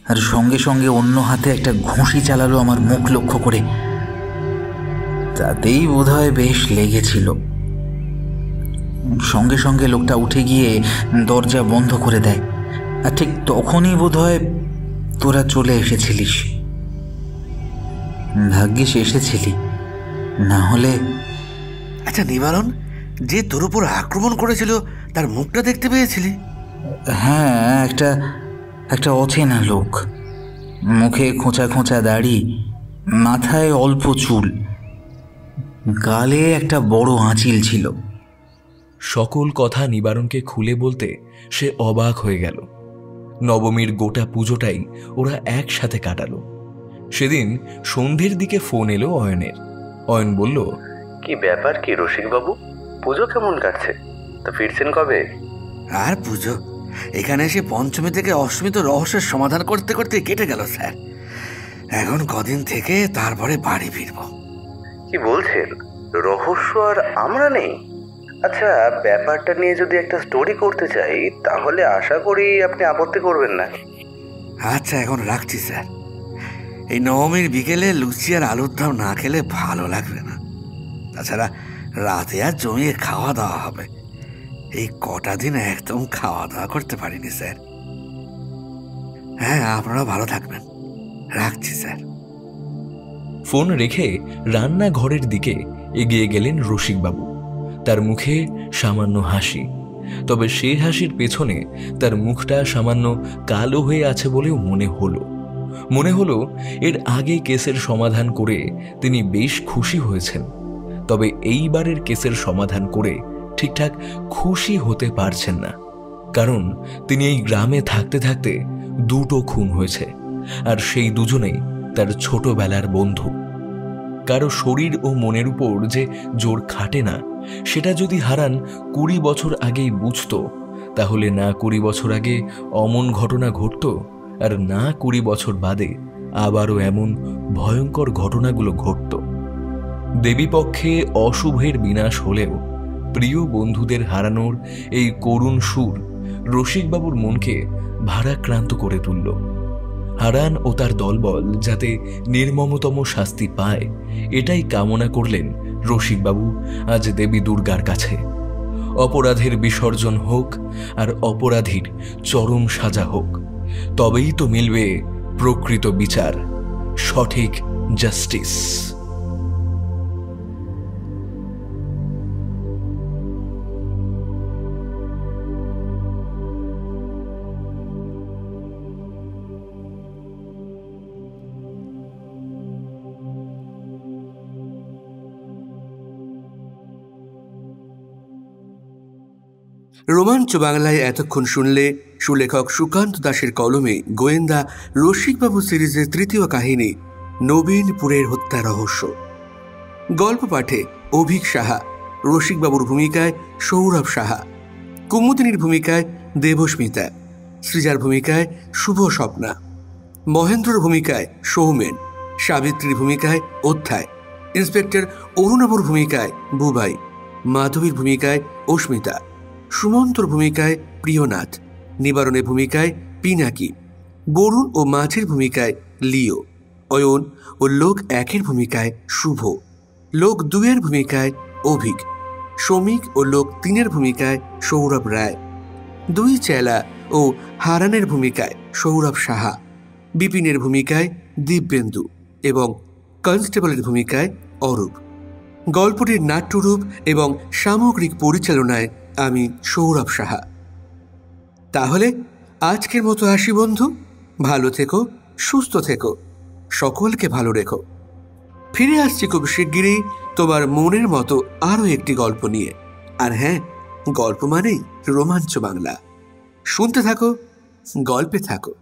Speaker 17: আর সঙ্গে সঙ্গে অন্য হাতে একটা ঘুষি চালালো আমার মুখ লক্ষ্য করে। তাতেই বোধহয় বেশ লেগেছিল। সঙ্গে সঙ্গে লোকটা উঠে গিয়ে দরজা বন্ধ করে দেয়, আর ঠিক তখনই বোধহয় তোরা চলে এসেছিলিস। ভাগ্যিস এসেছিলি, না হলে।
Speaker 2: আচ্ছা নিবারণ, যে তোর উপর আক্রমণ করেছিল তার মুখটা দেখতে পেয়েছিলি?
Speaker 17: হ্যাঁ, একটা অচেনা লোক, মুখে খোঁচা খোঁচা দাড়ি, মাথায় অল্প চুল, গালে একটা বড় আঁচিল ছিল।
Speaker 1: সকল কথা নিবারণকে খুলে বলতে সে অবাক হয়ে গেল। নবমীর গোটা পুজোটাই ওরা একসাথে কাটালো। সেদিন সন্ধ্যের দিকে ফোন এলো অয়নের। অয়ন বলল,
Speaker 11: কি ব্যাপার কি রসিকবাবু, পুজো কেমন কাটছে? তো ফিরছেন কবে?
Speaker 2: আর পুজো, এখানে এসে পঞ্চমী থেকে অষ্টমী তো রহস্যের সমাধান করতে করতে কেটে গেল স্যার। এখন কদিন থেকে তারপরে বাড়ি ফিরব।
Speaker 11: কি বলছেন? রহস্য আর আমরা নেই? আচ্ছা, ব্যাপারটা নিয়ে যদি একটা স্টোরি করতে চাই তাহলে আশা করি আপনি আপত্তি করবেন না।
Speaker 2: আচ্ছা, এখন রাখছি স্যার। এই নবমীর বিকেলে লুচি আর আলুর দম না খেলে ভালো লাগবে না। তাছাড়া রাতে আর জমিয়ে খাওয়া দাওয়া হবে। এই কটা দিন একদম খাওয়া দাওয়া করতে পারিনি স্যার। হ্যাঁ, আপনারা ভালো থাকবেন, রাখছি স্যার।
Speaker 1: ফোন রেখে রান্নাঘরের দিকে এগিয়ে গেলেন রসিকবাবু। তার মুখে সামান্য হাসি, তবে সেই হাসির পেছনে তার মুখটা সামান্য কালো হয়ে আছে বলেও মনে হলো এর আগে কেসের সমাধান করে তিনি বেশ খুশি হয়েছেন, তবে এইবারের কেসের সমাধান করে ঠিকঠাক খুশি হতে পারছেন না। কারণ তিনি এই গ্রামে থাকতে থাকতে দুটো খুন হয়েছে, আর সেই দুজনেই তার ছোটবেলার বন্ধু। কারো শরীর ও মনের উপর যে জোর খাটে না, সেটা যদি হারান 20 বছর আগেই বুঝত, তাহলে না 20 বছর আগে অমন ঘটনা ঘটত, আর না 20 বছর বাদে আবারও এমন ভয়ঙ্কর ঘটনাগুলো ঘটত। দেবীপক্ষে অশুভের বিনাশ হলেও প্রিয় বন্ধুদের হারানোর এই করুণ সুর রসিকবাবুর মনকে ভারাক্রান্ত করে তুলল। হারান ও তার দলবল যাতে নির্মমতম শাস্তি পায়, এটাই কামনা করলেন রসিকবাবু আজ দেবী দুর্গার কাছে। অপরাধের বিসর্জন হোক আর অপরাধীর চরম সাজা হোক, তবেই তো মিলবে প্রকৃত বিচার, সঠিক জাস্টিস।
Speaker 18: রোমাঞ্চ বাংলায় এতক্ষণ শুনলে সুলেখক সুকান্ত দাসের কলমে গোয়েন্দা রসিকবাবু সিরিজের তৃতীয় কাহিনী নবীনপুরের হত্যা রহস্য। গল্প পাঠে অভিক সাহা, রসিকবাবুর ভূমিকায় সৌরভ সাহা, কুমুদিনীর ভূমিকায় দেবস্মিতা, সৃজার ভূমিকায় শুভ স্বপ্না, মহেন্দ্রর ভূমিকায় সৌমেন, সাবিত্রীর ভূমিকায় অধ্যায়, ইন্সপেক্টর অরুণাবুর ভূমিকায় বুবাই, মাধবীর ভূমিকায় অস্মিতা, সুমন্তর ভূমিকায় প্রিয়নাথ, নিবারণের ভূমিকায় পিনাকি, বরুণ ও মাঝের ভূমিকায় লিও, অয়ন ও লোক একের ভূমিকায় শুভ, লোক দুয়ের ভূমিকায় অভিক, শ্রমিক ও লোক তিনের ভূমিকায় সৌরভ রায়, দুই চেলা ও হারানের ভূমিকায় সৌরভ সাহা, বিপিনের ভূমিকায় দিব্যেন্দু এবং কনস্টেবলের ভূমিকায় অরূপ। গল্পটির নাট্যরূপ এবং সামগ্রিক পরিচালনায় আমি সৌরভ সাহা। তাহলে আজকের মতো আসি বন্ধু, ভালো থেকো, সুস্থ থেকো, সকলকে ভালো রেখো। ফিরে আসছি খুব শিগগিরই তোমার মনের মতো আরও একটি গল্প নিয়ে। আর হ্যাঁ, গল্প মানেই রোমাঞ্চ বাংলা। শুনতে থাকো, গল্পে থাকো।